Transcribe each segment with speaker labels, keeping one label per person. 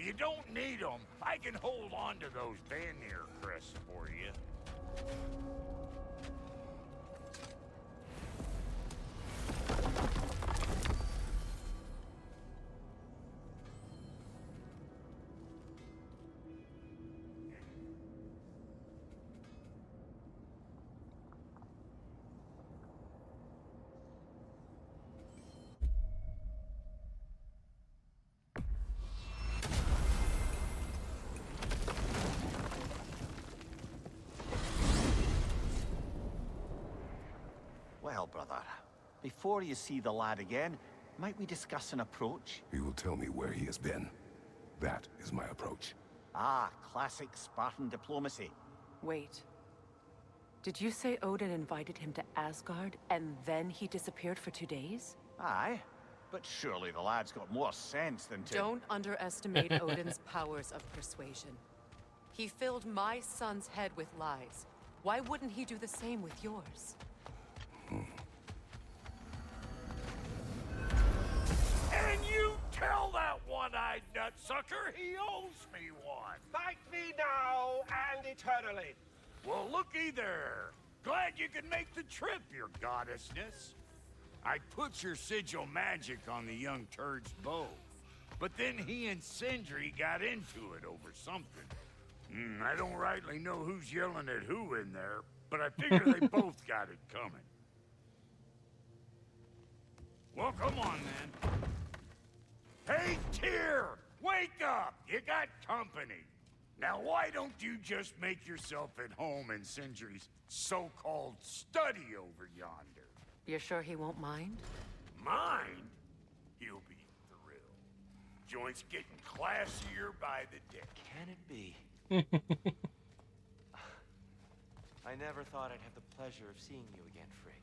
Speaker 1: you don't need them, I can hold on to those Vanir crests for you.
Speaker 2: Well, brother, before you see the lad again, might we discuss an approach?
Speaker 3: He will tell me where he has been. That is my approach.
Speaker 2: Ah, classic Spartan diplomacy.
Speaker 4: Wait. Did you say Odin invited him to Asgard, and then he disappeared for 2 days?
Speaker 2: Aye, but surely the lad's got more sense than to...
Speaker 4: Don't underestimate Odin's powers of persuasion. He filled my son's head with lies. Why wouldn't he do the same with yours?
Speaker 1: And you tell that one-eyed nutsucker he owes me one.
Speaker 5: Thank me now and eternally.
Speaker 1: Well, looky there. Glad you could make the trip, your goddessness. I put your sigil magic on the young turd's bow, but then he and Sindri got into it over something. I don't rightly know who's yelling at who in there, but I figure they both got it coming. Well, come on, then. Hey, Tyr! Wake up! You got company. Now, why don't you just make yourself at home in Sindri's so-called study over yonder?
Speaker 4: You're sure he won't mind?
Speaker 1: Mind? He'll be thrilled. Joint's getting classier by the day.
Speaker 6: Can it be? I never thought I'd have the pleasure of seeing you again, Frigg.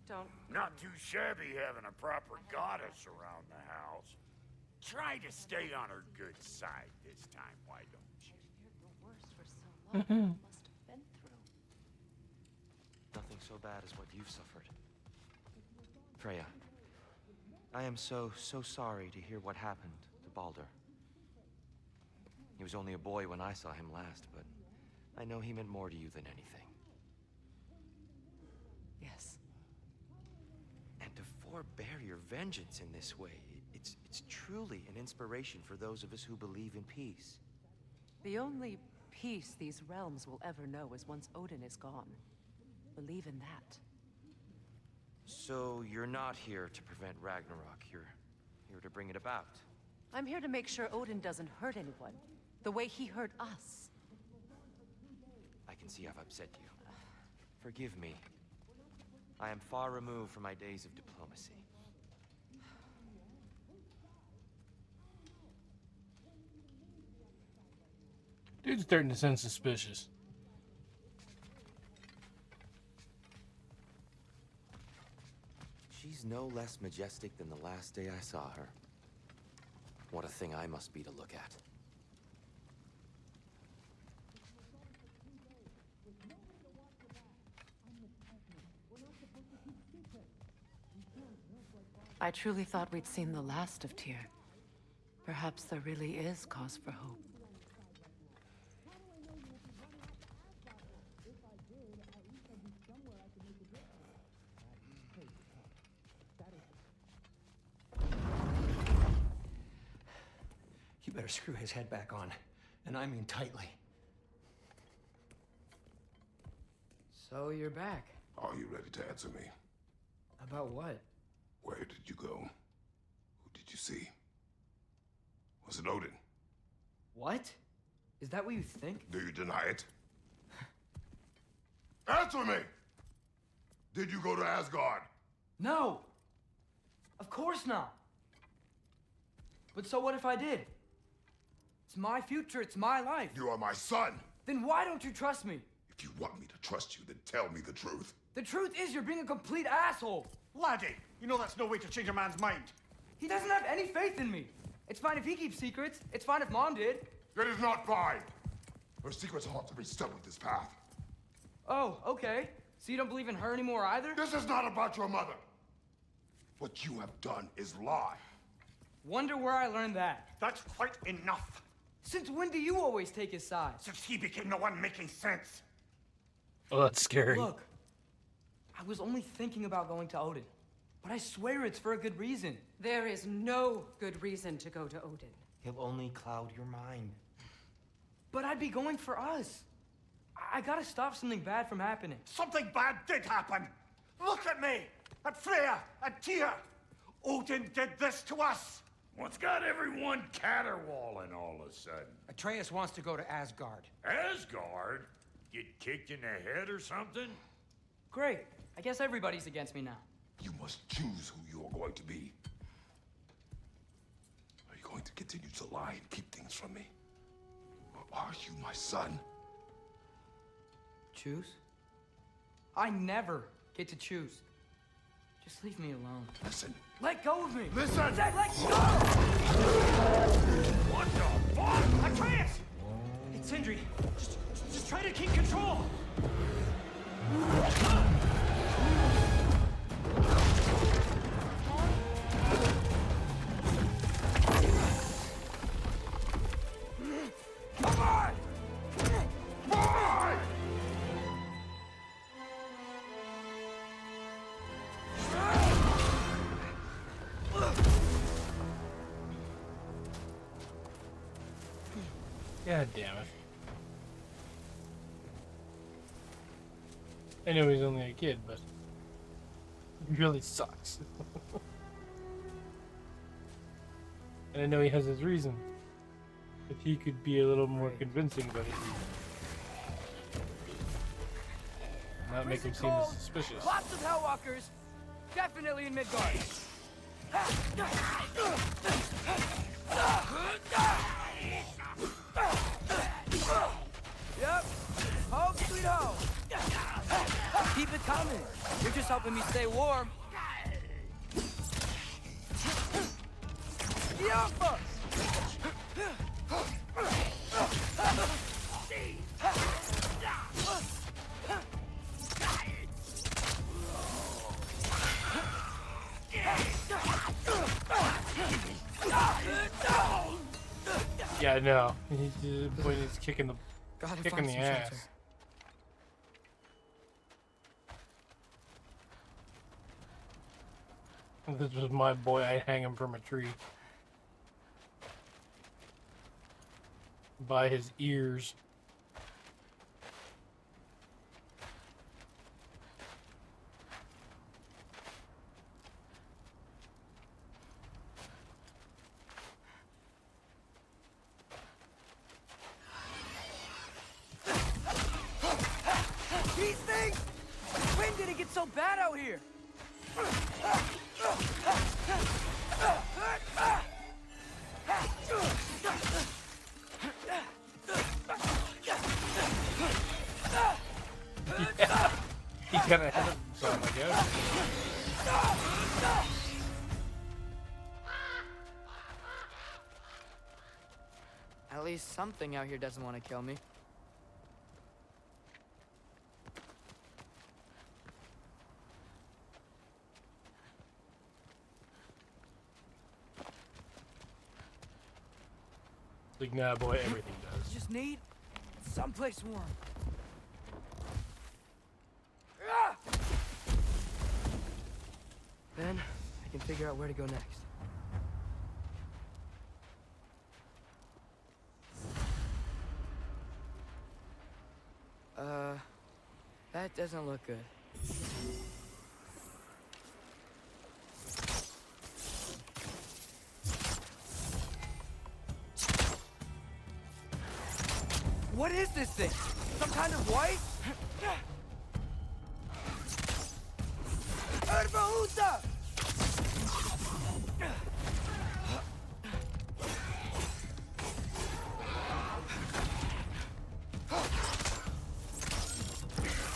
Speaker 4: Don't...
Speaker 1: Not too shabby having a proper goddess around the house. Try to stay on her good side this time, why don't you?
Speaker 4: You're the worst for so long. You must have been through.
Speaker 6: Nothing so bad as what you've suffered. Freya, I am so sorry to hear what happened to Baldur. He was only a boy when I saw him last, but I know he meant more to you than anything.
Speaker 4: Yes.
Speaker 6: And to forbear your vengeance in this way, it's truly an inspiration for those of us who believe in peace.
Speaker 4: The only peace these realms will ever know is once Odin is gone. Believe in that.
Speaker 6: So you're not here to prevent Ragnarok, you're here to bring it about.
Speaker 4: I'm here to make sure Odin doesn't hurt anyone, the way he hurt us.
Speaker 6: I can see I've upset you. Forgive me. I am far removed from my days of diplomacy.
Speaker 7: Dude's starting to sound suspicious.
Speaker 6: She's no less majestic than the last day I saw her. What a thing I must be to look at.
Speaker 4: I truly thought we'd seen the last of Tyr. Perhaps there really is cause for hope.
Speaker 8: You better screw his head back on, and I mean tightly.
Speaker 9: So you're back.
Speaker 3: Are you ready to answer me?
Speaker 9: About what?
Speaker 3: Where did you go? Who did you see? Was it Odin?
Speaker 9: What? Is that what you think?
Speaker 3: Do you deny it? Answer me! Did you go to Asgard?
Speaker 9: No! Of course not! But so what if I did? It's my future, it's my life.
Speaker 3: You are my son!
Speaker 9: Then why don't you trust me?
Speaker 3: If you want me to trust you, then tell me the truth.
Speaker 9: The truth is you're being a complete asshole!
Speaker 5: Laddie, you know that's no way to change a man's mind.
Speaker 9: He doesn't have any faith in me. It's fine if he keeps secrets. It's fine if Mom did.
Speaker 3: It is not fine! Her secrets ought to be stuck with this path.
Speaker 9: Oh, okay. So you don't believe in her anymore either?
Speaker 3: This is not about your mother. What you have done is lie.
Speaker 9: Wonder where I learned that.
Speaker 5: That's quite enough.
Speaker 9: Since when do you always take his side?
Speaker 5: Since he became the one making sense.
Speaker 7: Oh, that's scary.
Speaker 9: Look, I was only thinking about going to Odin, but I swear it's for a good reason.
Speaker 4: There is no good reason to go to Odin.
Speaker 6: He'll only cloud your mind.
Speaker 9: But I'd be going for us. I gotta stop something bad from happening.
Speaker 5: Something bad did happen. Look at me, at Freya, at Tyr. Odin did this to us.
Speaker 1: What's got everyone caterwauling all of a sudden?
Speaker 8: Atreus wants to go to Asgard.
Speaker 1: Asgard? Get kicked in the head or something?
Speaker 9: Great. I guess everybody's against me now.
Speaker 3: You must choose who you are going to be. Are you going to continue to lie and keep things from me? Or are you my son?
Speaker 9: Choose? I never get to choose. Just leave me alone.
Speaker 3: Listen.
Speaker 9: Let go of me!
Speaker 3: Listen!
Speaker 9: I said let go!
Speaker 1: What the fuck?
Speaker 5: Atreus! It's Sindri. Just try to keep control.
Speaker 1: Come on! Boy!
Speaker 7: God damn it. I know he's only a kid, but he really sucks. And I know he has his reason. But he could be a little more convincing about it. Not make him seem as suspicious.
Speaker 9: Lots of Hellwalkers! Definitely in Midgard! Yep. Ho, sweet ho. Keep it coming. You're just helping me stay warm. Yoppa!
Speaker 7: Yeah, no. He's the point is kicking the
Speaker 9: Gotta
Speaker 7: kicking
Speaker 9: find
Speaker 7: the
Speaker 9: some
Speaker 7: ass.
Speaker 9: shelter.
Speaker 7: If this was my boy, I'd hang him from a tree. By his ears.
Speaker 9: These things! When did it get so bad out here?
Speaker 7: Yeah, he kind of had himself, I guess.
Speaker 9: At least something out here doesn't want to kill me.
Speaker 7: Like, nah, boy, everything does.
Speaker 9: Just need someplace warm. Then I can figure out where to go next. That doesn't look good. What is this thing? Some kind of white? Erbaúta!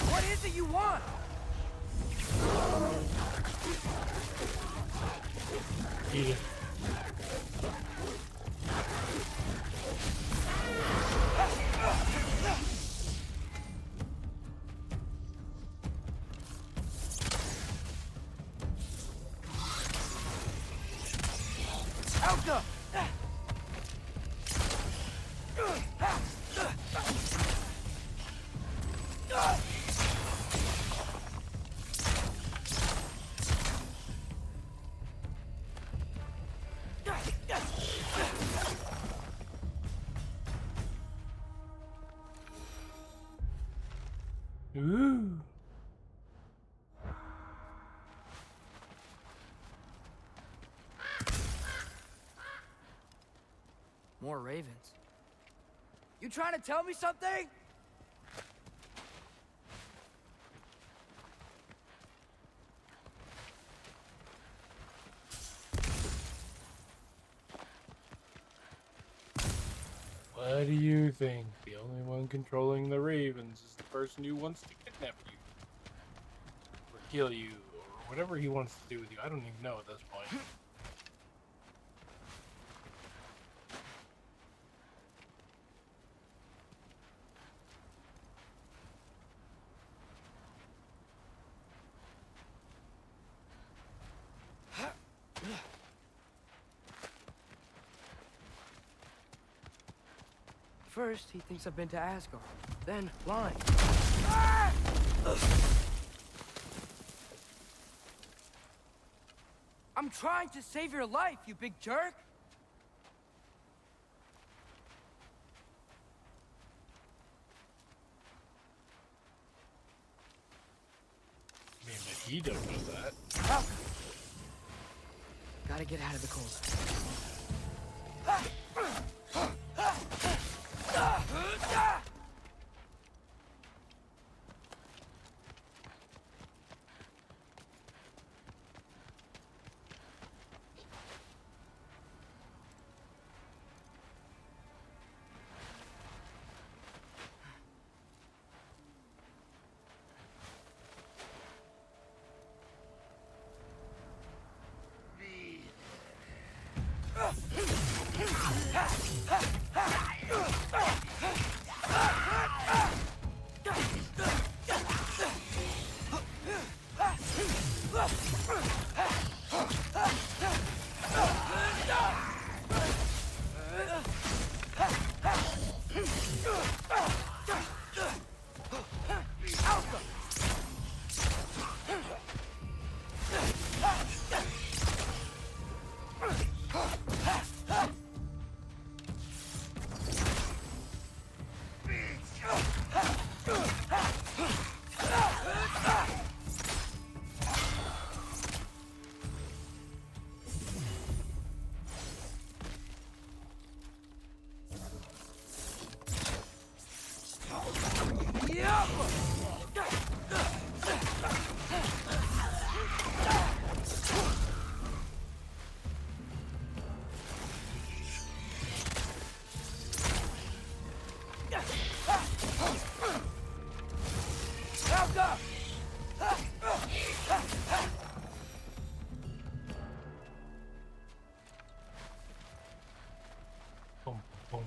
Speaker 9: What is it you want?
Speaker 7: Eat it.
Speaker 9: Out Alka!
Speaker 7: Ooh.
Speaker 9: More ravens. You trying to tell me something?
Speaker 7: What do you think? The only one controlling the ravens is the person who wants to kidnap you. Or kill you, or whatever he wants to do with you. I don't even know at this point.
Speaker 9: First, he thinks I've been to Asgard. Then, lying. I'm trying to save your life, you big jerk!
Speaker 7: I mean, but he don't know that.
Speaker 9: Alka! Gotta get out of the cold.
Speaker 7: Boom, boom.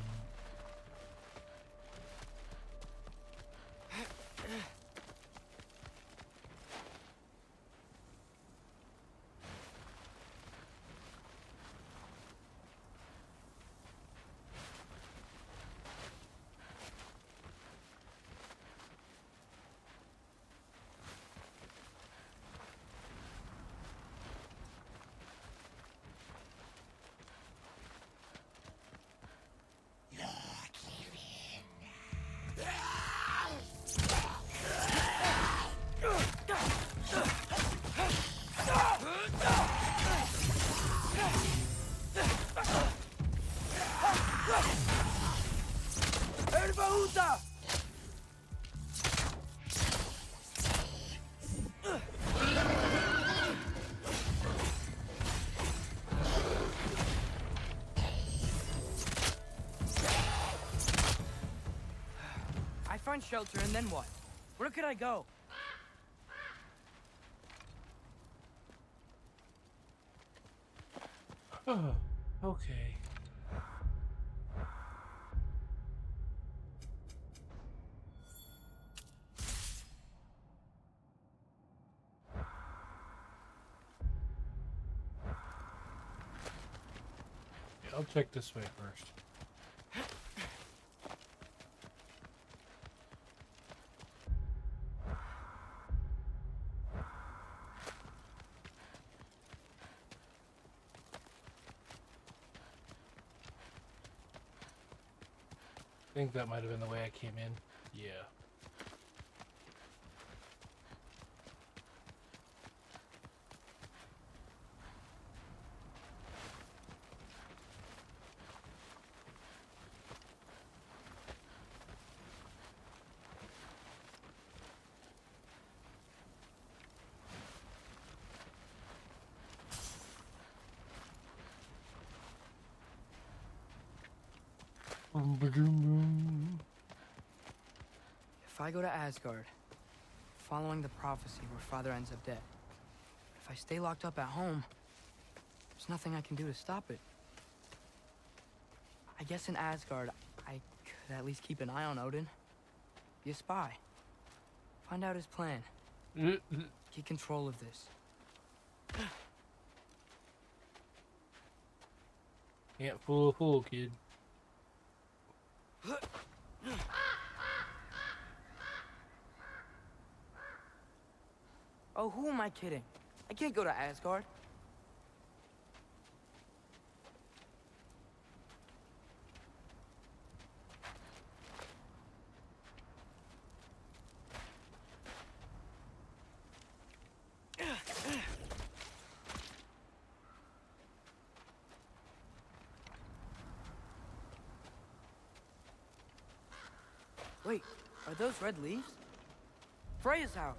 Speaker 9: I find shelter and then what? Where could I go?
Speaker 7: Oh, okay. I'll check this way first. I think that might have been the way I came in. Yeah.
Speaker 9: If I go to Asgard, following the prophecy where Father ends up dead, if I stay locked up at home, there's nothing I can do to stop it. I guess in Asgard, I could at least keep an eye on Odin. Be a spy. Find out his plan. Get control of this.
Speaker 7: Can't fool a fool, kid.
Speaker 9: Oh, who am I kidding? I can't go to Asgard. Wait, are those red leaves? Freya's house.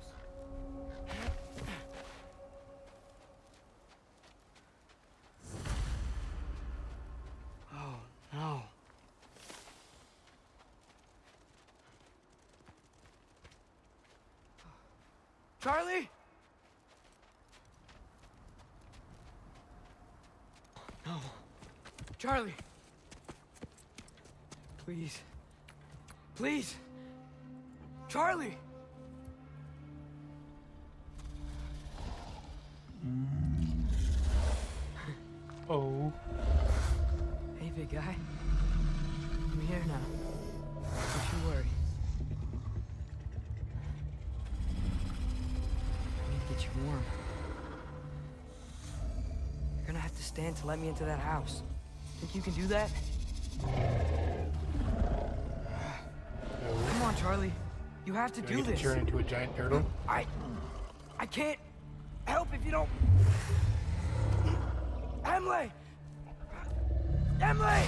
Speaker 9: Oh, no. Charlie? No. Charlie. Please. Please. Charlie.
Speaker 7: Oh.
Speaker 9: Hey, big guy. I'm here now. Don't you worry. I need to get you warm. You're gonna have to stand to let me into that house. Think you can do that? Come on, Charlie. You have to do
Speaker 7: I get
Speaker 9: this.
Speaker 7: to turn into a giant turtle?
Speaker 9: I can't help if you don't. Emily! Emily!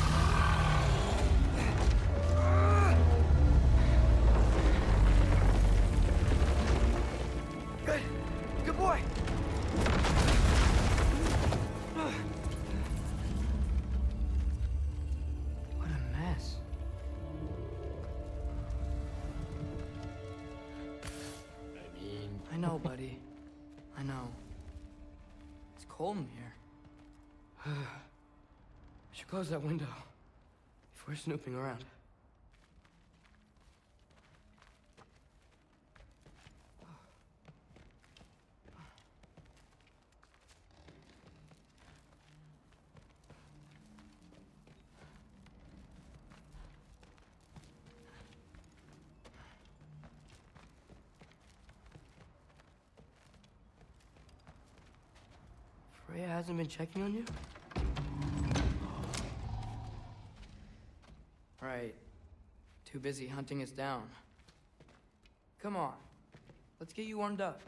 Speaker 9: Good. Good boy. What a mess. I know, buddy. I know. It's cold in here. I should close that window before snooping around. Freya hasn't been checking on you? Right. Too busy hunting us down. Come on. Let's get you warmed up.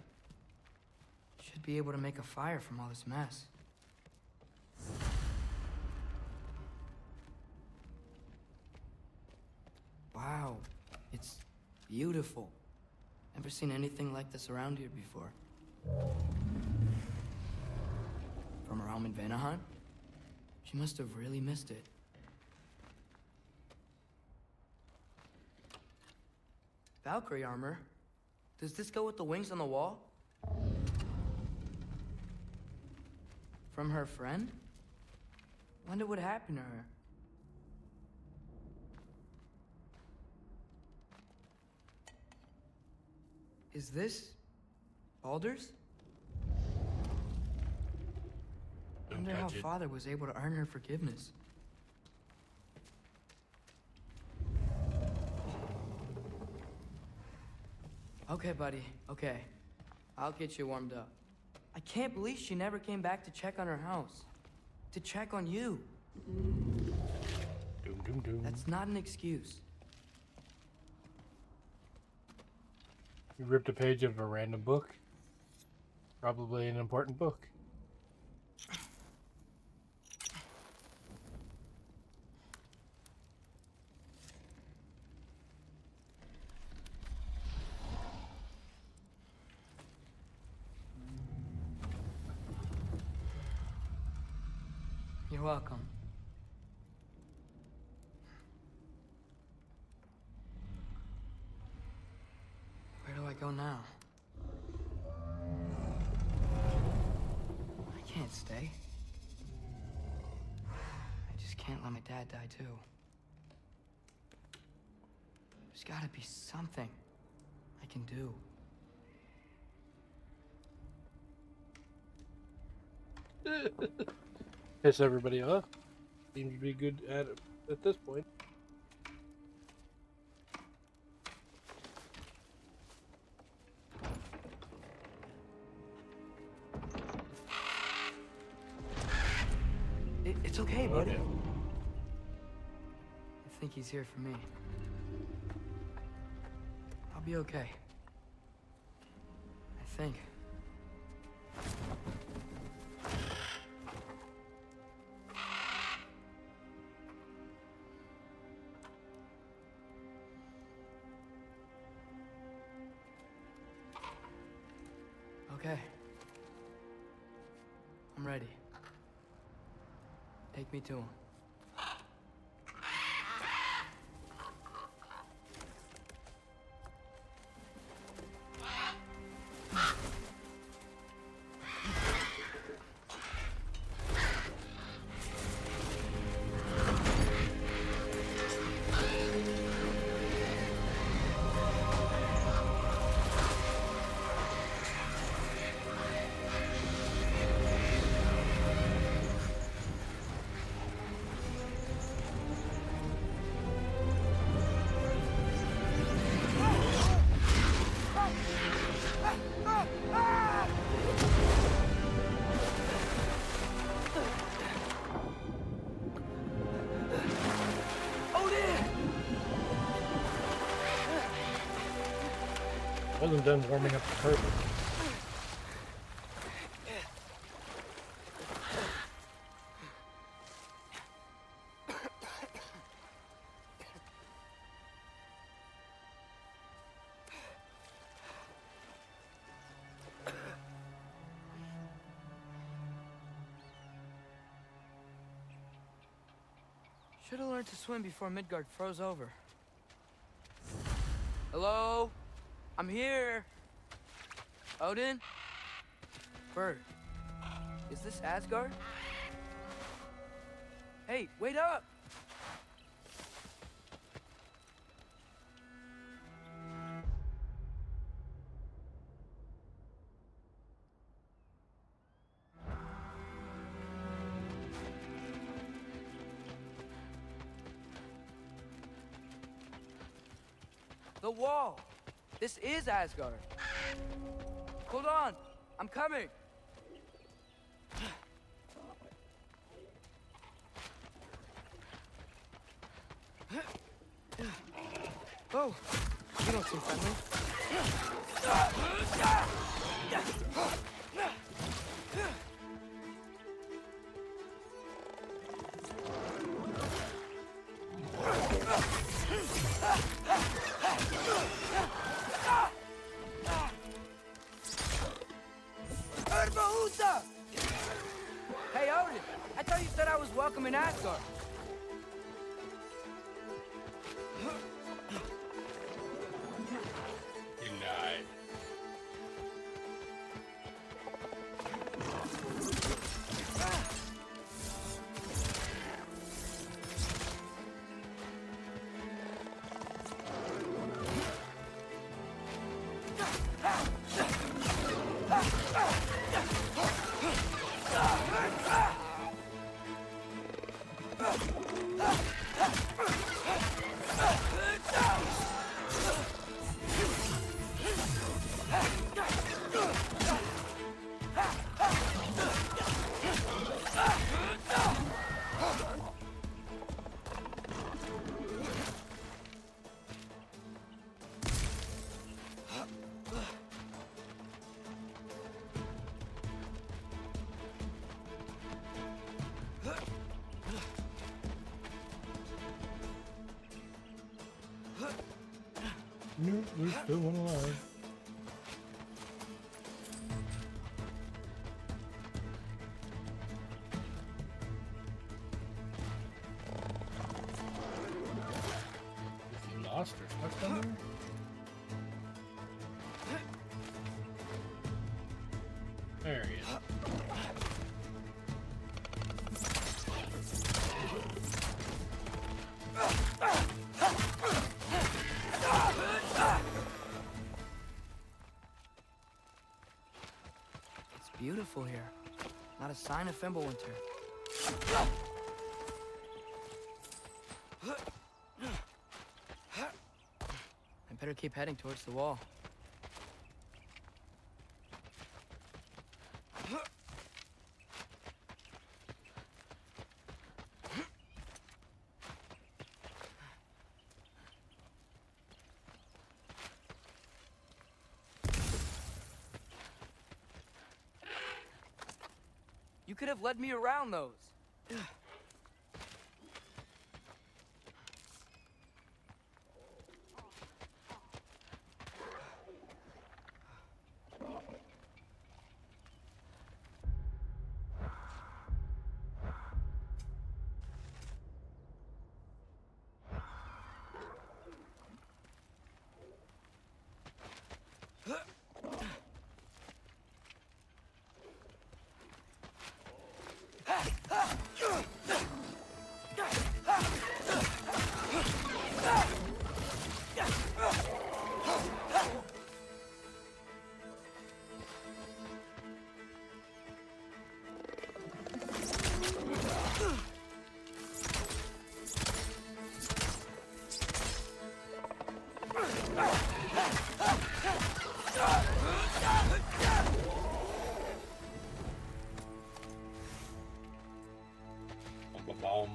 Speaker 9: Should be able to make a fire from all this mess. Wow. It's beautiful. Never seen anything like this around here before. From her home in Vanaheim? She must have really missed it. Valkyrie armor? Does this go with the wings on the wall? From her friend? Wonder what happened to her. Is this Baldur's? Wonder how
Speaker 7: touch it.
Speaker 9: Father was able to earn her forgiveness. Okay, buddy, okay. I'll get you warmed up. I can't believe she never came back to check on her house. To check on you.
Speaker 7: Doom, doom, doom.
Speaker 9: That's not an excuse.
Speaker 7: You ripped a page of a random book. Probably an important book.
Speaker 9: You're welcome. Where do I go now? I can't stay. I just can't let my dad die too. There's gotta be something I can do.
Speaker 7: Piss everybody off. Seems to be good at it at this point.
Speaker 9: It's okay, buddy.
Speaker 7: Okay.
Speaker 9: I think he's here for me. I'll be okay. I think. Okay. I'm ready. Take me to him.
Speaker 7: Wasn't done warming up the carpet.
Speaker 9: Should have learned to swim before Midgard froze over. Hello? I'm here. Odin? Bird. Is this Asgard? Hey, wait up! The wall! This is Asgard. Hold on, I'm coming. Oh, you don't seem friendly. Hey, Odin, I thought you said I was welcome in Asgard.
Speaker 7: Denied. Nope, there's still one alive. Is he lost or stuck somewhere? There he is.
Speaker 9: It's beautiful here. Not a sign of Fimbulwinter. I better keep heading towards the wall. You could have led me around those.
Speaker 7: Bum.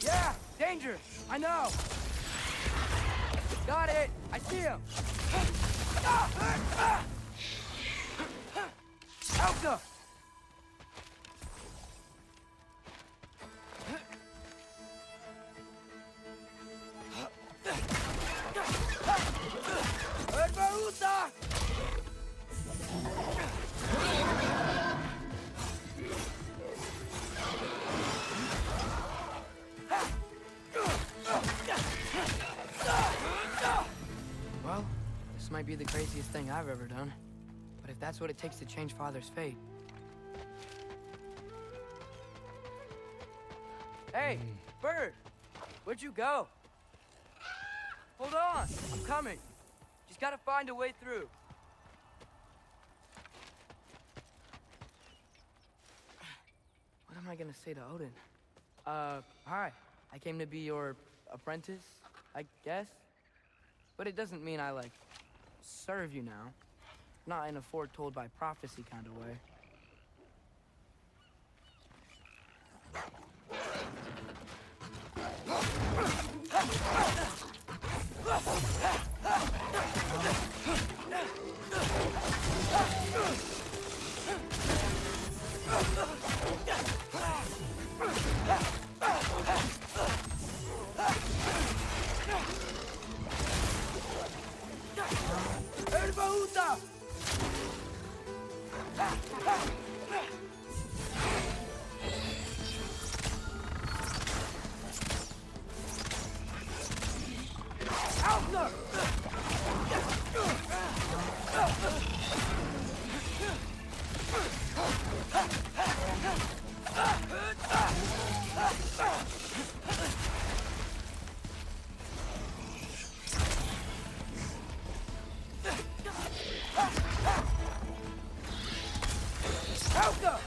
Speaker 9: Yeah, danger! I know! Got it! I see him! Elka! Herbaruta! Well, this might be the craziest thing I've ever done. But if that's what it takes to change Father's fate... Hey, Bird! Where'd you go? Hold on, I'm coming. Just gotta find a way through. What am I gonna say to Odin? Hi. I came to be your apprentice, I guess? But it doesn't mean I, like, serve you now. Not in a foretold by prophecy kind of way. Herbaruta! Outler! Helga!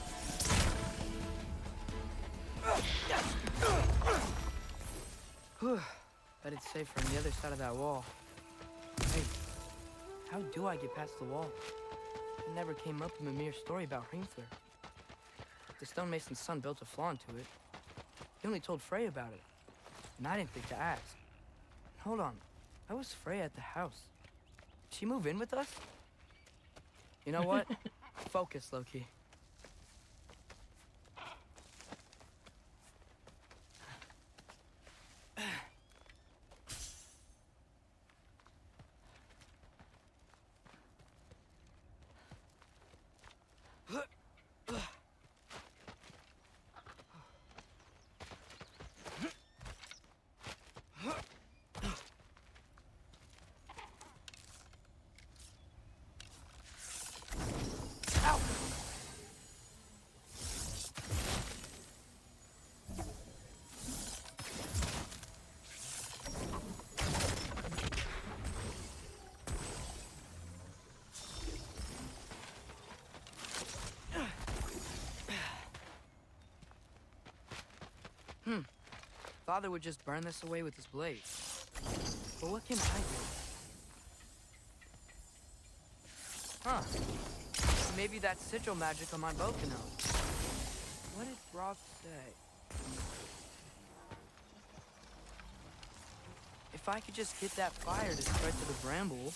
Speaker 9: Bet it's safer on the other side of that wall. Hey, how do I get past the wall? It never came up in Mimir's story about Hrimthur. The stonemason's son built a flaw into it. He only told Freya about it, and I didn't think to ask. Hold on, why was Freya at the house? Did she move in with us? You know what? Focus, Loki. Father would just burn this away with his blade. But what can I do? Huh. Maybe that sigil magic on my bow can help. What did Roth say? If I could just get that fire to spread to the bramble...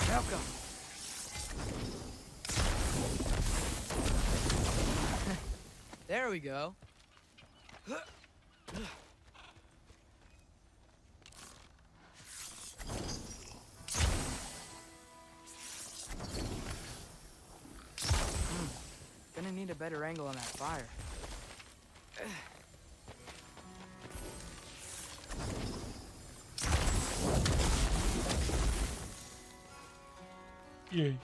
Speaker 9: Welcome! There we go. Gonna need a better angle on that fire.
Speaker 7: Yay.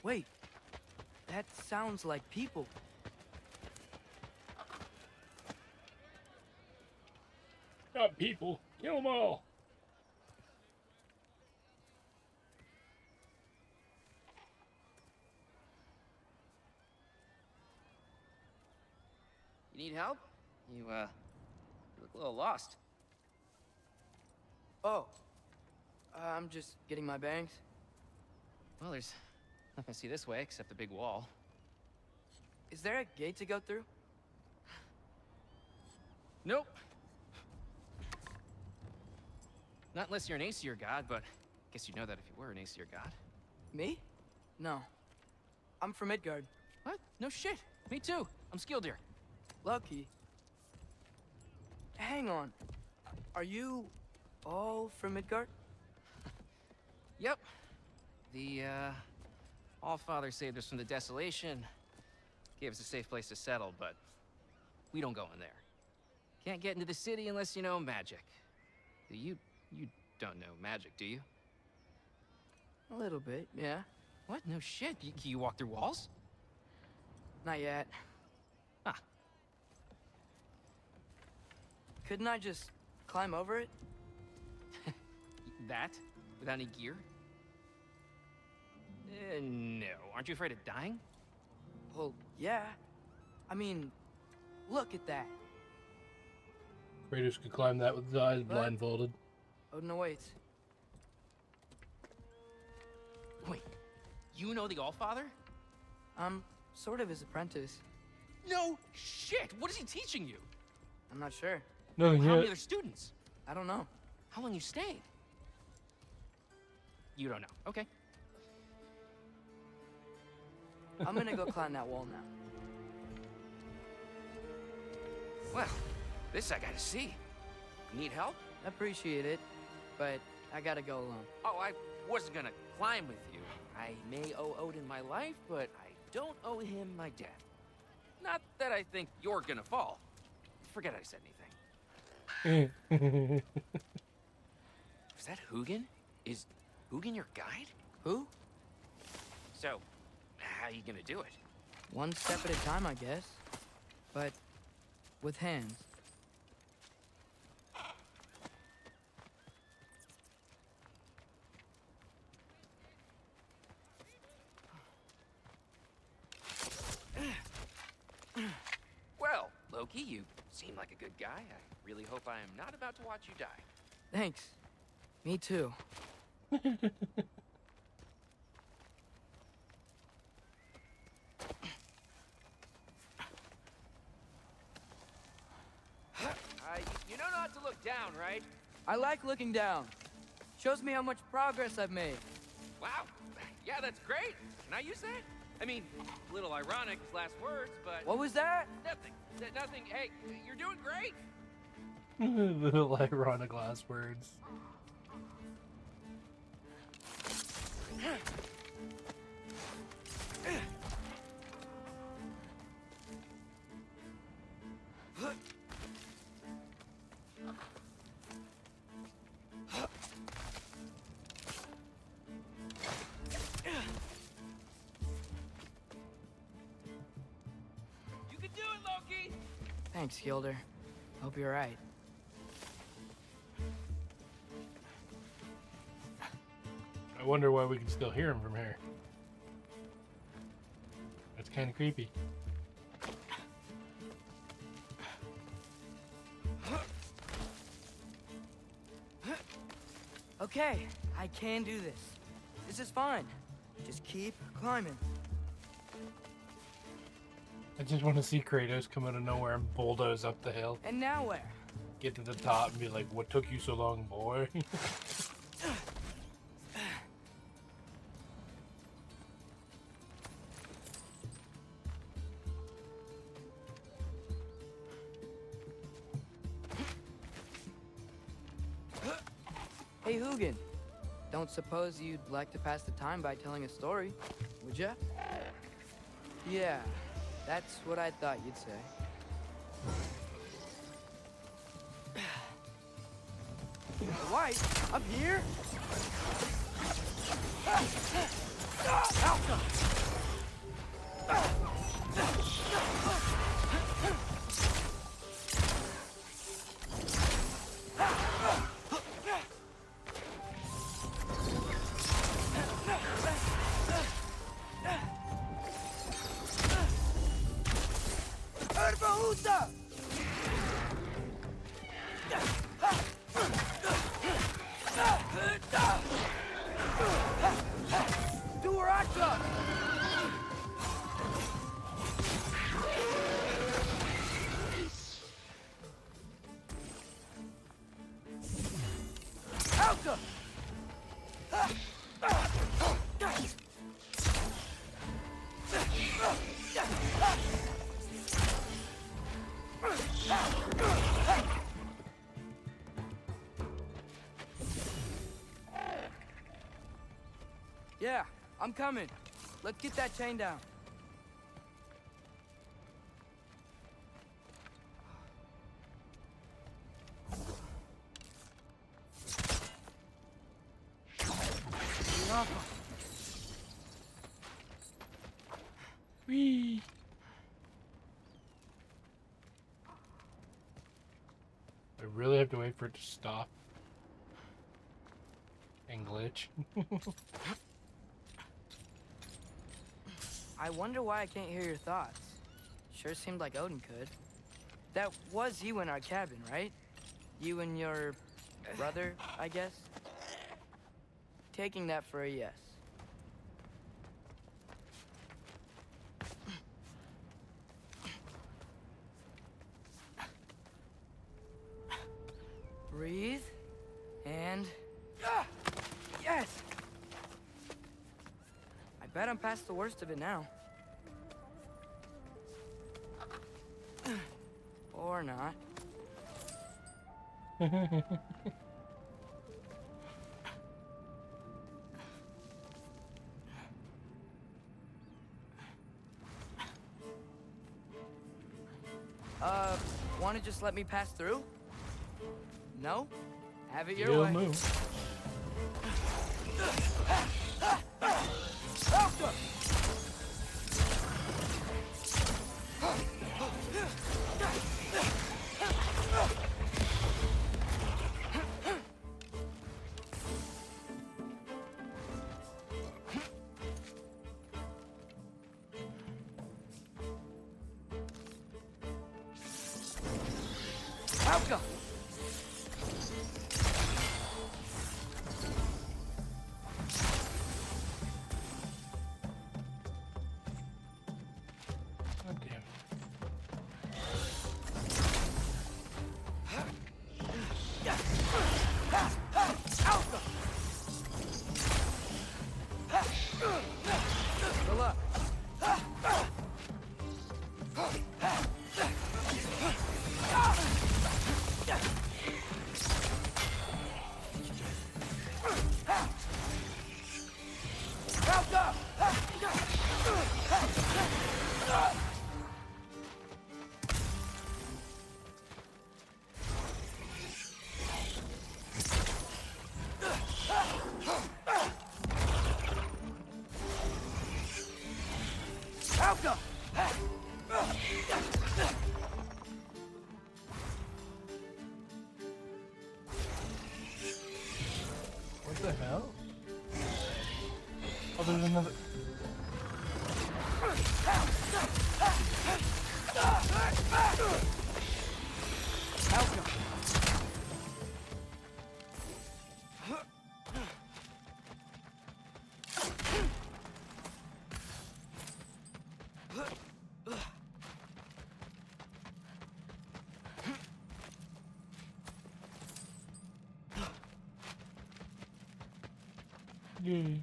Speaker 9: Wait, that sounds like people.
Speaker 7: Not people. Kill them all.
Speaker 10: You need help? You look a little lost.
Speaker 9: Oh, I'm just getting my bangs.
Speaker 10: Well, there's nothing to see this way except the big wall.
Speaker 9: Is there a gate to go through?
Speaker 10: Nope. Not unless you're an Aesir god, but I guess you'd know that if you were an Aesir god.
Speaker 9: Me? No. I'm from Midgard.
Speaker 10: What? No shit. Me too. I'm Skildir.
Speaker 9: Lucky. Hang on. Are you all from Midgard?
Speaker 10: Yep. The, Allfather saved us from the desolation. Gave us a safe place to settle, but we don't go in there. Can't get into the city unless you know magic. You don't know magic, do you?
Speaker 9: A little bit, yeah.
Speaker 10: What? No shit. You walk through walls?
Speaker 9: Not yet.
Speaker 10: Ah.
Speaker 9: Couldn't I just climb over it?
Speaker 10: That? Without any gear? No. Aren't you afraid of dying?
Speaker 9: Well, yeah. I mean, look at that.
Speaker 7: Kratos could climb that with his eyes blindfolded.
Speaker 9: Odin awaits.
Speaker 10: Wait, you know the Allfather?
Speaker 9: I'm sort of his apprentice.
Speaker 10: No shit! What is he teaching you?
Speaker 9: I'm not sure.
Speaker 7: No,
Speaker 10: How
Speaker 7: yeah.
Speaker 10: many other students?
Speaker 9: I don't know.
Speaker 10: How long you stayed? You don't know. Okay.
Speaker 9: I'm gonna go climb that wall now.
Speaker 10: Well, this I gotta see. Need help?
Speaker 9: Appreciate it, but I gotta go alone.
Speaker 10: Oh, I wasn't gonna climb with you. I may owe Odin my life, but I don't owe him my death. Not that I think you're gonna fall. Forget I said anything. Is that Hugin? Is Hugin your guide?
Speaker 9: Who?
Speaker 10: So, how you gonna do it?
Speaker 9: One step at a time, I guess. But with hands.
Speaker 10: Well, Loki, you seem like a good guy. I really hope I am not about to watch you die.
Speaker 9: Thanks. Me too.
Speaker 10: You know not to look down, right?
Speaker 9: I like looking down. Shows me how much progress I've made.
Speaker 10: Wow. Yeah, that's great. Can I use that? I mean, a little ironic, his last words, but...
Speaker 9: What was that?
Speaker 10: Nothing. Nothing. Hey, you're doing great.
Speaker 7: Little ironic last words.
Speaker 10: You can do it, Loki!
Speaker 9: Thanks, Gilder. Hope you're right.
Speaker 7: I wonder why we can still hear him from here. That's kind of creepy.
Speaker 9: Okay, I can do this. This is fine. Just keep climbing.
Speaker 7: I just want to see Kratos come out of nowhere and bulldoze up the hill.
Speaker 9: And now where?
Speaker 7: Get to the top and be like, what took you so long, boy?
Speaker 9: Hey, Hugin. Don't suppose you'd like to pass the time by telling a story, would ya? Yeah, that's what I thought you'd say. White, up here? Alka! Yeah, I'm coming. Let's get that chain down.
Speaker 7: Whee! I really have to wait for it to stop and glitch.
Speaker 9: I wonder why I can't hear your thoughts. Sure seemed like Odin could. That was you in our cabin, right? You and your brother, I guess? Taking that for a yes. Breathe, and... Yes! I bet I'm past the worst of it now. Or not. wanna just let me pass through? No? Have it your
Speaker 7: He'll
Speaker 9: way.
Speaker 7: move.
Speaker 9: Alka!
Speaker 7: God damn.
Speaker 9: Good luck.
Speaker 7: What the hell? Oh, there's another. Yay.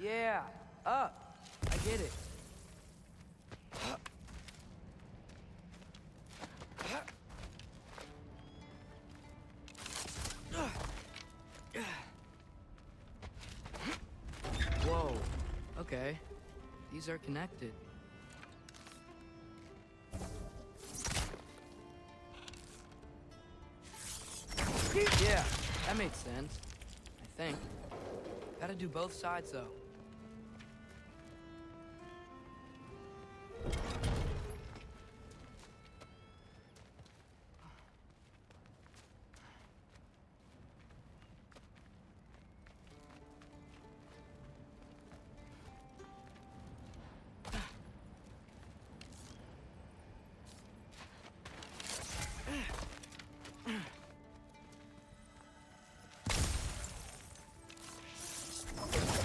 Speaker 9: Yeah, up. I get it. Whoa. Okay. These are connected. Yeah, that makes sense. I think. Gotta do both sides, though.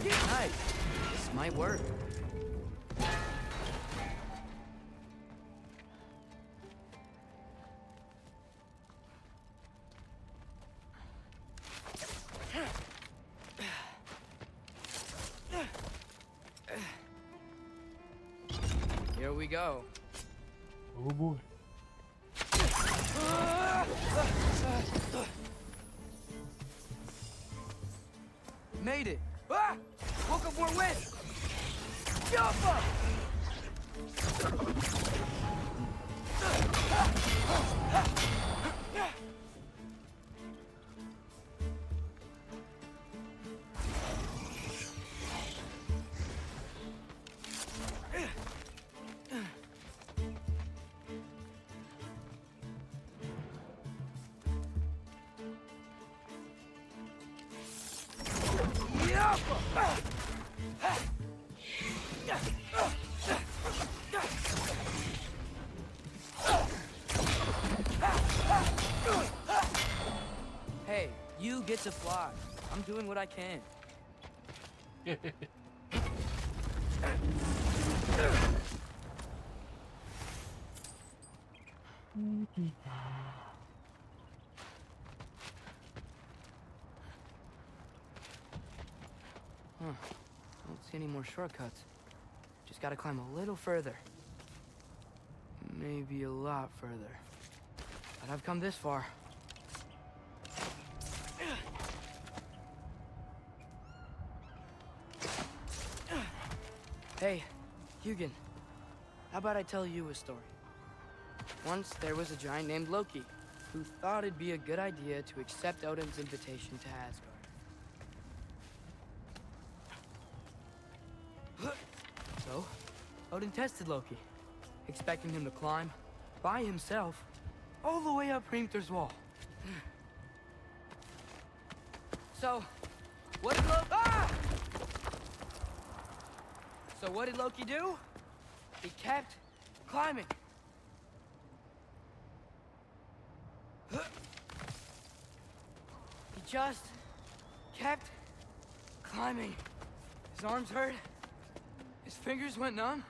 Speaker 9: Nice. This might work. Here we go.
Speaker 7: Oh boy.
Speaker 9: Made it. Ah! Woke up more wind. Jump up! Hey, you get to fly. I'm doing what I can. Huh. Don't see any more shortcuts. Just gotta climb a little further. Maybe a lot further. But I've come this far. Hey, Hugin. How about I tell you a story? Once there was a giant named Loki who thought it'd be a good idea to accept Odin's invitation to Asgard. So, Odin tested Loki, expecting him to climb by himself all the way up Hrimthur's wall. So, what did Loki... So what did Loki do? He kept climbing. He just kept climbing. His arms hurt. His fingers went numb.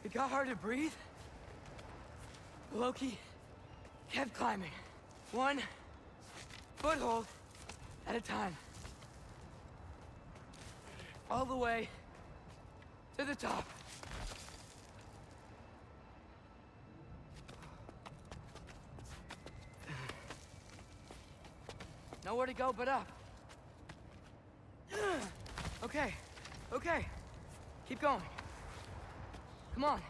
Speaker 9: It got hard to breathe. Loki kept climbing. One foothold at a time. All the way to the top. Nowhere to go but up. Okay, okay. Keep going. Come on.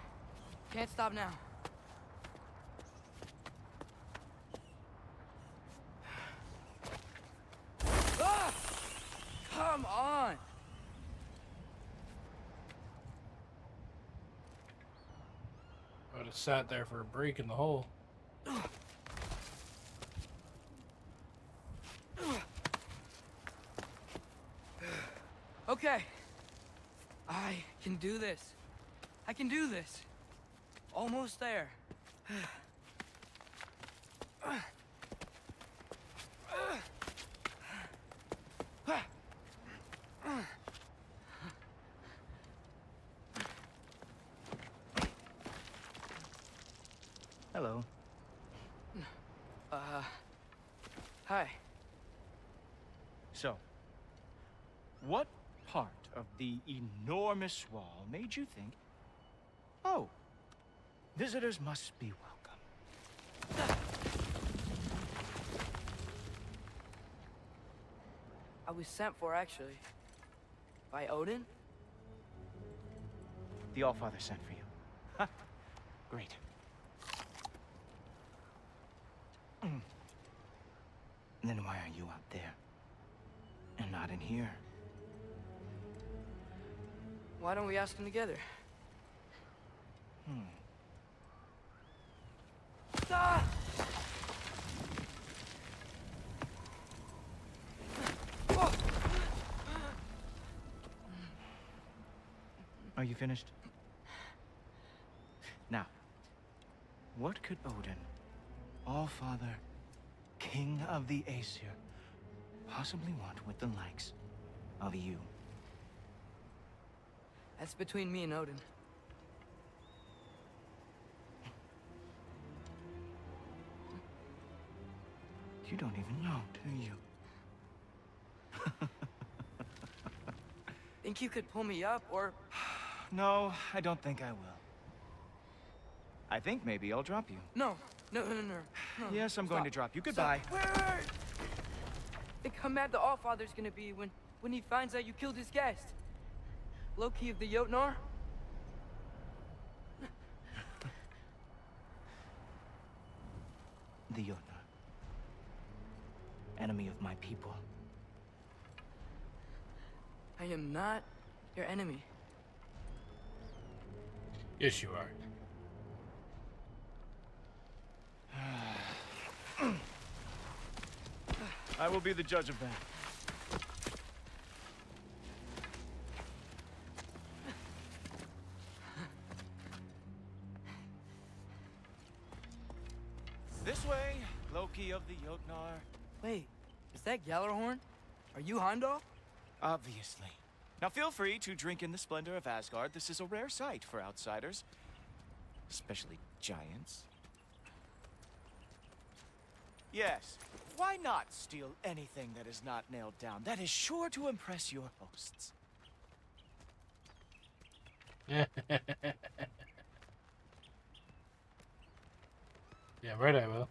Speaker 9: Can't stop now. Ah! Come on!
Speaker 7: I would have sat there for a break in the hole.
Speaker 9: Okay. I can do this. I can do this. Almost there.
Speaker 2: Hello.
Speaker 9: Hi.
Speaker 11: So, what part of the enormous wall made you think, oh, visitors must be welcome?
Speaker 9: I was sent for, actually. By Odin?
Speaker 11: The Allfather sent for you. Ha! Great. Then why are you out there? And not in here?
Speaker 9: Why don't we ask them together? Ah!
Speaker 11: Are you finished? Now, what could Odin, Allfather, King of the Aesir, possibly want with the likes of you?
Speaker 9: That's between me and Odin.
Speaker 11: You don't even know, do you?
Speaker 9: Think you could pull me up, or...
Speaker 11: No, I don't think I will. I think maybe I'll drop you.
Speaker 9: No. No.
Speaker 11: Yes, I'm going to drop you. Goodbye.
Speaker 9: Stop. Wait. Think how mad the Allfather's gonna be when he finds out you killed his guest. Loki of the Jotnar?
Speaker 11: The Jotnar. Enemy of my people.
Speaker 9: I am not your enemy.
Speaker 7: Yes, you are.
Speaker 11: I will be the judge of that. This way, Loki of the Jotnar.
Speaker 9: Wait, is that Gjallarhorn? Are you Heimdall?
Speaker 11: Obviously. Now feel free to drink in the splendor of Asgard. This is a rare sight for outsiders. Especially giants. Yes, why not steal anything that is not nailed down? That is sure to impress your hosts.
Speaker 7: Yeah, right, I will.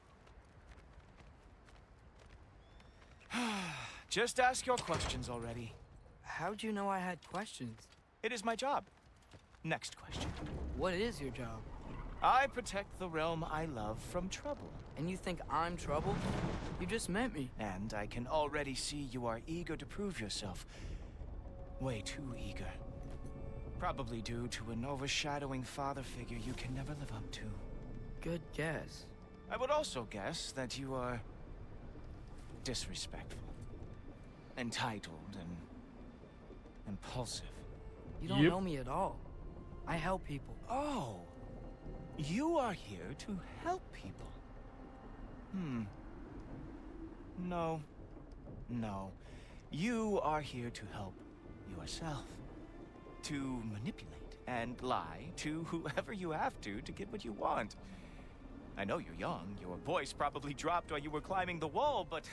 Speaker 11: Just ask your questions already.
Speaker 9: How'd you know I had questions?
Speaker 11: It is my job. Next question.
Speaker 9: What is your job?
Speaker 11: I protect the realm I love from trouble.
Speaker 9: And you think I'm trouble? You just met me.
Speaker 11: And I can already see you are eager to prove yourself. Way too eager. Probably due to an overshadowing father figure you can never live up to.
Speaker 9: Good guess.
Speaker 11: I would also guess that you are disrespectful, entitled, and impulsive.
Speaker 9: You don't know me at all. I help people.
Speaker 11: Oh, you are here to help people. No. You are here to help yourself. To manipulate and lie to whoever you have to get what you want. I know you're young. Your voice probably dropped while you were climbing the wall, but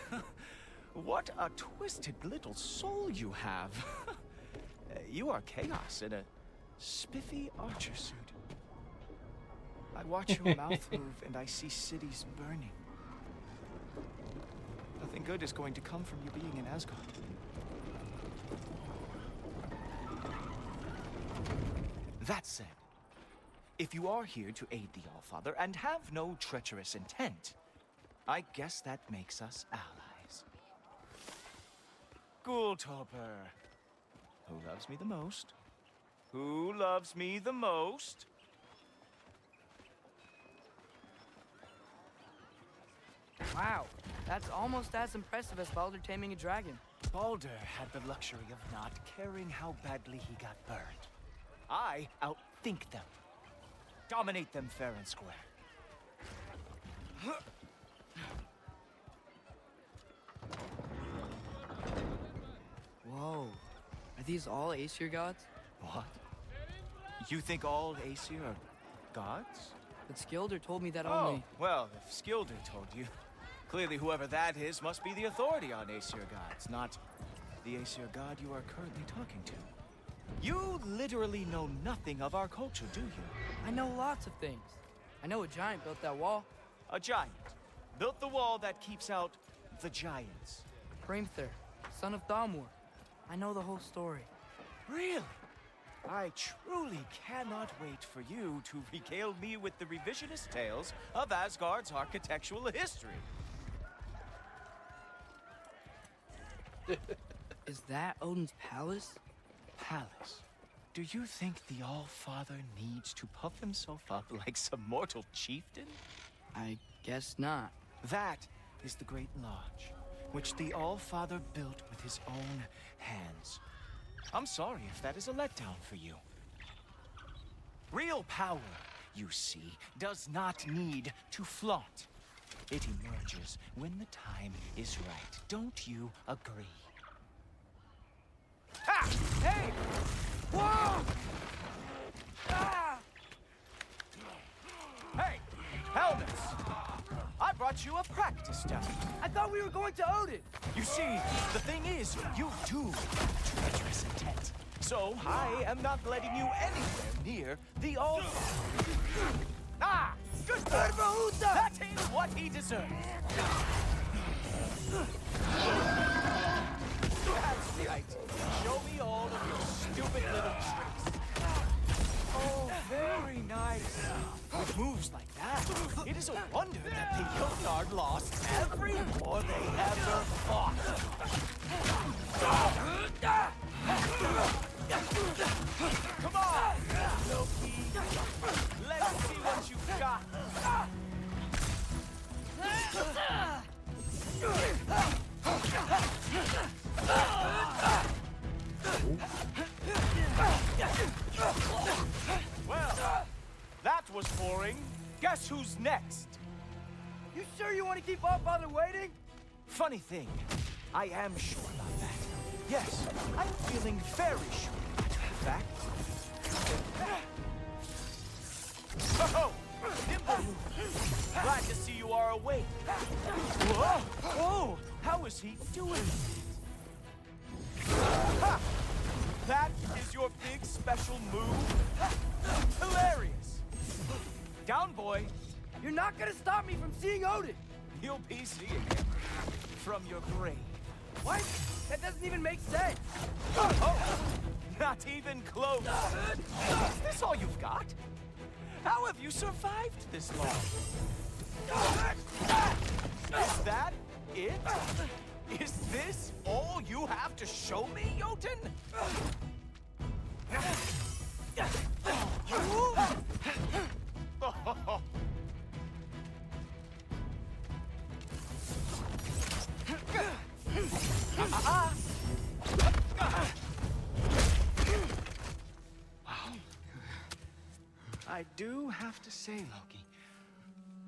Speaker 11: what a twisted little soul you have. You are chaos in a spiffy archer suit. I watch your mouth move and I see cities burning. Nothing good is going to come from you being in Asgard. That said, if you are here to aid the Allfather and have no treacherous intent, I guess that makes us allies. Ghoultoper. Who loves me the most? Who loves me the most?
Speaker 9: Wow, that's almost as impressive as Baldur taming a dragon.
Speaker 11: Baldur had the luxury of not caring how badly he got burned. I outthink them. Dominate them fair and square.
Speaker 9: Whoa. Are these all Aesir gods?
Speaker 11: What? You think all Aesir are gods?
Speaker 9: But Skilder told me that
Speaker 11: Oh,
Speaker 9: only...
Speaker 11: well, if Skilder told you, clearly whoever that is must be the authority on Aesir gods, not the Aesir god you are currently talking to. You literally know nothing of our culture, do you?
Speaker 9: I know lots of things. I know a giant built that wall.
Speaker 11: A giant built the wall that keeps out the giants.
Speaker 9: Hrimthur, son of Thamur. I know the whole story.
Speaker 11: Really? I truly cannot wait for you to regale me with the revisionist tales of Asgard's architectural history.
Speaker 9: Is that Odin's palace?
Speaker 11: Palace? Do you think the All-Father needs to puff himself up like some mortal chieftain?
Speaker 9: I guess not.
Speaker 11: That is the Great Lodge, which the All-Father built with his own hands. I'm sorry if that is a letdown for you. Real power, you see, does not need to flaunt. It emerges when the time is right. Don't you agree? Ha! Hey! Whoa! Ah! Hey! Helmets! I brought you a practice demo.
Speaker 9: I thought we were going to Odin!
Speaker 11: You see, the thing is, you do have treacherous intent. So, I am not letting you anywhere near the All-Father. Ah! Good boy! That is what he deserves. That's right. Show me all of your stupid little tricks. Oh, very nice. With moves like that, it is a wonder that the Jotnar lost every war they ever fought. Come on, Loki. Let's see what you've got. Well, that was boring. Guess who's next?
Speaker 9: You sure you want to keep All-Father waiting?
Speaker 11: Funny thing, I am sure about that. Yes, I'm feeling very sure, in fact. Oh, nimble. Glad to see you are awake. Whoa! Oh, how is he doing it? Ha! That is your big special move? Hilarious! Down, boy.
Speaker 9: You're not gonna stop me from seeing Odin!
Speaker 11: You'll be seeing him from your grave.
Speaker 9: What? That doesn't even make sense!
Speaker 11: Oh! Not even close. Is this all you've got? How have you survived this long? Is that it? Is this all you have to show me, Jotun? I do have to say, Loki,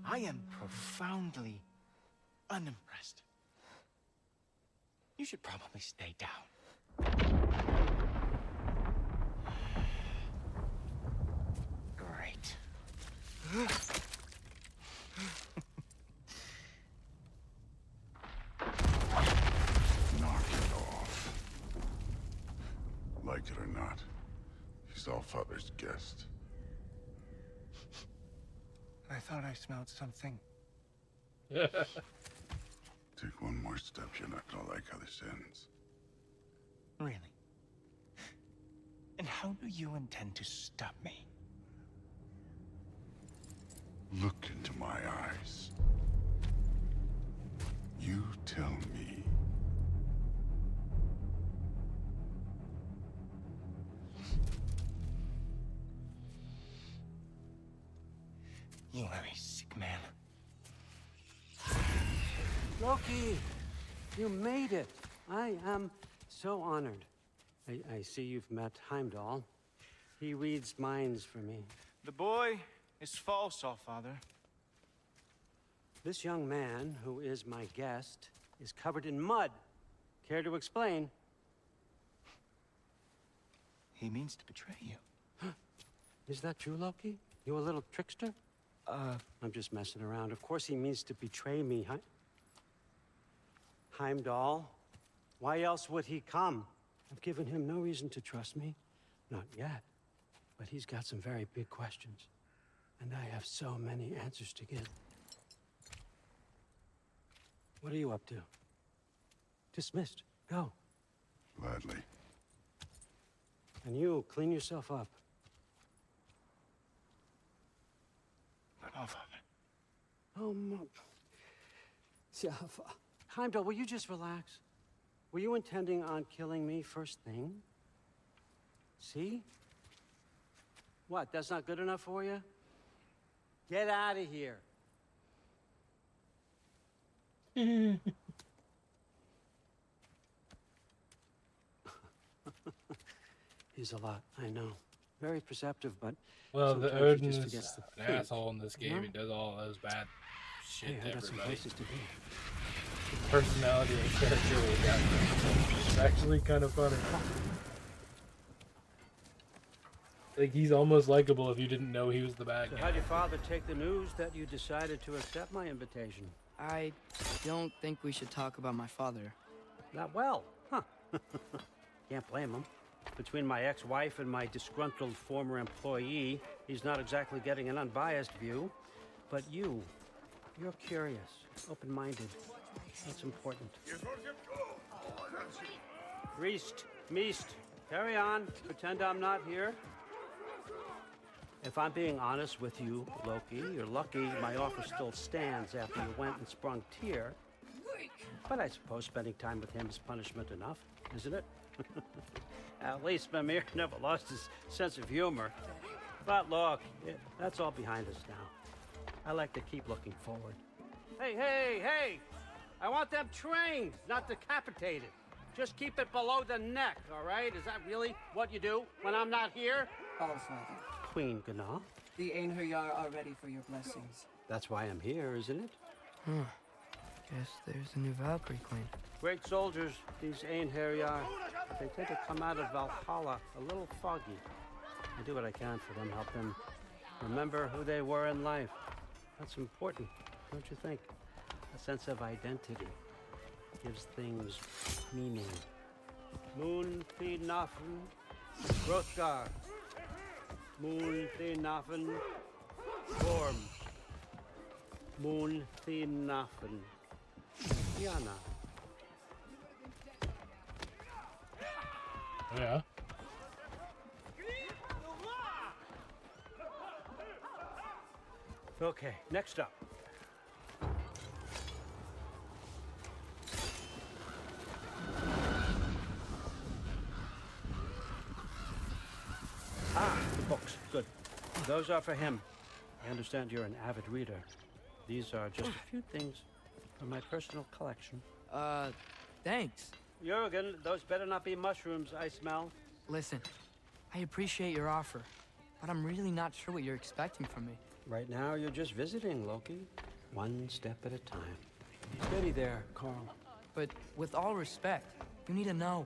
Speaker 11: I am profoundly unimpressed. You should probably stay down. Great.
Speaker 3: Knock it off. Like it or not, he's Allfather's guest.
Speaker 2: I thought I smelled something.
Speaker 3: Take one more step, you're not gonna like how this ends.
Speaker 11: Really? And how do you intend to stop me?
Speaker 3: Look into my eyes. You tell me.
Speaker 11: You are a sick man.
Speaker 12: Loki, you made it. I am so honored. I see you've met Heimdall. He reads minds for me.
Speaker 11: The boy is false, Allfather.
Speaker 12: This young man, who is my guest, is covered in mud. Care to explain?
Speaker 11: He means to betray you.
Speaker 12: Is that true, Loki? You a little trickster? I'm just messing around. Of course he means to betray me, Heimdall. Why else would he come? I've given him no reason to trust me. Not yet. But he's got some very big questions. And I have so many answers to give. What are you up to? Dismissed. Go.
Speaker 3: Gladly.
Speaker 12: And you, clean yourself up.
Speaker 11: But Allfather.
Speaker 12: Oh, Heimdall, will you just relax? Were you intending on killing me first thing? See? What, that's not good enough for you? Get out of here. He's a lot, I know. Very perceptive, but
Speaker 7: well, the
Speaker 12: sometimes
Speaker 7: Odin
Speaker 12: he
Speaker 7: is
Speaker 12: just forgets the
Speaker 7: an
Speaker 12: truth,
Speaker 7: asshole in this game.
Speaker 12: you know?
Speaker 7: He does all those bad shit
Speaker 12: Hey,
Speaker 7: to
Speaker 12: I got some
Speaker 7: everybody.
Speaker 12: places to be.
Speaker 7: Personality and character we got. It's actually kind of funny. Like, he's almost likable if you didn't know he was the bad
Speaker 12: So
Speaker 7: guy.
Speaker 12: how'd your father take the news that you decided to accept my invitation?
Speaker 9: I don't think we should talk about my father.
Speaker 12: Not well, huh? Can't blame him. Between my ex-wife and my disgruntled former employee, he's not exactly getting an unbiased view. But you're curious, open-minded. That's important. Meest, carry on. Pretend I'm not here. If I'm being honest with you, Loki, you're lucky my offer still stands after you went and sprung Tyr. But I suppose spending time with him is punishment enough, isn't it? At least Mimir never lost his sense of humor. But look, that's all behind us now. I like to keep looking forward. Hey! I want them trained, not decapitated. Just keep it below the neck, all right? Is that really what you do when I'm not here?
Speaker 13: Allfather,
Speaker 12: Queen Gná.
Speaker 13: the Einherjar are ready for your blessings.
Speaker 12: That's why I'm here, isn't it?
Speaker 9: Guess there's a new Valkyrie queen.
Speaker 12: Great soldiers, these Einherjar. They tend to come out of Valhalla a little foggy. I do what I can for them, help them remember who they were in life. That's important, don't you think? A sense of identity gives things meaning. Moon Thinafen, Hrothgar. Moon Thinafen, Gorm. Moon Thinafen, Yana.
Speaker 7: Yeah.
Speaker 12: Okay, next up. Ah, the books. Good. Those are for him. I understand you're an avid reader. These are just a few things from my personal collection.
Speaker 9: Thanks.
Speaker 12: Jurgen, those better not be mushrooms I smell.
Speaker 9: Listen, I appreciate your offer, but I'm really not sure what you're expecting from me.
Speaker 12: Right now, you're just visiting, Loki. One step at a time. Steady there, Carl.
Speaker 9: But with all respect, you need to know,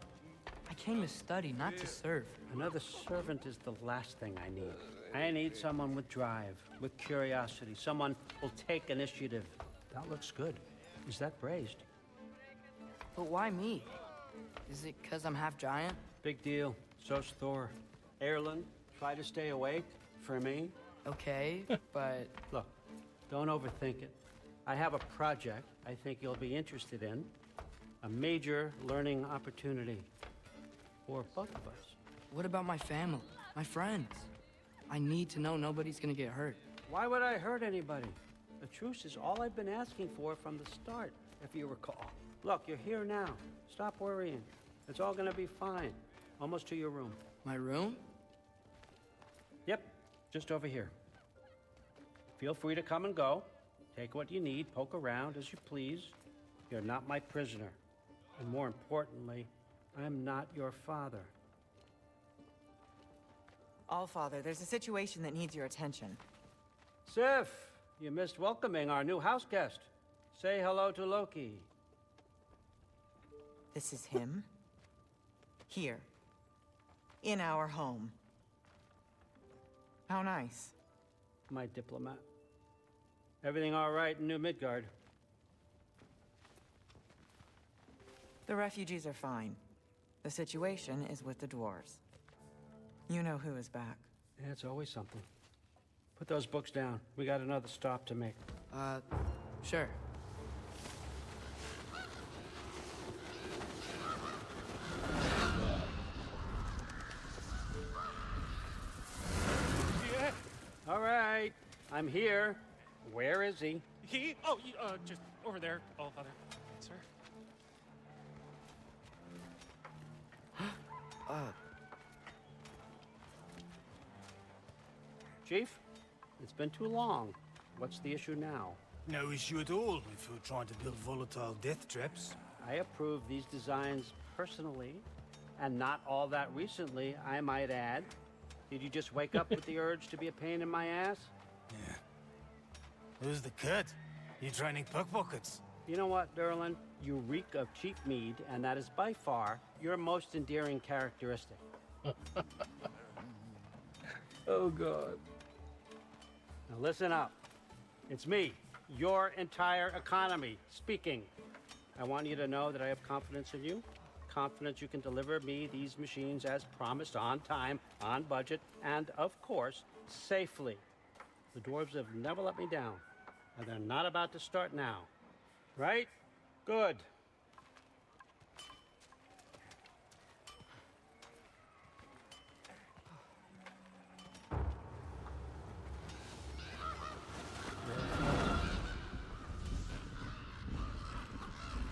Speaker 9: I came to study, not to serve.
Speaker 12: Another servant is the last thing I need. I need someone with drive, with curiosity, someone who'll take initiative. That looks good. Is that braised?
Speaker 9: But why me? Is it because I'm half giant?
Speaker 12: Big deal. So's Thor. Erlen, try to stay awake for me.
Speaker 9: Okay, but...
Speaker 12: Look, don't overthink it. I have a project I think you'll be interested in. A major learning opportunity. For both of us.
Speaker 9: What about my family? My friends? I need to know nobody's gonna get hurt.
Speaker 12: Why would I hurt anybody? A truce is all I've been asking for from the start, if you recall. Look, you're here now. Stop worrying. It's all gonna be fine. Almost to your room.
Speaker 9: My room?
Speaker 12: Yep, just over here. Feel free to come and go. Take what you need, poke around as you please. You're not my prisoner. And more importantly, I'm not your father.
Speaker 14: Allfather, there's a situation that needs your attention.
Speaker 12: Sif, you missed welcoming our new house guest. Say hello to Loki.
Speaker 14: This is him? Here. In our home. How nice.
Speaker 12: My diplomat. Everything all right in New Midgard?
Speaker 14: The refugees are fine. The situation is with the dwarves. You know who is back.
Speaker 12: Yeah, it's always something. Put those books down. We got another stop to make.
Speaker 9: Sure.
Speaker 12: Yeah. All right. I'm here. Where is he?
Speaker 15: Just over there, Allfather. Sir?
Speaker 12: Chief, it's been too long. What's the issue now?
Speaker 5: No issue at all if you're trying to build volatile death traps.
Speaker 12: I approve these designs personally, and not all that recently, I might add. Did you just wake up with the urge to be a pain in my ass?
Speaker 5: Yeah. Who's the cut? You training pickpockets?
Speaker 12: You know what, Derlin? You reek of cheap mead, and that is by far your most endearing characteristic.
Speaker 7: Oh, God.
Speaker 12: Now listen up. It's me, your entire economy, speaking. I want you to know that I have confidence in you. Confidence you can deliver me these machines as promised, on time, on budget, and, of course, safely. The dwarves have never let me down, and they're not about to start now. Right? Good.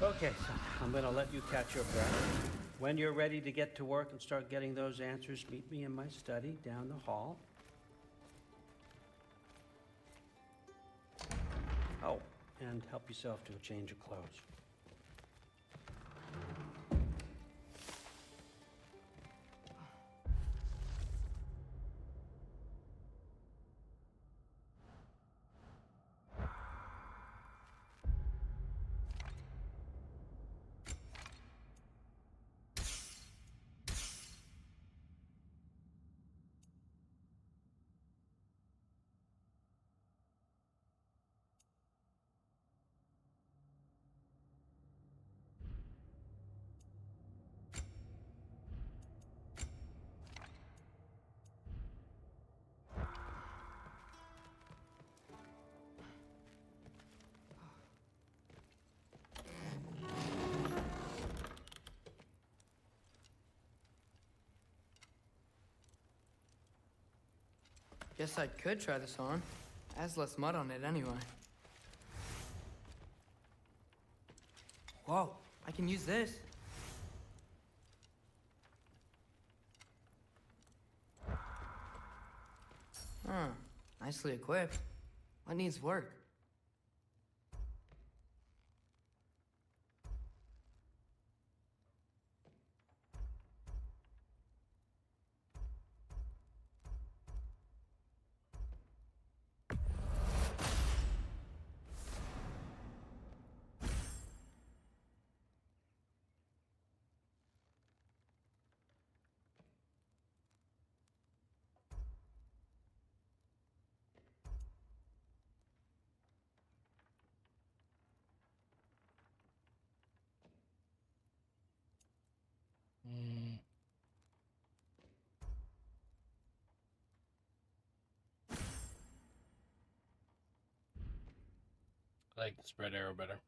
Speaker 12: Okay, so I'm gonna let you catch your breath. When you're ready to get to work and start getting those answers, meet me in my study down the hall. Oh, and help yourself to a change of clothes.
Speaker 9: Guess I could try this on. Has less mud on it anyway. Whoa, I can use this. Huh, nicely equipped. What needs work?
Speaker 7: I like the spread arrow better.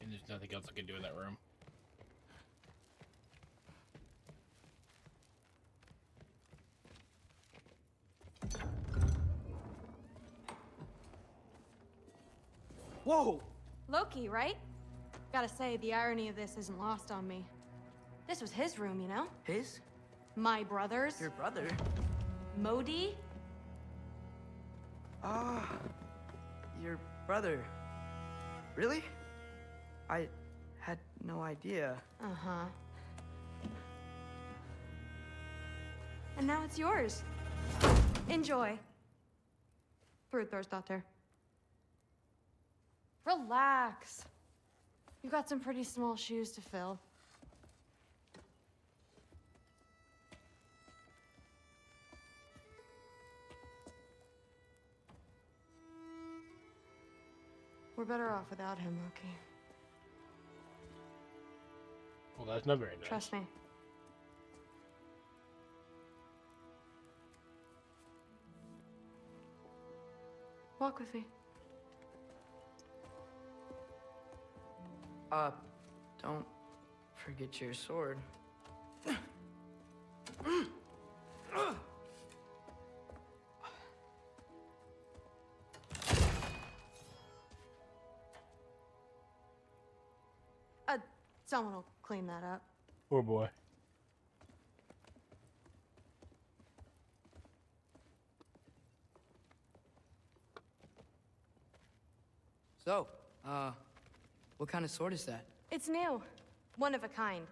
Speaker 7: And there's nothing else I can do in that room.
Speaker 16: Whoa! Loki, right? Gotta say, the irony of this isn't lost on me. This was his room, you know?
Speaker 9: His?
Speaker 16: My brother's.
Speaker 9: Your brother?
Speaker 16: Modi?
Speaker 9: Ah, your brother. Really? I had no idea.
Speaker 16: Uh-huh. And now it's yours. Enjoy. Daughter. Relax. You got some pretty small shoes to fill. We're better off without him, Loki.
Speaker 7: Well, that's not very nice.
Speaker 16: Trust me. Walk with me.
Speaker 9: Don't forget your sword.
Speaker 16: Someone will clean that up.
Speaker 7: Poor boy.
Speaker 9: So, what kind of sword is that?
Speaker 16: It's new. One of a kind.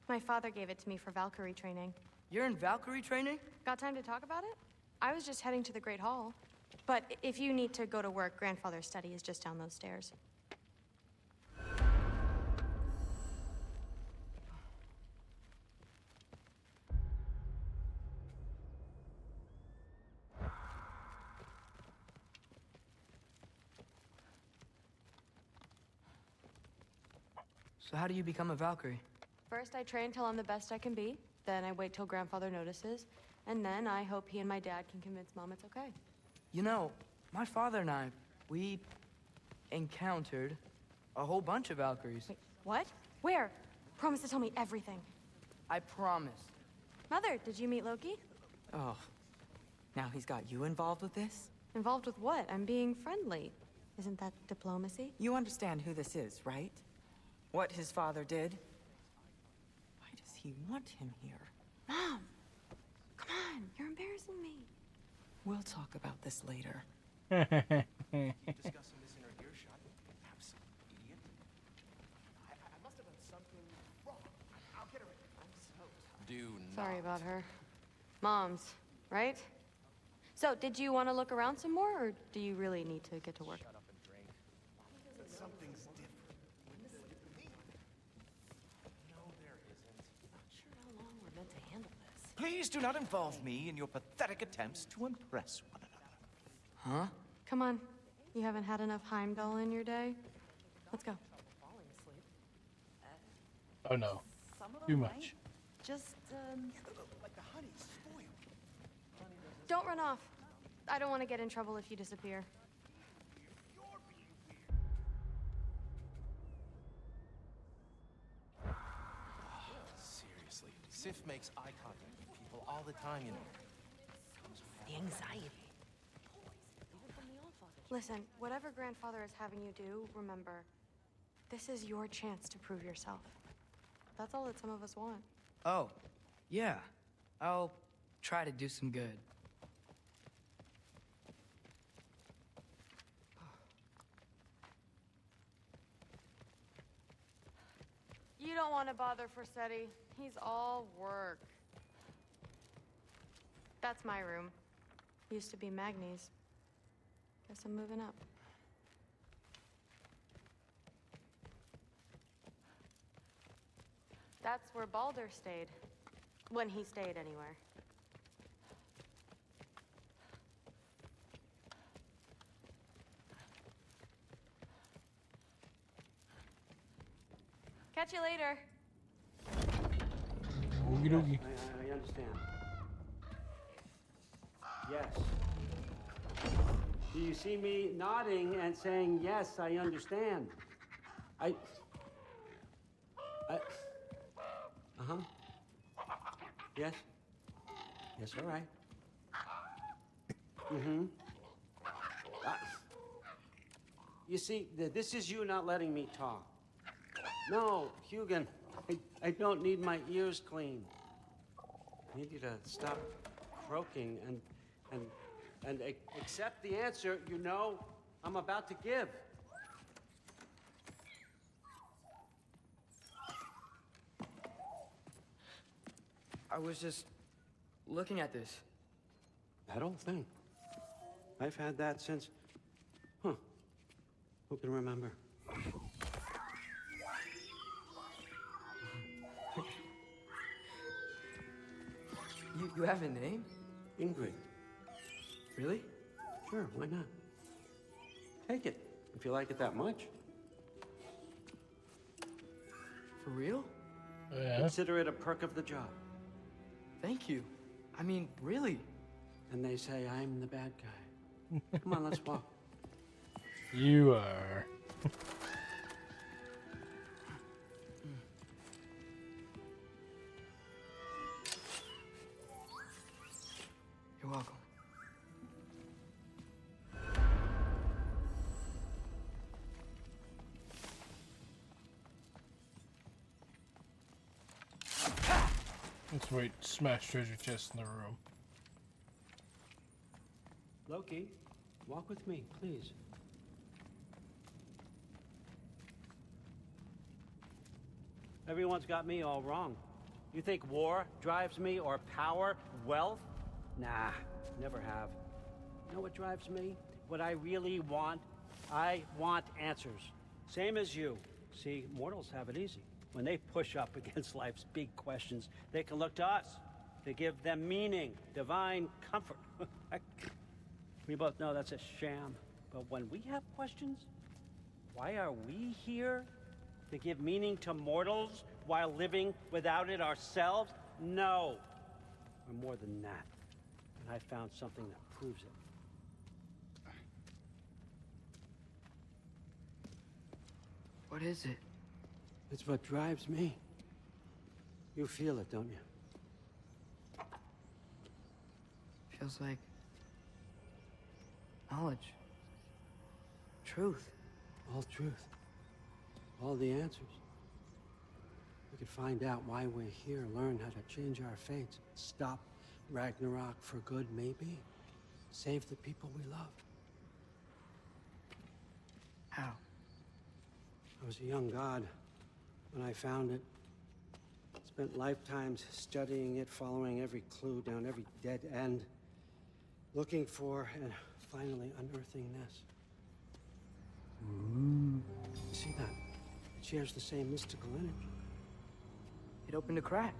Speaker 16: My father gave it to me for Valkyrie training.
Speaker 9: You're in Valkyrie training?
Speaker 16: Got time to talk about it? I was just heading to the Great Hall. But if you need to go to work, Grandfather's study is just down those stairs.
Speaker 9: So how do you become a Valkyrie?
Speaker 16: First, I train till I'm the best I can be. Then I wait till Grandfather notices. And then I hope he and my dad can convince Mom it's okay.
Speaker 9: You know, my father and I, we encountered a whole bunch of Valkyries.
Speaker 16: Wait, what? Where? Promise to tell me everything.
Speaker 9: I promise.
Speaker 16: Mother, did you meet Loki?
Speaker 14: Oh, now he's got you involved with this?
Speaker 16: Involved with what? I'm being friendly. Isn't that diplomacy?
Speaker 14: You understand who this is, right? What his father did? Why does he want him here?
Speaker 16: Mom! Come on, you're embarrassing me.
Speaker 14: We'll talk about this later.
Speaker 11: Discussing this in her earshot. Absolute idiot. I must have done something wrong. I'll get her. I'm so tired. Do not.
Speaker 16: Sorry about her. Mom's, right? So, did you want to look around some more, or do you really need to get to work?
Speaker 11: Shut up and drink. Something's different. No, there isn't.
Speaker 4: Not sure how long we're meant to handle this.
Speaker 11: Please do not involve me in your pathetic attempts to impress one another.
Speaker 9: Huh?
Speaker 16: Come on. You haven't had enough Heimdall in your day? Let's go.
Speaker 7: Oh no. Too much.
Speaker 16: Just,
Speaker 11: Like the honey spoiled.
Speaker 16: don't run off. I don't want to get in trouble if you disappear.
Speaker 11: Seriously, Sif makes eye contact with people all the time, you know.
Speaker 4: The anxiety.
Speaker 16: Listen, whatever Grandfather is having you do, remember, this is your chance to prove yourself. That's all that some of us want.
Speaker 9: Oh, yeah. I'll try to do some good.
Speaker 16: You don't want to bother Forseti. He's all work. That's my room. Used to be Magni's. Guess I'm moving up. That's where Baldur stayed. When he stayed, anywhere. Catch you later.
Speaker 7: Okie dokie.
Speaker 12: I understand. Yes. Do you see me nodding and saying, yes, I understand? Uh-huh. Yes? Yes, all right. Mm-hmm. You see, this is you not letting me talk. No, Hugin, I don't need my ears cleaned. I need you to stop croaking and accept the answer you know I'm about to give.
Speaker 9: I was just looking at this.
Speaker 12: That old thing. I've had that since... Huh. Who can remember?
Speaker 9: You have a name?
Speaker 12: Ingrid.
Speaker 9: Really?
Speaker 12: Sure, why not? Take it, if you like it that much.
Speaker 9: For real?
Speaker 7: Yeah.
Speaker 12: Consider it a perk of the job.
Speaker 9: Thank you. I mean, really.
Speaker 12: And they say I'm the bad guy. Come on, let's walk.
Speaker 7: You are.
Speaker 9: You're welcome.
Speaker 7: Let's wait. Smash treasure chest in the room.
Speaker 12: Loki, walk with me, please. Everyone's got me all wrong. You think war drives me, or power, wealth? Nah, never have. You know what drives me? What I really want? I want answers. Same as you. See, mortals have it easy. When they push up against life's big questions, they can look to us to give them meaning, divine comfort. We both know that's a sham. But when we have questions, why are we here? To give meaning to mortals while living without it ourselves? No. We're more than that. And I found something that proves it.
Speaker 9: What is it?
Speaker 12: It's what drives me. You feel it, don't you?
Speaker 9: Feels like knowledge. Truth.
Speaker 12: All truth. All the answers. We could find out why we're here, learn how to change our fates, stop Ragnarok for good, maybe. Save the people we love.
Speaker 9: How?
Speaker 12: I was a young god when I found it. Spent lifetimes studying it, following every clue down every dead end, looking for and finally unearthing this. See that? It shares the same mystical energy.
Speaker 9: It opened a crack.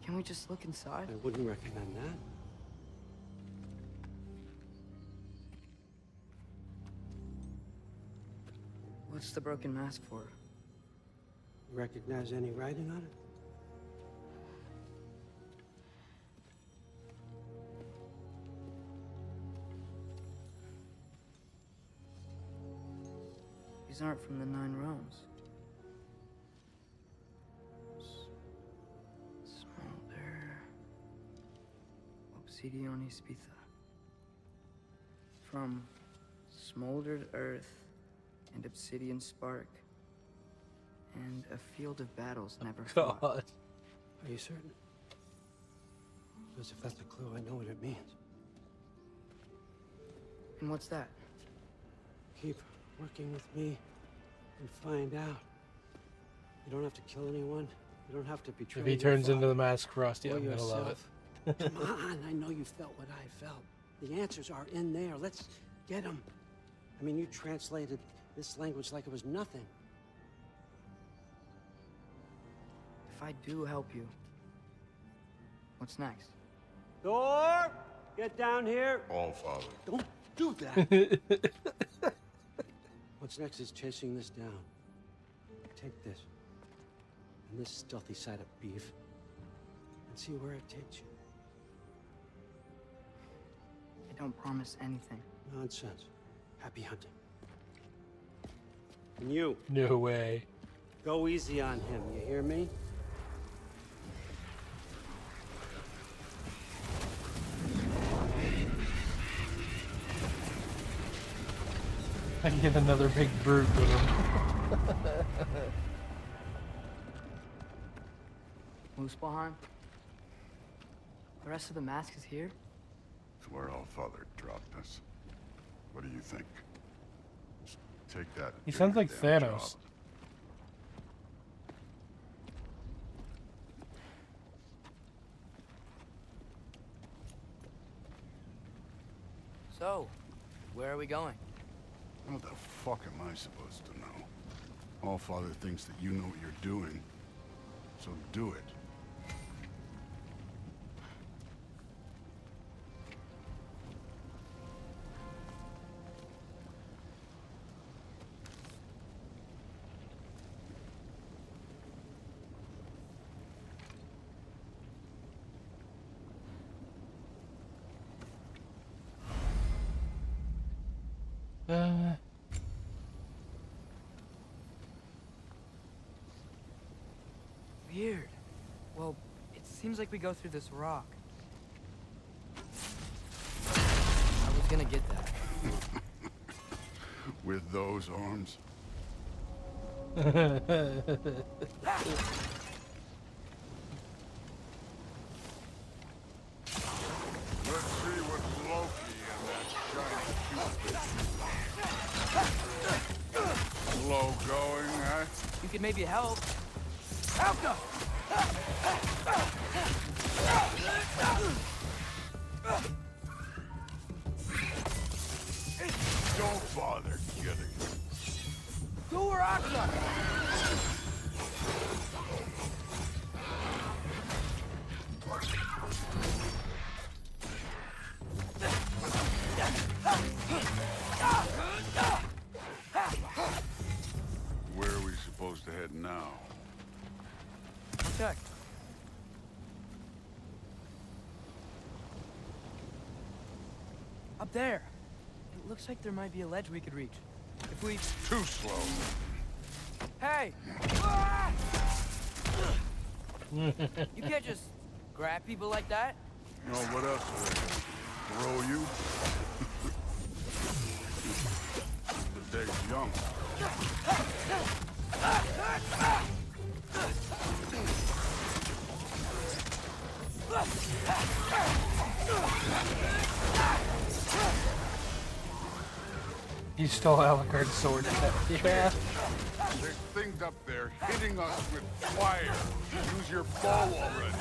Speaker 9: Can we just look inside?
Speaker 12: I wouldn't recommend that.
Speaker 9: What's the broken mask for?
Speaker 12: You recognize any writing on it?
Speaker 9: These aren't from the 9 realms. Smolder. Obsidione Spitha. From smoldered earth and obsidian spark. And a field of battles never fought.
Speaker 12: Are you certain? Because if that's a clue, I know what it means.
Speaker 9: And what's that?
Speaker 12: Keep working with me and find out. You don't have to kill anyone. You don't have to betray.
Speaker 7: If he turns into the mask Frosty,
Speaker 12: or
Speaker 7: I'm gonna love
Speaker 12: yourself.
Speaker 7: it.
Speaker 12: Come on, I know you felt what I felt. The answers are in there. Let's get them. I mean, you translated this language like it was nothing.
Speaker 9: If I do help you, what's next?
Speaker 12: Thor, get down here.
Speaker 3: All Father.
Speaker 12: Don't do that. What's next is chasing this down. Take this and this stealthy side of beef and see where it takes you.
Speaker 9: I don't promise anything.
Speaker 12: Nonsense. Happy hunting. And you.
Speaker 7: No way.
Speaker 12: Go easy on him, you hear me?
Speaker 7: I can get another big brute with him.
Speaker 9: Muspelheim? The rest of the mask is here?
Speaker 3: It's where All Father dropped us. What do you think? Just take that.
Speaker 7: He sounds like
Speaker 3: damn
Speaker 7: Thanos.
Speaker 3: job.
Speaker 9: So, where are we going?
Speaker 3: What the fuck am I supposed to know? All Father thinks that you know what you're doing, so do it.
Speaker 9: Weird. Well, it seems like we go through this rock. I was gonna get that.
Speaker 3: With those arms? Let's see what Loki and that shiny cupid. Slow going, huh?
Speaker 9: You could maybe help.
Speaker 5: Alka!
Speaker 3: Don't bother getting it.
Speaker 9: Go where Aksa!
Speaker 3: Where are we supposed to head now?
Speaker 9: Check. Up there. It looks like there might be a ledge we could reach. If we...
Speaker 3: Too slow.
Speaker 9: Hey! You can't just grab people like that.
Speaker 3: No, what else are they gonna throw you? The day's young.
Speaker 7: You stole Alucard's sword. Yeah.
Speaker 3: There's things up there hitting us with fire. Use your bow already.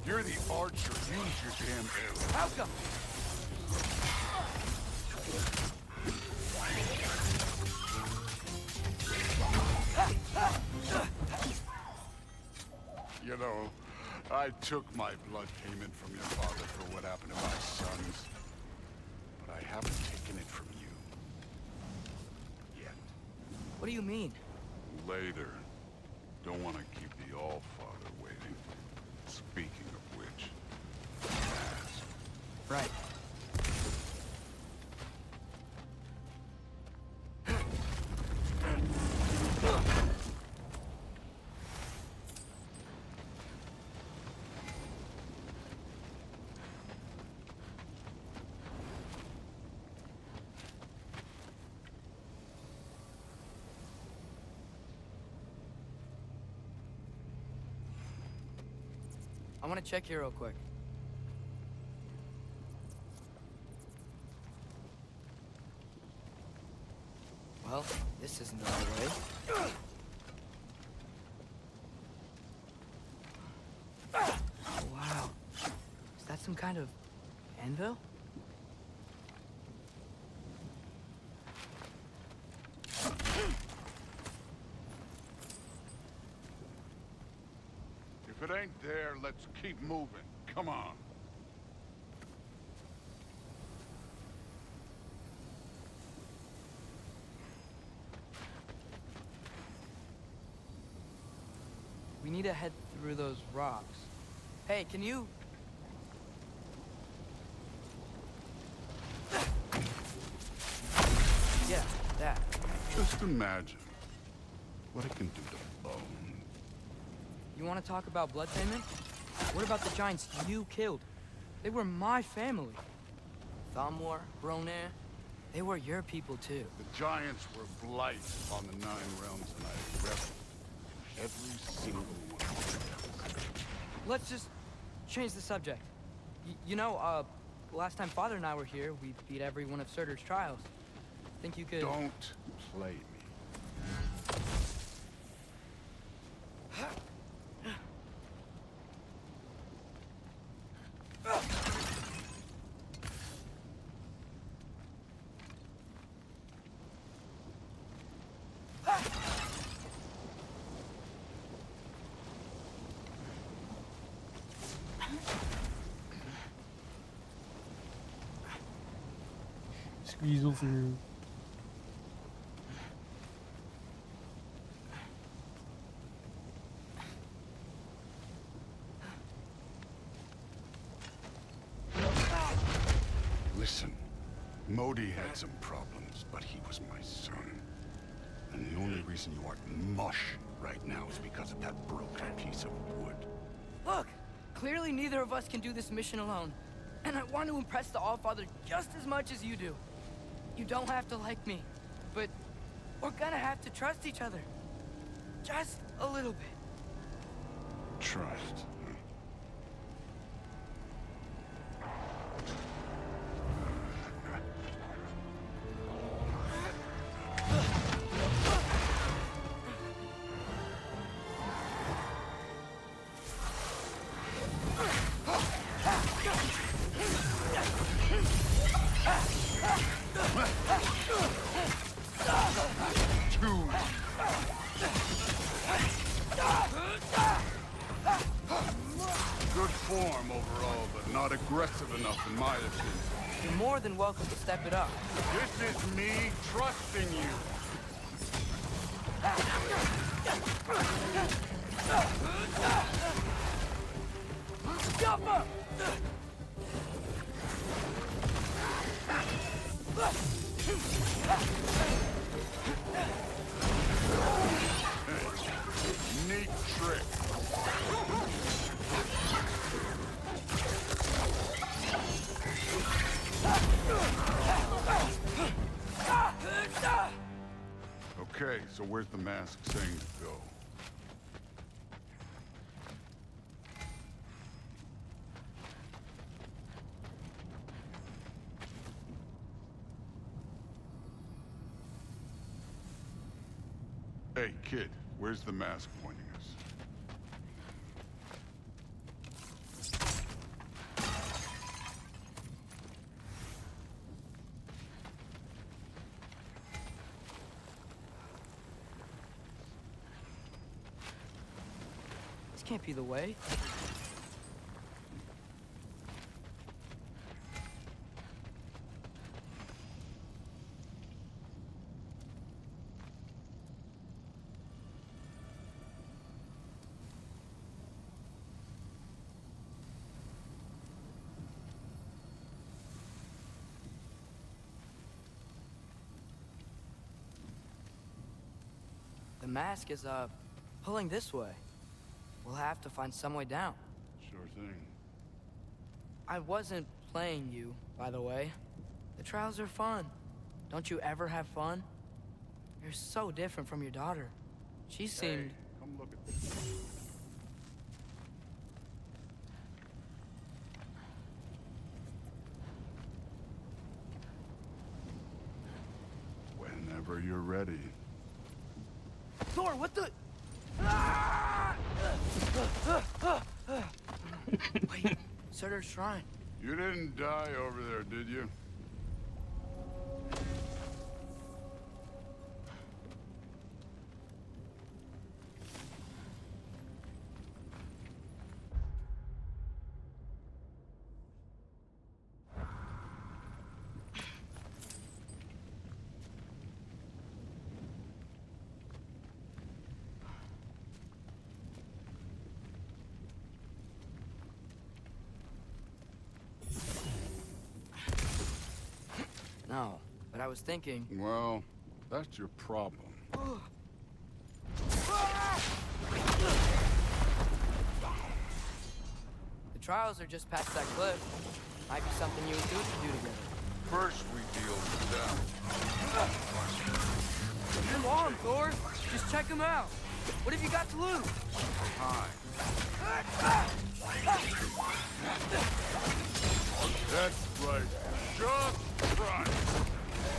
Speaker 3: You're the archer. Use your damn arrow.
Speaker 9: How come?
Speaker 3: You know, I took my blood payment from your father for what happened to my sons. But I haven't taken it from you. Yet.
Speaker 9: What do you mean?
Speaker 3: Later. Don't want to keep the All-Father waiting. Speaking of which, ask.
Speaker 9: Right. I want to check here real quick. Well, this isn't the right way. Oh, wow. Is that some kind of anvil?
Speaker 3: If it ain't there, let's keep moving. Come on.
Speaker 9: We need to head through those rocks. Hey, can you... Yeah, that.
Speaker 3: Just imagine what it can do to bone.
Speaker 9: You want to talk about blood payment? What about the giants you killed? They were my family. Thamor, Ronan, they were your people too.
Speaker 3: The giants were blight on the 9 realms, and I reveled every single one of them.
Speaker 9: Let's just change the subject. Last time Father and I were here, we beat every one of Surtur's trials. Think you could...
Speaker 3: Don't play me.
Speaker 7: Squeeze through.
Speaker 3: Listen, Modi had some problems, but he was my son. And the only reason you aren't mush right now is because of that broken piece of wood.
Speaker 9: Look! Clearly neither of us can do this mission alone. And I want to impress the Allfather just as much as you do. You don't have to like me, but we're gonna have to trust each other. Just a little bit.
Speaker 3: Trust. aggressive enough, in my opinion.
Speaker 9: You're more than welcome to step it up.
Speaker 3: This is me trusting you.
Speaker 9: Jumper!
Speaker 3: Neat trick. Okay, so where's the mask saying to go? Hey, kid, where's the mask pointing us?
Speaker 9: This can't be the way. The mask is, pulling this way. We'll have to find some way down.
Speaker 3: Sure thing.
Speaker 9: I wasn't playing you, by the way. The trials are fun. Don't you ever have fun? You're so different from your daughter. She seemed...
Speaker 3: Hey, come look at this. Whenever you're ready.
Speaker 9: Thor, what the... Wait, Surtur's shrine.
Speaker 3: You didn't die over there, did you?
Speaker 9: No, but I was thinking...
Speaker 3: Well, that's your problem.
Speaker 9: The trials are just past that cliff. Might be something you and Dude could do together.
Speaker 3: First we deal with them.
Speaker 9: Come on, Thor. Just check them out. What have you got to lose?
Speaker 3: Time. That's right. Just run.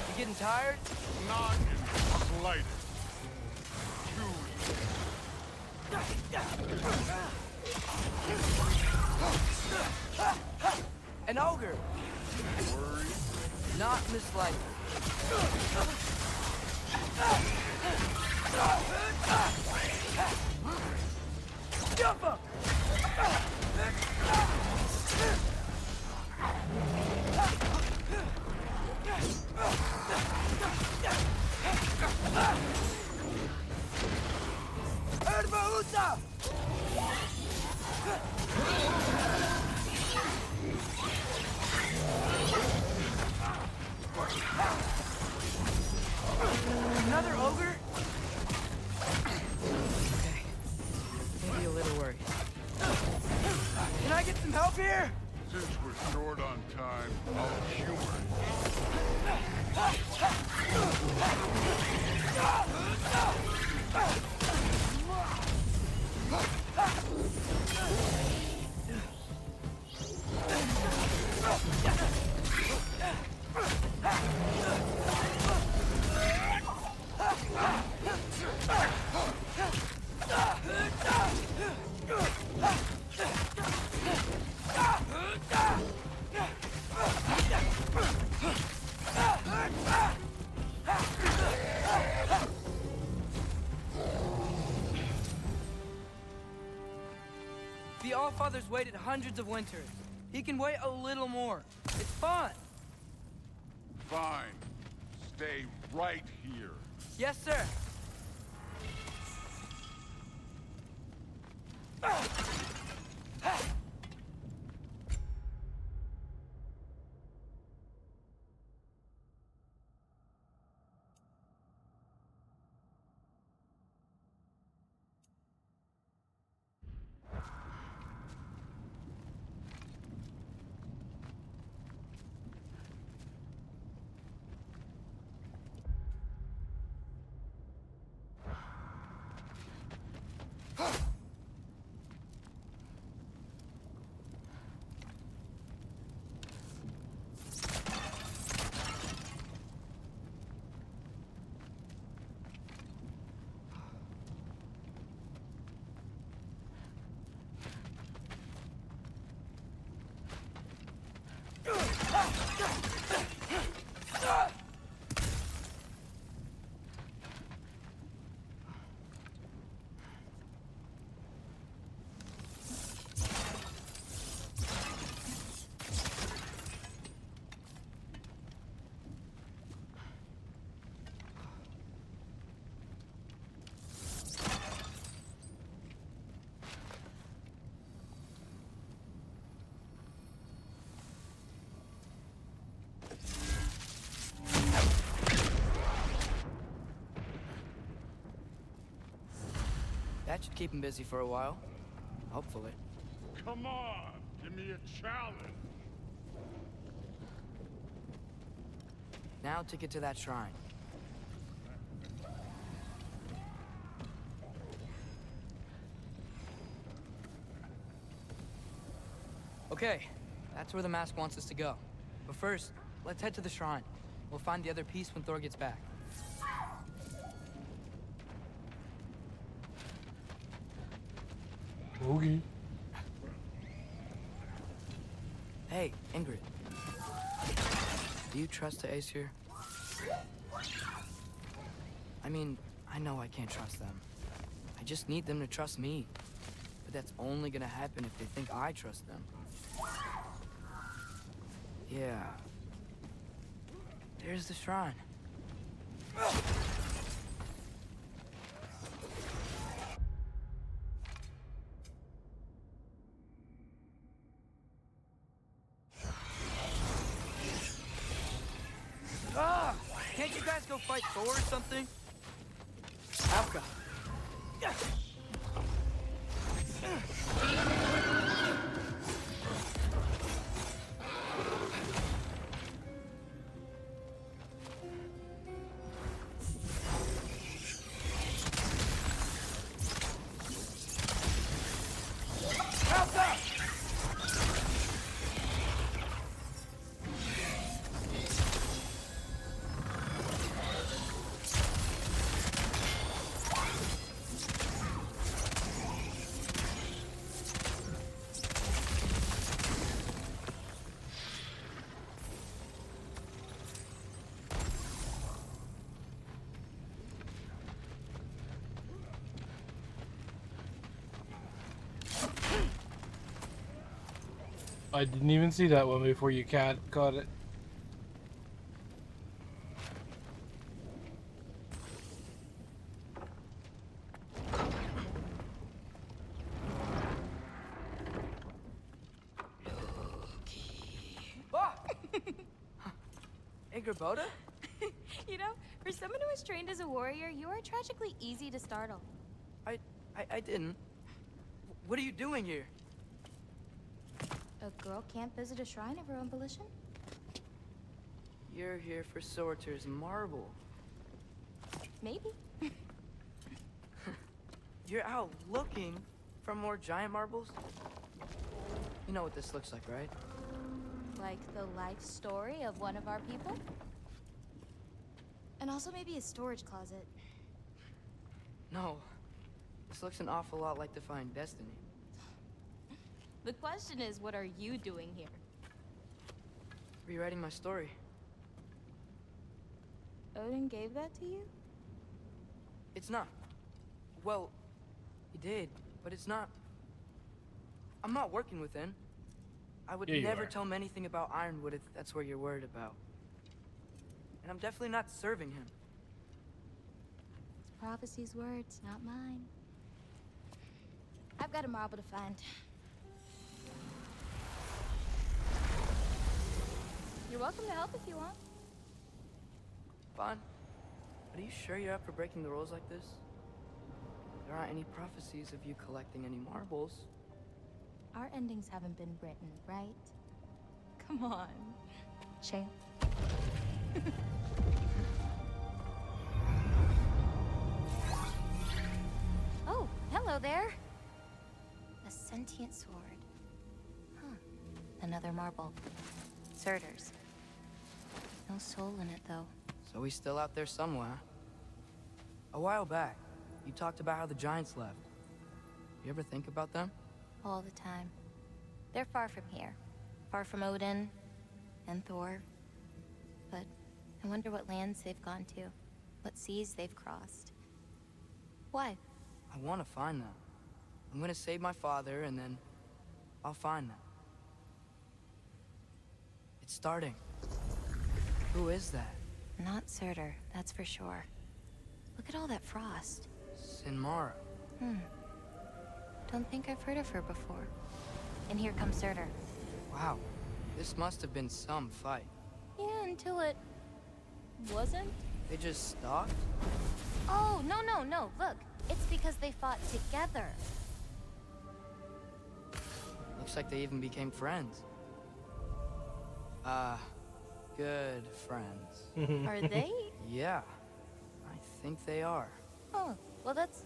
Speaker 9: You getting tired?
Speaker 3: Not in the slightest.
Speaker 9: An ogre.
Speaker 3: Worry.
Speaker 9: Not misliked. Jump up! Erba Another ogre? Okay. Maybe a little worried. Can I get some help here?
Speaker 3: Since we're short on time, I'll humor
Speaker 9: The Allfathers waited hundreds of winters. He can wait a little more. It's fun.
Speaker 3: Fine. Stay right here.
Speaker 9: Yes, sir. That should keep him busy for a while. Hopefully.
Speaker 3: Come on, give me a challenge.
Speaker 9: Now to get to that shrine. Okay, that's where the mask wants us to go. But first, let's head to the shrine. We'll find the other piece when Thor gets back.
Speaker 7: Okay.
Speaker 9: Hey, Ingrid. Do you trust the Aesir? I mean, I know I can't trust them. I just need them to trust me. But that's only gonna happen if they think I trust them. Yeah. There's the shrine. Ah! Can't you guys go fight Thor or something? Alka.
Speaker 7: I didn't even see that one before you caught it.
Speaker 9: Ingrid?
Speaker 17: You know, for someone who is trained as a warrior, you are tragically easy to startle.
Speaker 9: I didn't. What are you doing here?
Speaker 17: A girl can't visit a shrine of her own volition?
Speaker 9: You're here for Sorter's marble.
Speaker 17: Maybe.
Speaker 9: You're out looking for more giant marbles? You know what this looks like, right?
Speaker 17: Like the life story of one of our people? And also maybe a storage closet.
Speaker 9: No. This looks an awful lot like Defying Destiny.
Speaker 17: The question is, what are you doing here?
Speaker 9: Rewriting my story.
Speaker 17: Odin gave that to you?
Speaker 9: It's not. Well, he did, but it's not. I'm not working with him. I would
Speaker 7: Yeah, you
Speaker 9: never
Speaker 7: are.
Speaker 9: tell him anything about Ironwood if that's what you're worried about. And I'm definitely not serving him.
Speaker 17: It's prophecy's words, not mine. I've got a marble to find. You're welcome to help if you want.
Speaker 9: Fine. But are you sure you're up for breaking the rules like this? There aren't any prophecies of you collecting any marbles.
Speaker 17: Our endings haven't been written, right? Come on, champ. Oh, hello there. A sentient sword. Huh. Another marble. Surtur's. No soul in it, though.
Speaker 9: So he's still out there somewhere. A while back, you talked about how the giants left. You ever think about them?
Speaker 17: All the time. They're far from here. Far from Odin and Thor. But I wonder what lands they've gone to. What seas they've crossed. Why?
Speaker 9: I want to find them. I'm gonna save my father, and then I'll find them. It's starting. Who is that?
Speaker 17: Not Surtur, that's for sure. Look at all that frost.
Speaker 9: Sinmara.
Speaker 17: Don't think I've heard of her before. And here comes Surtur.
Speaker 9: Wow. This must have been some fight.
Speaker 17: Yeah, until it... wasn't?
Speaker 9: They just stopped?
Speaker 17: Oh, no. Look, it's because they fought together.
Speaker 9: Looks like they even became friends. Good friends.
Speaker 17: Are they?
Speaker 9: Yeah. I think they are.
Speaker 17: Oh, well that's...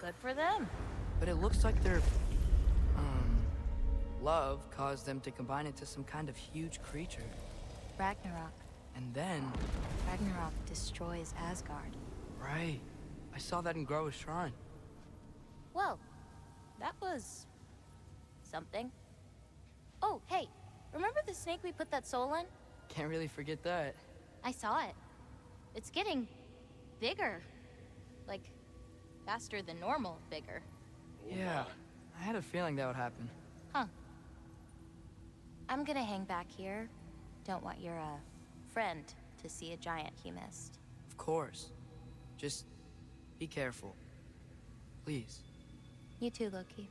Speaker 17: good for them.
Speaker 9: But it looks like their... love caused them to combine into some kind of huge creature.
Speaker 17: Ragnarok.
Speaker 9: And then...
Speaker 17: Ragnarok destroys Asgard.
Speaker 9: Right. I saw that in Groa's shrine.
Speaker 17: Well, that was... something. Oh, hey, remember the snake we put that soul in?
Speaker 9: Can't really forget that.
Speaker 17: I saw it. It's getting... bigger. Like, faster than normal bigger.
Speaker 9: Yeah, I had a feeling that would happen.
Speaker 17: Huh. I'm gonna hang back here. Don't want your, friend to see a giant he missed.
Speaker 9: Of course. Just be careful. Please.
Speaker 17: You too, Loki.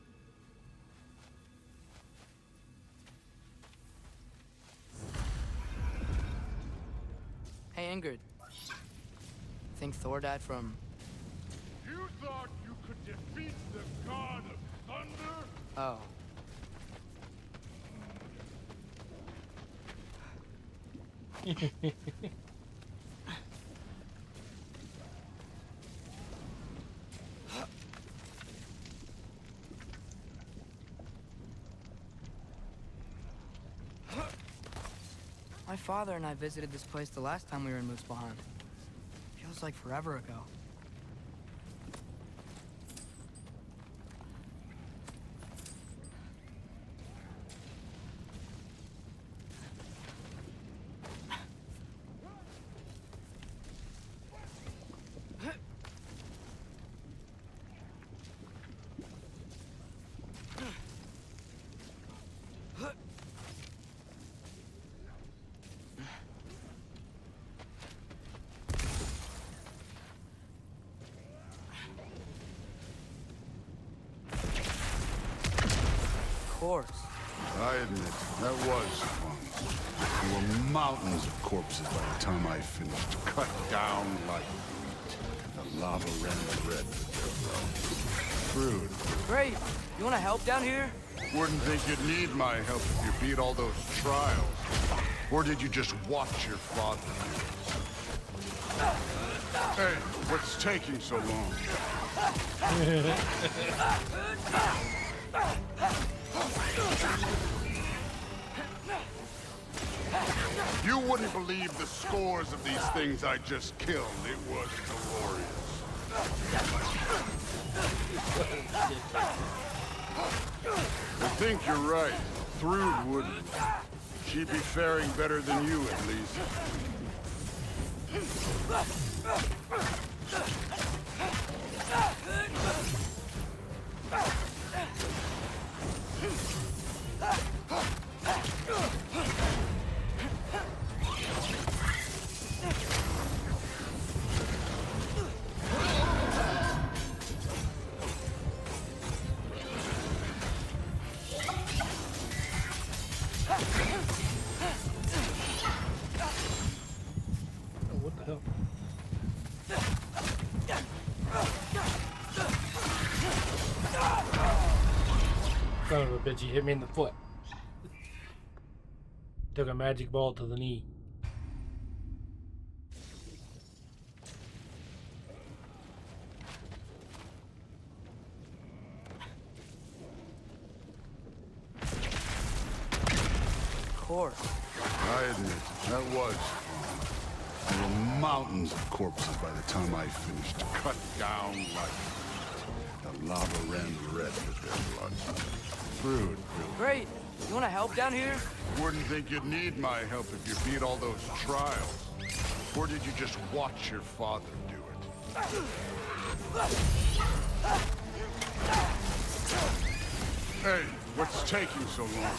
Speaker 9: Hey, Ingrid. Think Thor died from...
Speaker 3: You thought you could defeat the god of thunder?
Speaker 9: Oh. My father and I visited this place the last time we were in Muspelheim. Feels like forever ago. Course.
Speaker 3: I admit, that was fun. There were mountains of corpses by the time I finished, cut down like meat. The lava ran red with their blood. Crude.
Speaker 9: Great. You want to help down here?
Speaker 3: Wouldn't think you'd need my help if you beat all those trials. Or did you just watch your father do it? Hey, what's taking so long? You wouldn't believe the scores of these things I just killed. It was glorious. I think you're right. Thrud wouldn't. She'd be faring better than you, at least.
Speaker 7: Bet you hit me in the foot. Took a magic ball to the knee.
Speaker 3: I admit, that was fun. There were mountains of corpses by the time I finished, cut down like meat. The lava ran red with their blood. Fruit.
Speaker 9: Great. You want to help down here?
Speaker 3: Wouldn't think you'd need my help if you beat all those trials. Or did you just watch your father do it? Hey, what's taking so long?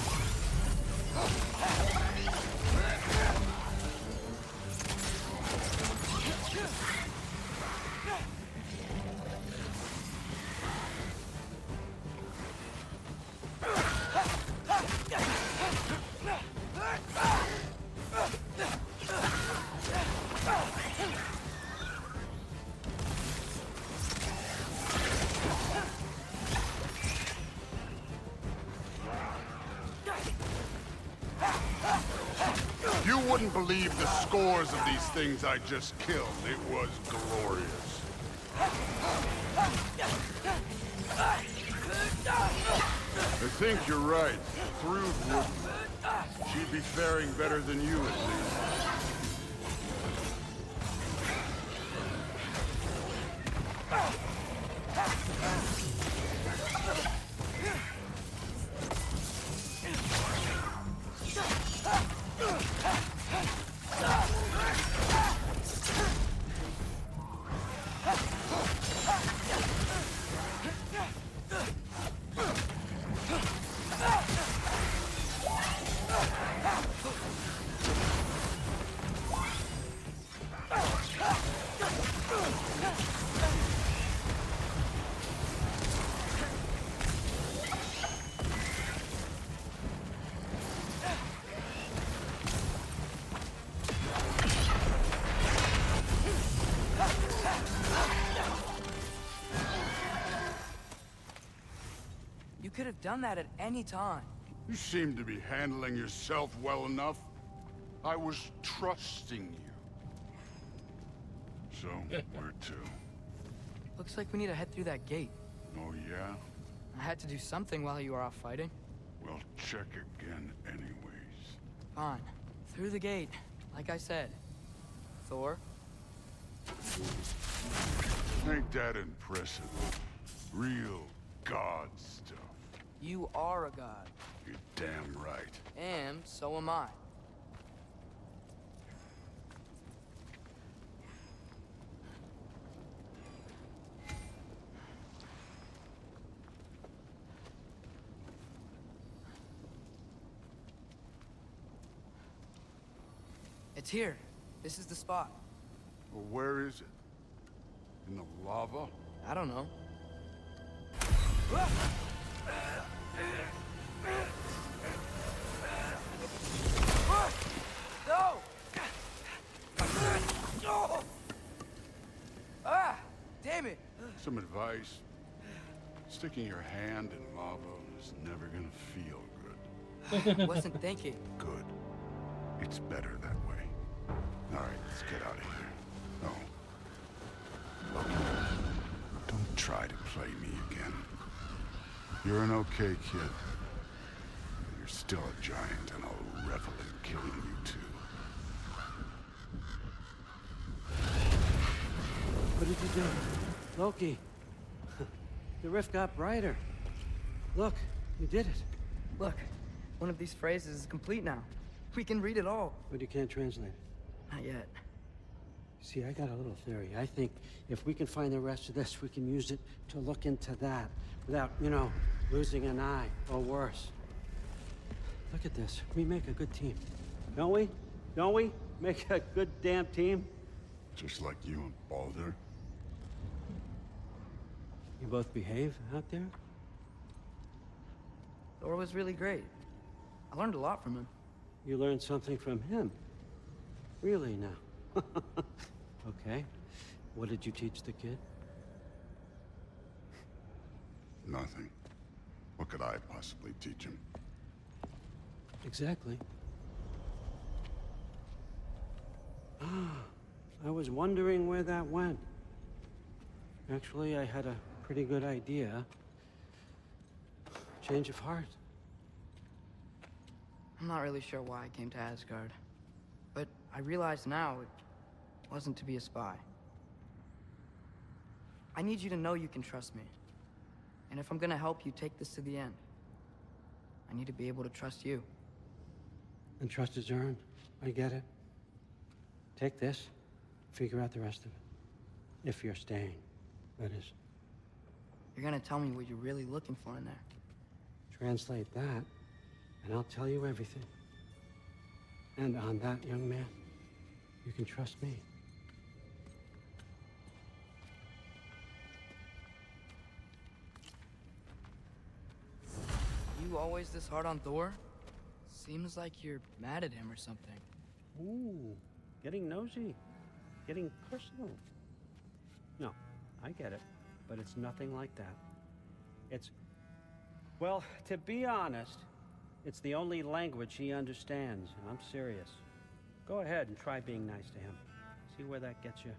Speaker 3: You wouldn't believe the scores of these things I just killed. It was glorious. I think you're right. Thrud wouldn't. She'd be faring better than you, at least.
Speaker 9: You could have done that at any time.
Speaker 3: You seem to be handling yourself well enough. I was trusting you. So, where to?
Speaker 9: Looks like we need to head through that gate.
Speaker 3: Oh, yeah?
Speaker 9: I had to do something while you were off fighting.
Speaker 3: Well, check again anyways.
Speaker 9: Fine. Through the gate, like I said. Thor?
Speaker 3: Ain't that impressive? Real god stuff.
Speaker 9: You are a god.
Speaker 3: You're damn right.
Speaker 9: And so am I. It's here. This is the spot.
Speaker 3: Well, where is it? In the lava?
Speaker 9: I don't know. No! Ah! Damn it!
Speaker 3: Some advice. Sticking your hand in lava is never gonna feel good.
Speaker 9: Wasn't thinking.
Speaker 3: Good. It's better that way. All right, let's get out of here. Oh. Look, don't try to play me again. You're an okay kid. You're still a giant, and I'll revel in killing you too.
Speaker 12: What did you do? Loki. The rift got brighter. Look, you did it.
Speaker 9: Look, one of these phrases is complete now. We can read it all.
Speaker 12: But you can't translate it.
Speaker 9: Not yet.
Speaker 12: See, I got a little theory. I think if we can find the rest of this, we can use it to look into that without, you know, losing an eye or worse. Look at this. We make a good team. Don't we? Don't we? Make a good damn team?
Speaker 3: Just like you and Baldur.
Speaker 12: You both behave out there?
Speaker 9: Thor was really great. I learned a lot from him.
Speaker 12: You learned something from him? Really now? Okay. What did you teach the kid?
Speaker 3: Nothing. What could I possibly teach him?
Speaker 12: Exactly. I was wondering where that went. Actually, I had a pretty good idea. Change of heart.
Speaker 9: I'm not really sure why I came to Asgard, but I realize now it wasn't to be a spy. I need you to know you can trust me. And if I'm gonna help you take this to the end, I need to be able to trust you.
Speaker 12: And trust is earned. I get it. Take this, figure out the rest of it. If you're staying, that is.
Speaker 9: You're gonna tell me what you're really looking for in there.
Speaker 12: Translate that, and I'll tell you everything. And on that, young man, you can trust me.
Speaker 9: You always this hard on Thor? Seems like you're mad at him or something.
Speaker 12: Ooh, getting nosy, getting personal. No, I get it, but it's nothing like that. It's, well, to be honest, it's the only language he understands, and I'm serious. Go ahead and try being nice to him. See where that gets you.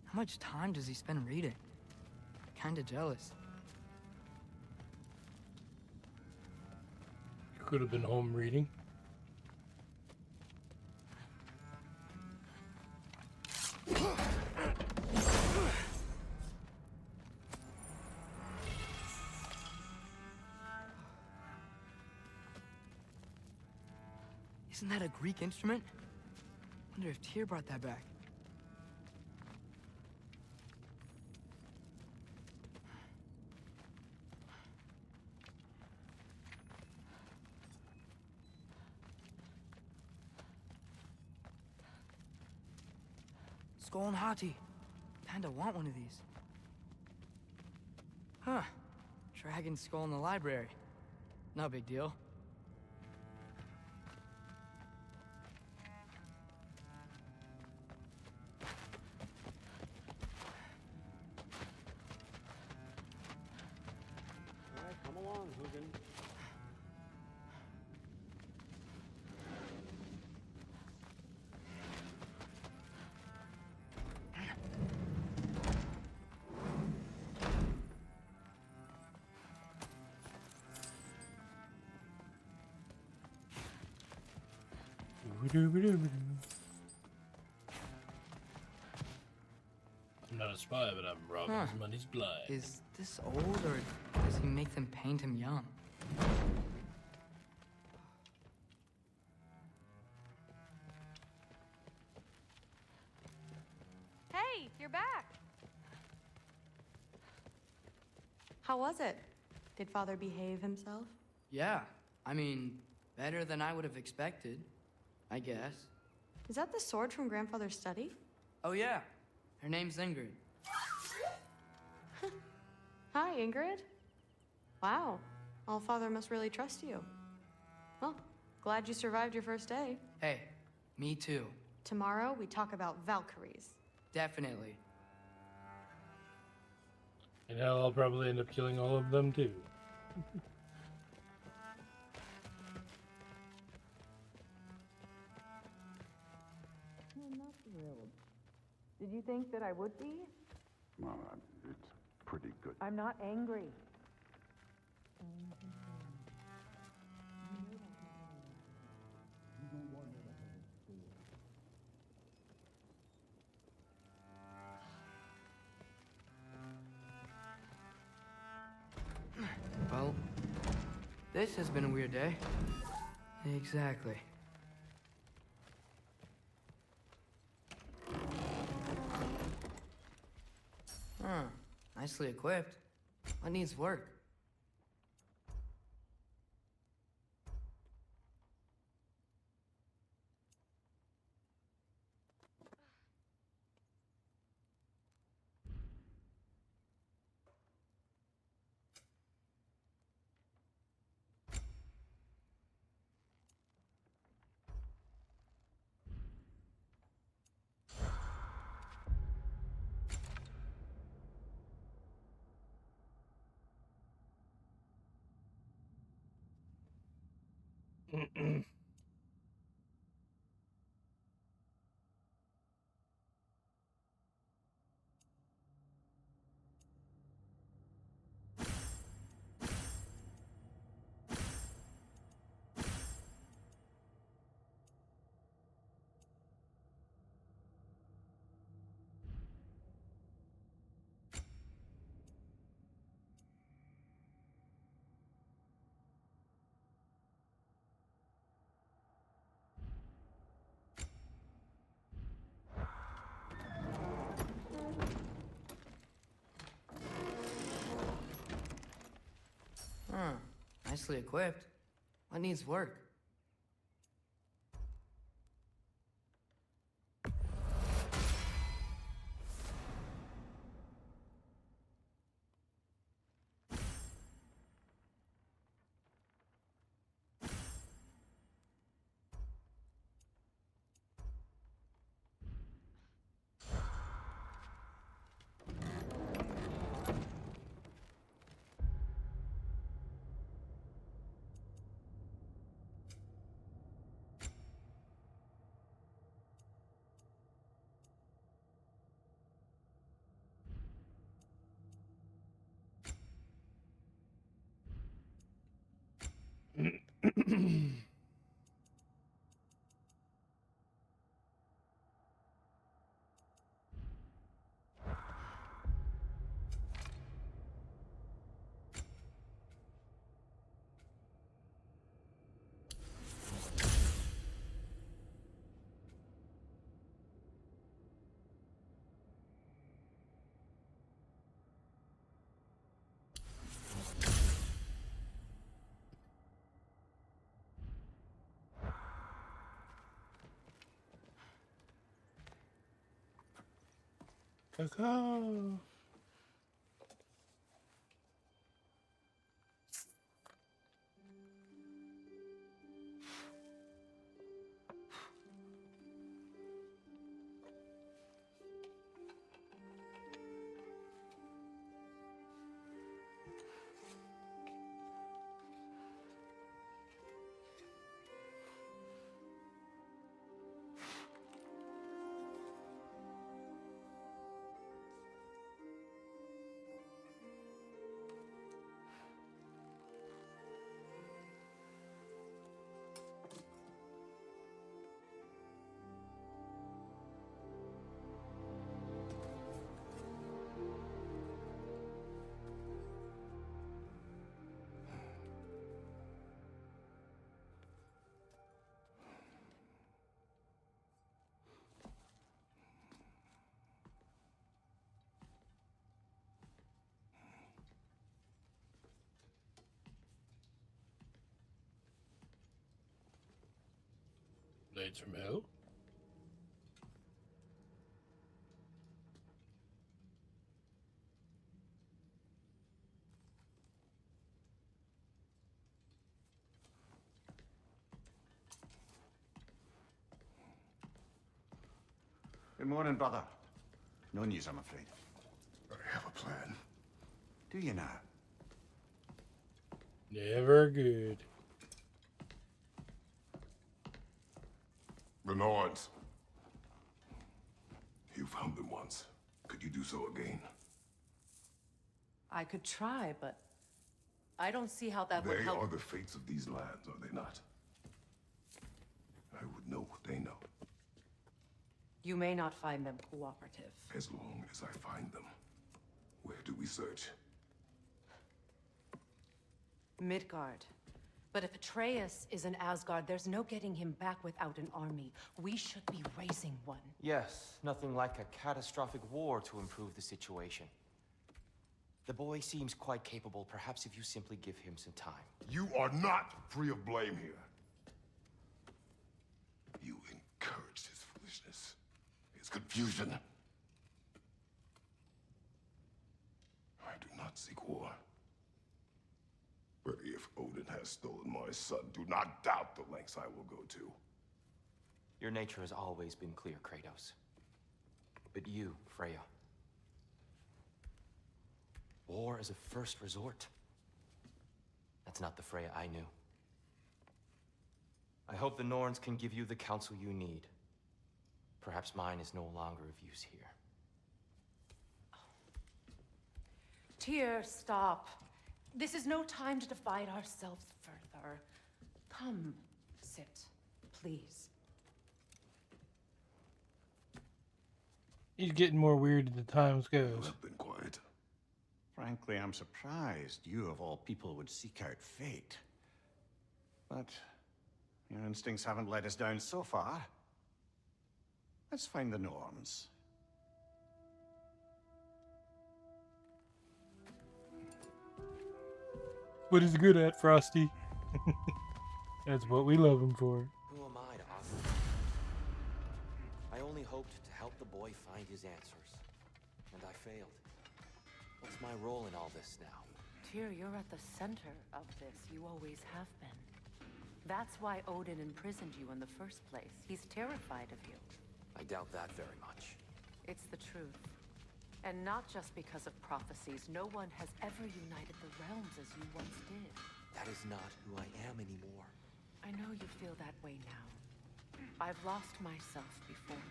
Speaker 9: How much time does he spend reading? Kinda jealous.
Speaker 7: Could have been home reading.
Speaker 9: Isn't that a Greek instrument? Wonder if Tyr brought that back. Skull and Hati. Kinda want one of these. Huh. Dragon skull in the library. No big deal.
Speaker 12: All right, come along, Hugin.
Speaker 7: I'm not a spy, but I'm robbing his money's blind.
Speaker 9: Is this old, or does he make them paint him young?
Speaker 16: Hey, you're back. How was it? Did Father behave himself?
Speaker 9: Yeah, I mean, better than I would have expected, I guess.
Speaker 16: Is that the sword from Grandfather's study?
Speaker 9: Oh yeah, her name's Ingrid.
Speaker 16: Hi, Ingrid. Wow, Allfather must really trust you. Well, glad you survived your first day.
Speaker 9: Hey, me too.
Speaker 16: Tomorrow, we talk about Valkyries.
Speaker 9: Definitely.
Speaker 7: And hell, I'll probably end up killing all of them too.
Speaker 14: I'm not thrilled. Did you think that I would be?
Speaker 3: Well, it's pretty good.
Speaker 14: I'm not angry.
Speaker 9: Well, this has been a weird day. Exactly. Huh. Nicely equipped. What needs work? Huh. Nicely equipped. What needs work?
Speaker 7: Caca. Blades from hell?
Speaker 2: Good morning, brother. No news, I'm afraid.
Speaker 3: I have a plan.
Speaker 2: Do you now?
Speaker 7: Never good.
Speaker 3: Renards. You found them once. Could you do so again?
Speaker 4: I could try, but I don't see how that would
Speaker 3: They
Speaker 4: help.
Speaker 3: are the fates of these lands, are they not? I would know what they know.
Speaker 4: You may not find them cooperative.
Speaker 3: As long as I find them. Where do we search?
Speaker 4: Midgard. But if Atreus is in Asgard, there's no getting him back without an army. We should be raising one.
Speaker 6: Yes, nothing like a catastrophic war to improve the situation. The boy seems quite capable. Perhaps if you simply give him some time.
Speaker 3: You are not free of blame here. You encouraged his foolishness, his confusion. I do not seek war. But if Odin has stolen my son, do not doubt the lengths I will go to.
Speaker 6: Your nature has always been clear, Kratos. But you, Freya. War is a first resort. That's not the Freya I knew. I hope the Norns can give you the counsel you need. Perhaps mine is no longer of use here.
Speaker 4: Tyr, stop. This is no time to divide ourselves further. Come, sit, please.
Speaker 7: He's getting more weird as the times goes.
Speaker 2: I've been quiet. Frankly, I'm surprised you of all people would seek out fate. But your instincts haven't let us down so far. Let's find the Norns.
Speaker 7: What he's good at, Frosty. That's what we love him for.
Speaker 6: Who am I to offer? I only hoped to help the boy find his answers. And I failed. What's my role in all this now?
Speaker 4: Tyr, you're at the center of this. You always have been. That's why Odin imprisoned you in the first place. He's terrified of you.
Speaker 6: I doubt that very much.
Speaker 4: It's the truth. And not just because of prophecies. No one has ever united the realms as you once did.
Speaker 6: That is not who I am anymore.
Speaker 4: I know you feel that way now. I've lost myself before.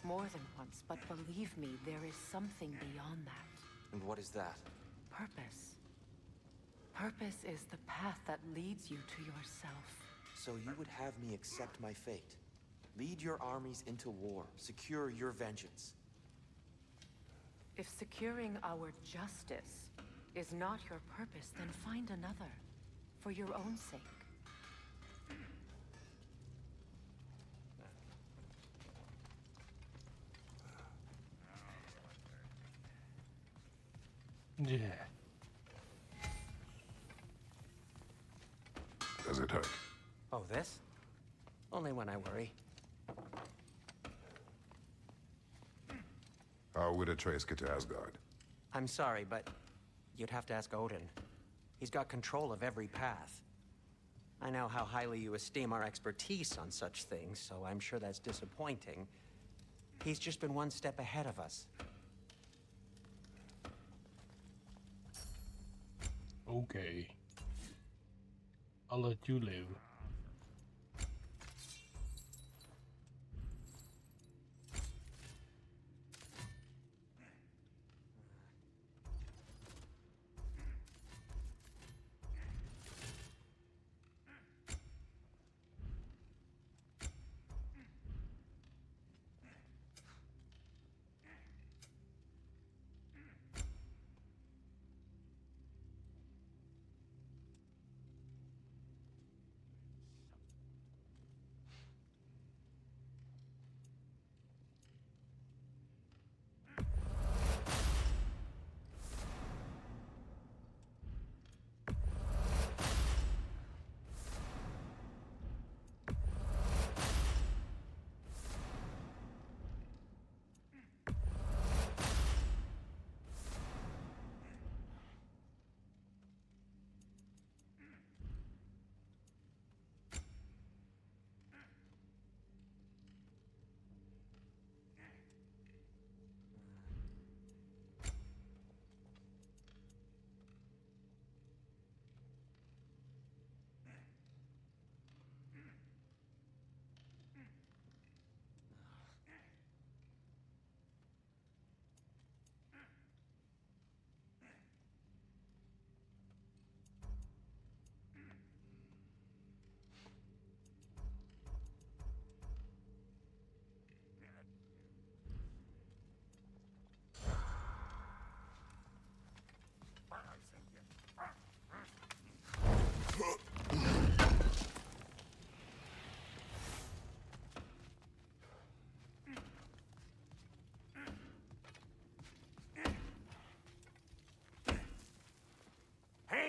Speaker 4: More than once, but believe me, there is something beyond that.
Speaker 6: And what is that?
Speaker 4: Purpose. Purpose is the path that leads you to yourself.
Speaker 6: So you would have me accept my fate? Lead your armies into war, secure your vengeance.
Speaker 4: If securing our justice is not your purpose, then find another. For your own sake.
Speaker 7: Yeah.
Speaker 3: Does it hurt?
Speaker 8: Oh, this? Only when I worry.
Speaker 3: How would Atreus get to Asgard?
Speaker 8: I'm sorry, but you'd have to ask Odin. He's got control of every path. I know how highly you esteem our expertise on such things, so I'm sure that's disappointing. He's just been one step ahead of us.
Speaker 7: Okay. I'll let you live.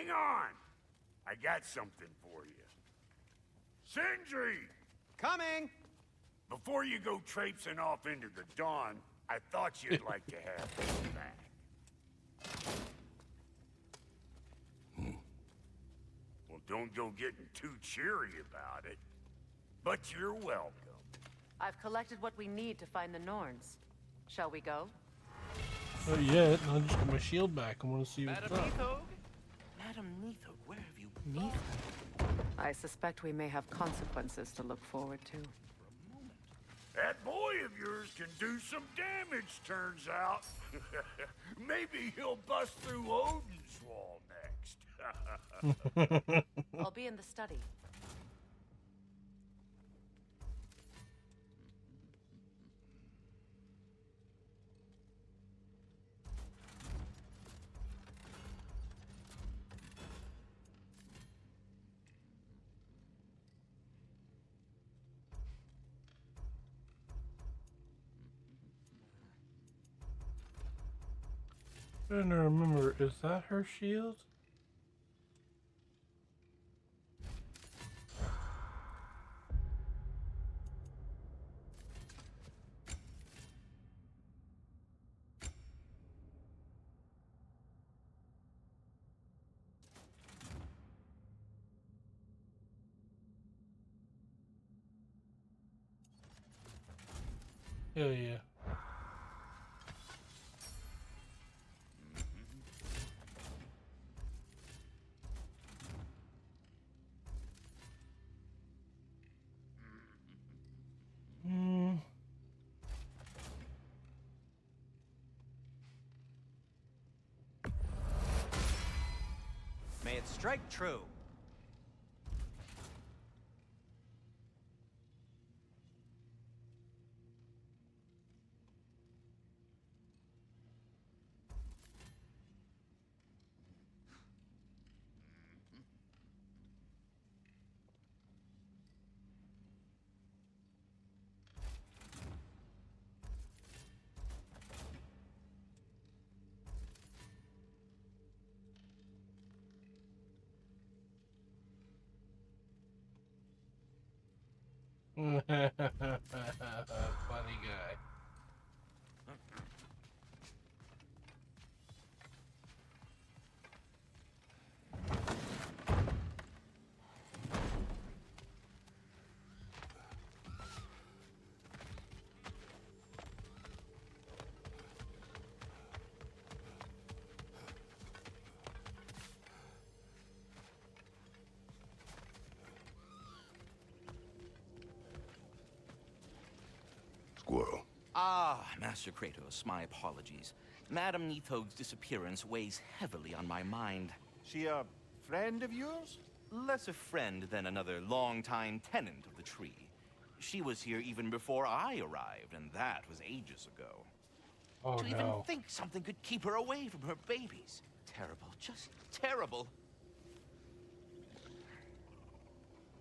Speaker 1: Hang on! I got something for you. Sindri!
Speaker 8: Coming!
Speaker 1: Before you go traipsing off into the dawn, I thought you'd like to have this back. Well, don't go getting too cheery about it. But you're welcome.
Speaker 4: I've collected what we need to find the Norns. Shall we go?
Speaker 7: Not yet. I'll just get my shield back. I want to see what's
Speaker 11: Madam
Speaker 7: up.
Speaker 11: Neathog? Madam Neathog, where have you been?
Speaker 4: I suspect we may have consequences to look forward to.
Speaker 1: That boy of yours can do some damage, turns out. Maybe he'll bust through Odin's wall next.
Speaker 4: I'll be in the study.
Speaker 7: Trying to remember, is that her shield? Hell yeah.
Speaker 8: May it strike true.
Speaker 7: Funny guy.
Speaker 3: Squirrel.
Speaker 11: Ah, Master Kratos, my apologies. Madam Neathog's disappearance weighs heavily on my mind.
Speaker 3: She a friend of yours?
Speaker 11: Less a friend than another longtime tenant of the tree. She was here even before I arrived, and that was ages ago.
Speaker 7: Oh,
Speaker 11: to even
Speaker 7: no.
Speaker 11: think something could keep her away from her babies. Terrible, just terrible.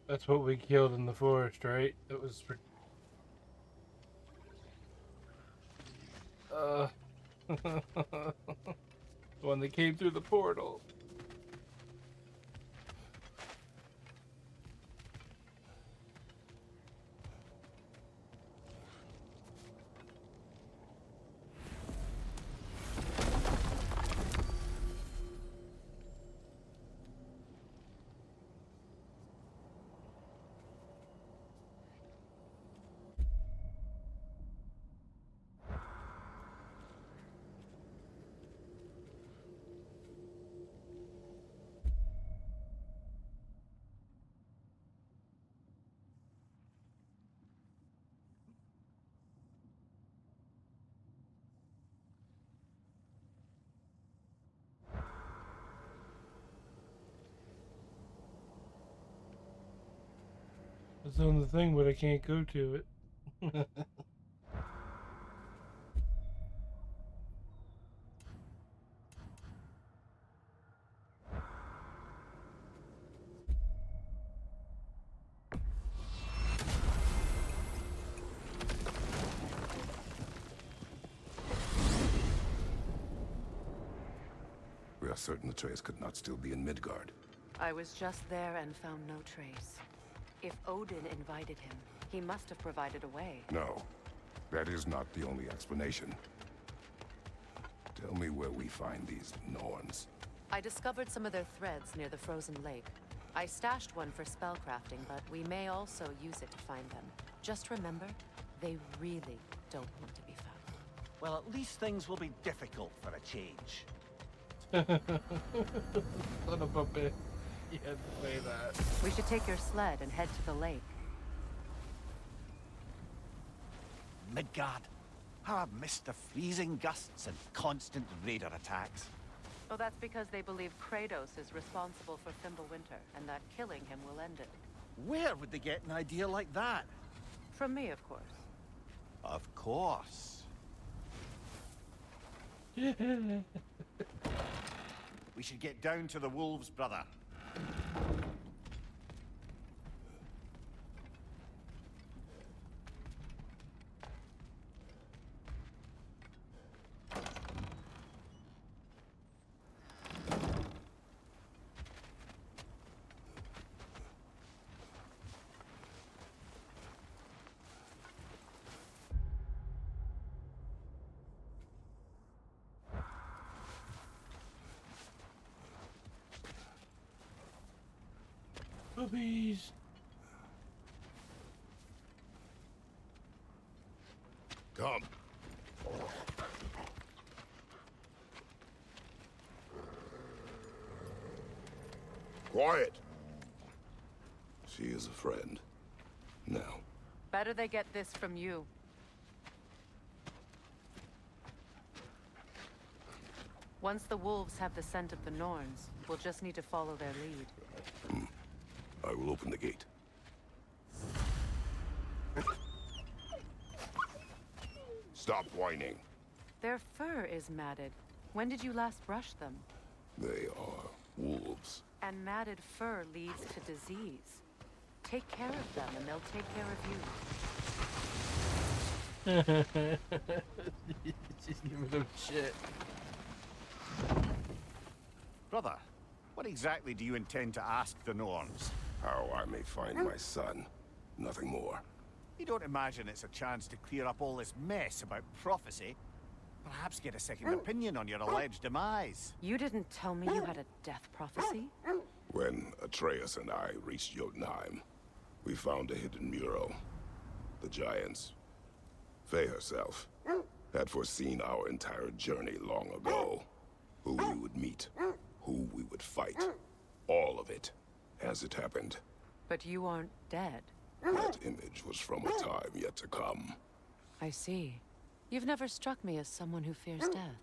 Speaker 7: That's what we killed in the forest, right? That was for... the one that came through the portal. It's on the thing, but I can't go to it.
Speaker 3: We're
Speaker 18: just certain Atreus could not still be in Midgard?
Speaker 4: I was just there and found no trace. If Odin invited him, he must have provided a way.
Speaker 18: No, that is not the only explanation. Tell me where we find these Norns.
Speaker 4: I discovered some of their threads near the frozen lake. I stashed one for spellcrafting, but we may also use it to find them. Just remember, they really don't want to be found.
Speaker 5: Well, at least things will be difficult for a change.
Speaker 7: Son of a bitch. You had to say that.
Speaker 4: We should take your sled and head to the lake.
Speaker 5: Midgard. How I've missed the freezing gusts and constant raider attacks.
Speaker 4: Oh, that's because they believe Kratos is responsible for Fimbulwinter, and that killing him will end it.
Speaker 5: Where would they get an idea like that?
Speaker 4: From me, of course.
Speaker 5: Of course. We should get down to the wolves, brother.
Speaker 7: Puppies.
Speaker 18: Come. Quiet. She is a friend. Now.
Speaker 4: Better they get this from you. Once the wolves have the scent of the Norns, we'll just need to follow their lead.
Speaker 18: I will open the gate. Stop whining.
Speaker 4: Their fur is matted. When did you last brush them?
Speaker 18: They are wolves.
Speaker 4: And matted fur leads to disease. Take care of them, and they'll take care of you.
Speaker 7: She's giving them shit.
Speaker 5: Brother, what exactly do you intend to ask the Norns?
Speaker 18: How I may find my son. Nothing more.
Speaker 5: You don't imagine it's a chance to clear up all this mess about prophecy? Perhaps get a second opinion on your alleged demise.
Speaker 4: You didn't tell me you had a death prophecy?
Speaker 18: When Atreus and I reached Jotunheim, we found a hidden mural. The giants, Faye herself, had foreseen our entire journey long ago. Who we would meet, who we would fight. All of it, as it happened.
Speaker 4: But you aren't dead.
Speaker 18: That image was from a time yet to come.
Speaker 4: I see. You've never struck me as someone who fears death.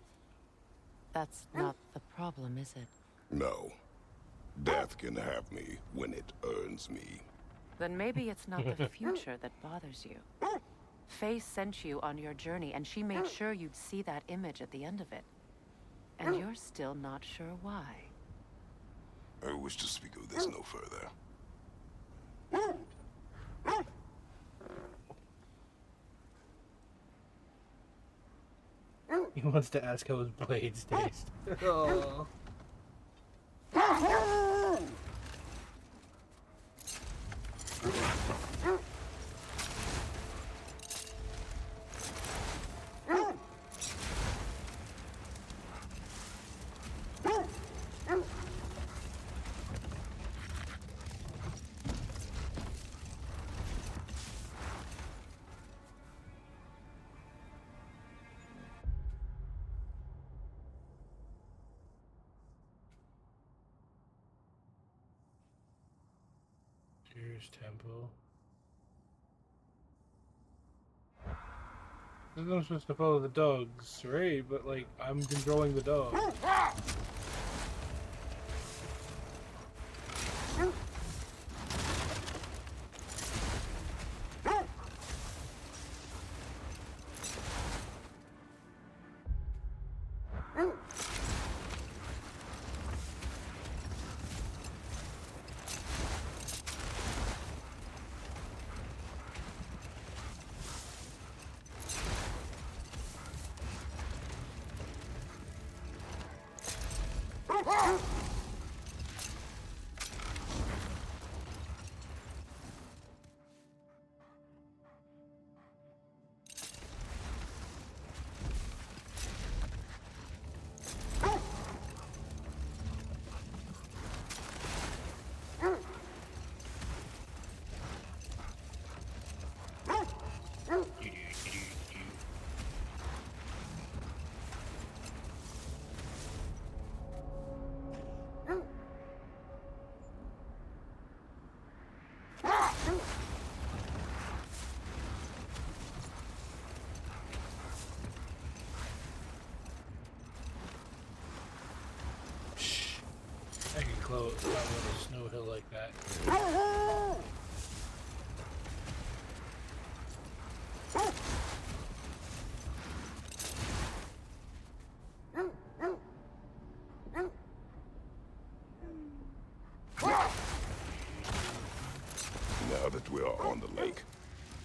Speaker 4: That's not the problem, is it?
Speaker 18: No. Death can have me when it earns me.
Speaker 4: Then maybe it's not the future that bothers you. Faye sent you on your journey, and she made sure you'd see that image at the end of it. And you're still not sure why.
Speaker 18: I wish to speak of this no further.
Speaker 7: He wants to ask how his blades taste. Oh. Here's temple. I'm not supposed to follow the dogs, right? But like, I'm controlling the dog.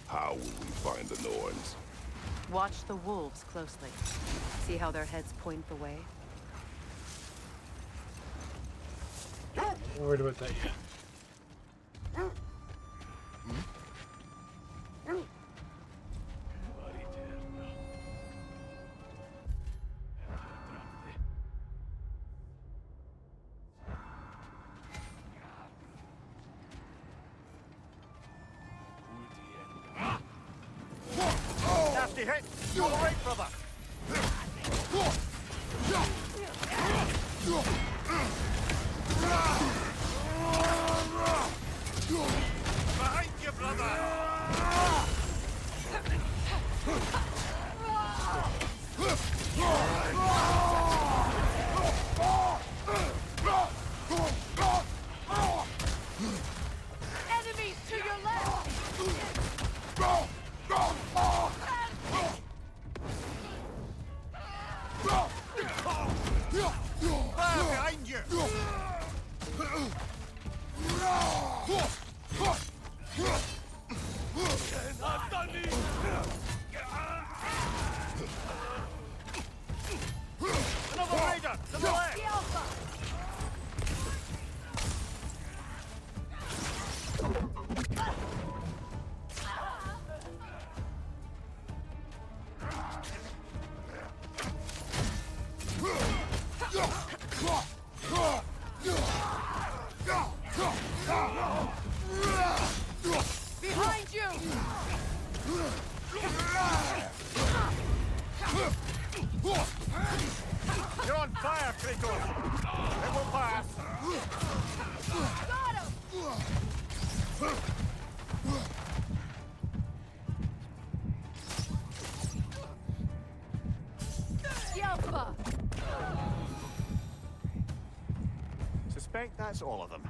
Speaker 18: How will we find the Norns?
Speaker 4: Watch the wolves closely. See how their heads point the way?
Speaker 7: Not worried about that yet.
Speaker 5: Nasty hit! You're all right, brother! Behind you, brother!
Speaker 16: Enemies to your left!
Speaker 5: Fire behind you! Another raider! To the left!
Speaker 16: Behind you!
Speaker 5: You're on fire, Kratos! It will pass!
Speaker 16: Got him! Yelpa!
Speaker 5: Suspect that's all of them.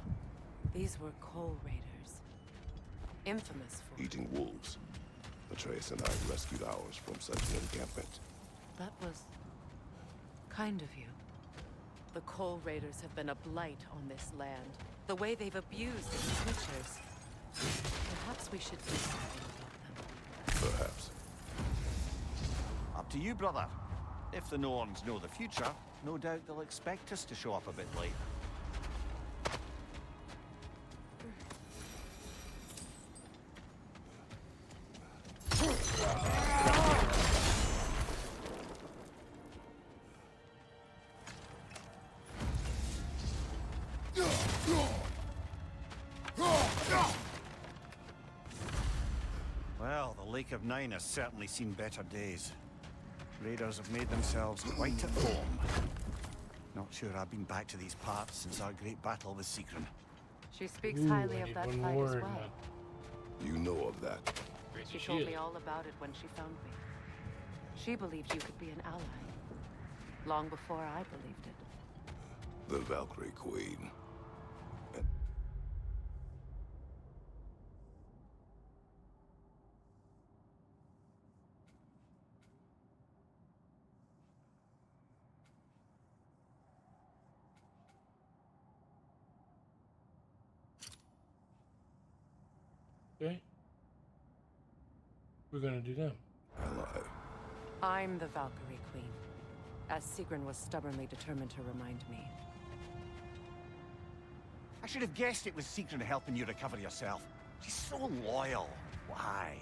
Speaker 4: These were coal raiders. Infamous for...
Speaker 18: Eating wolves. Atreus and I rescued ours from such an encampment.
Speaker 4: That was... kind of you. The coal raiders have been a blight on this land. The way they've abused its creatures. Perhaps we should do something about them.
Speaker 18: Perhaps.
Speaker 5: Up to you, brother. If the Norns know the future, no doubt they'll expect us to show up a bit late. Well, the Lake of Nine has certainly seen better days. Raiders have made themselves quite at home. Not sure I've been back to these parts since our great battle with Secren.
Speaker 4: She speaks highly of that fight as well.
Speaker 18: You know of that.
Speaker 4: She told me all about it when she found me. She believed you could be an ally. Long before I believed it.
Speaker 18: The Valkyrie Queen.
Speaker 7: Okay. We're gonna do them.
Speaker 18: Ally.
Speaker 4: I'm the Valkyrie Queen, as Sigrun was stubbornly determined to remind me.
Speaker 5: I should have guessed it was Secret helping you recover yourself. She's so loyal, wise,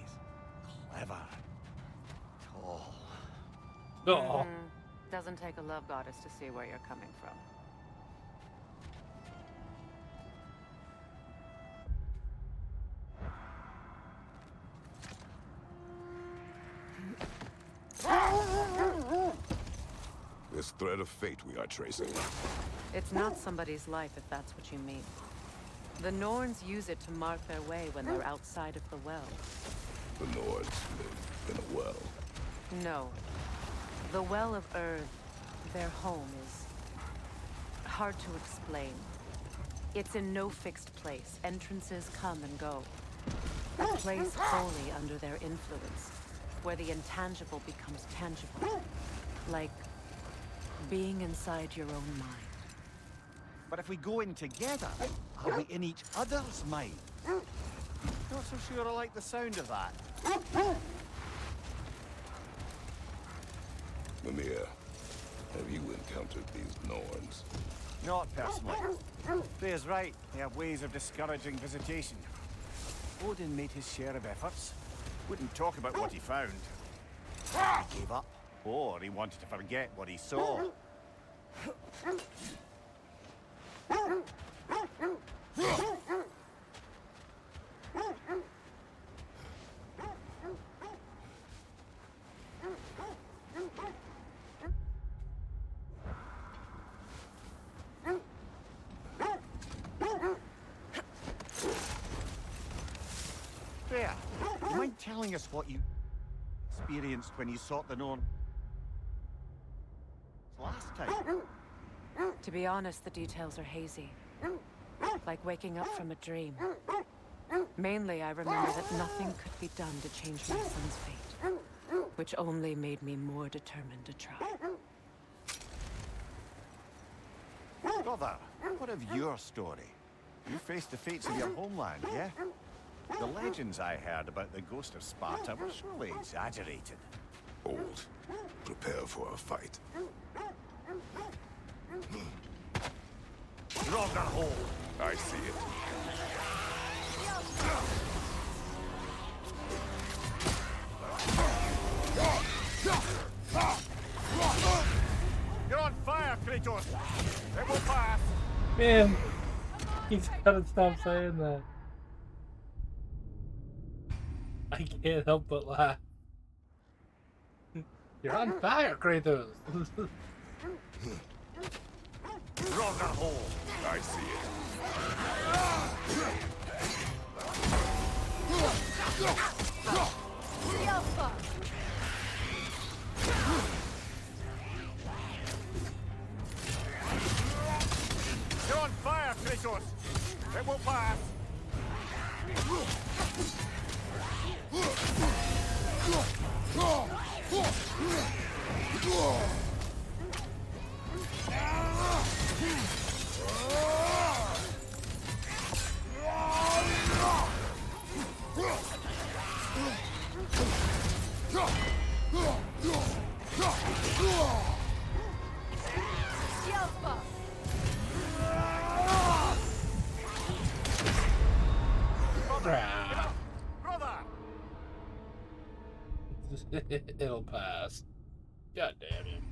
Speaker 5: clever, tall.
Speaker 4: Doesn't take a love goddess to see where you're coming from.
Speaker 18: This thread of fate we are tracing.
Speaker 4: It's not somebody's life, if that's what you mean. The Norns use it to mark their way when they're outside of the well.
Speaker 18: The Nords live in a well.
Speaker 4: No. The Well of Earth, their home, is hard to explain. It's in no fixed place. Entrances come and go. A place wholly under their influence, where the intangible becomes tangible. Like being inside your own mind.
Speaker 5: But if we go in together, are we in each other's mind? Not so sure I like the sound of that.
Speaker 18: Mimir, have you encountered these Norns?
Speaker 5: Not personally. Freya's right. They have ways of discouraging visitation. Odin made his share of efforts. Wouldn't talk about what he found. He gave up. Or he wanted to forget what he saw. Freya, do you mind telling us what you experienced when you sought the Norn last time?
Speaker 4: To be honest, the details are hazy. Like waking up from a dream. Mainly, I remember that nothing could be done to change my son's fate. Which only made me more determined to try.
Speaker 5: Brother, what of your story? You faced the fates of your homeland, yeah? The legends I heard about the ghost of Sparta were surely exaggerated.
Speaker 18: Old. Prepare for a fight.
Speaker 5: Roger hole.
Speaker 18: I see it.
Speaker 5: You're on fire, Kratos! It will pass!
Speaker 7: Man, he's gotta stop saying that. I can't help but laugh. You're on fire, Kratos!
Speaker 5: Roger hole.
Speaker 18: I see it.
Speaker 5: You're on fire, Kratos! It will pass!
Speaker 7: It'll pass. God damn him.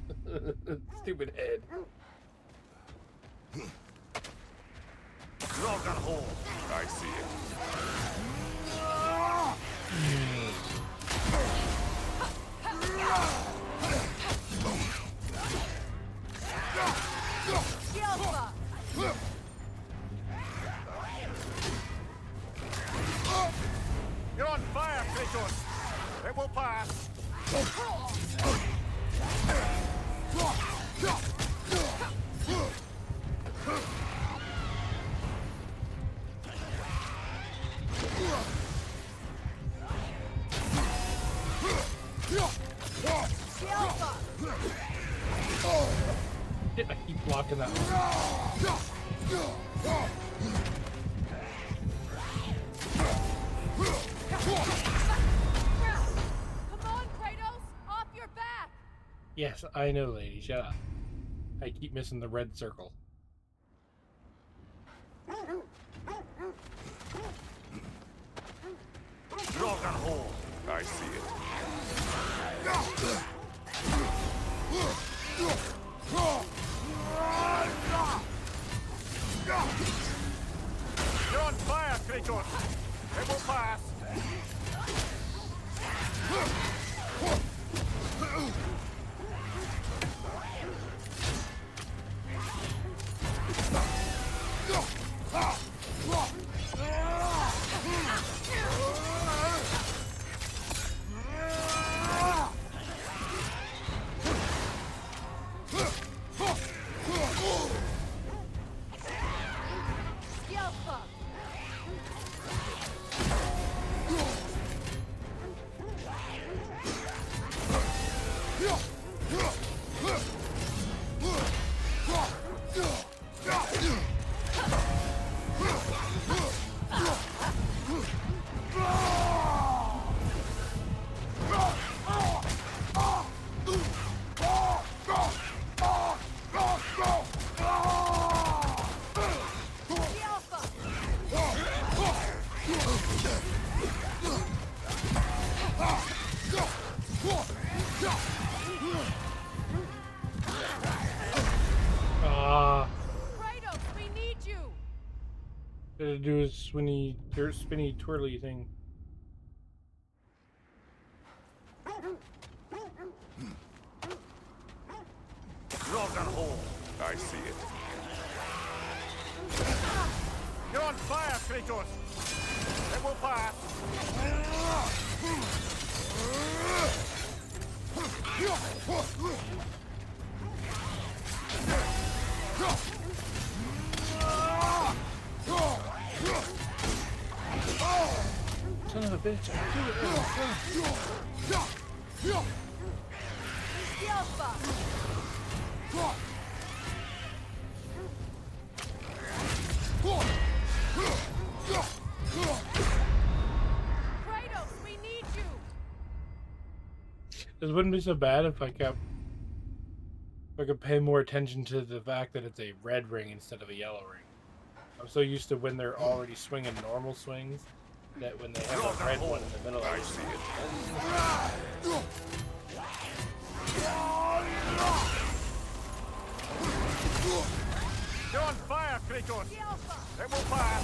Speaker 7: Stupid head.
Speaker 5: Roger hole.
Speaker 18: I see it.
Speaker 5: You're on fire, Kratos! It will pass!
Speaker 7: I keep blocking that one.
Speaker 19: Come on, Kratos! Off your back!
Speaker 7: Yes, I know, lady. Shut up. I keep missing the red circle.
Speaker 5: Roger hole.
Speaker 18: I see it.
Speaker 5: You're on fire, Kratos! It will pass!
Speaker 7: to do his spinny twirly thing.
Speaker 3: Rogan hole. I see it.
Speaker 5: You're on fire, Kratos! It will pass!
Speaker 7: Son of a bitch, I do it.
Speaker 19: Kratos, we need you!
Speaker 7: This wouldn't be so bad if I could pay more attention to the fact that it's a red ring instead of a yellow ring. I'm so used to when they're already swinging normal swings that when they have a red one in the middle of it. I see it.
Speaker 5: You're on fire, Kratos! It will pass!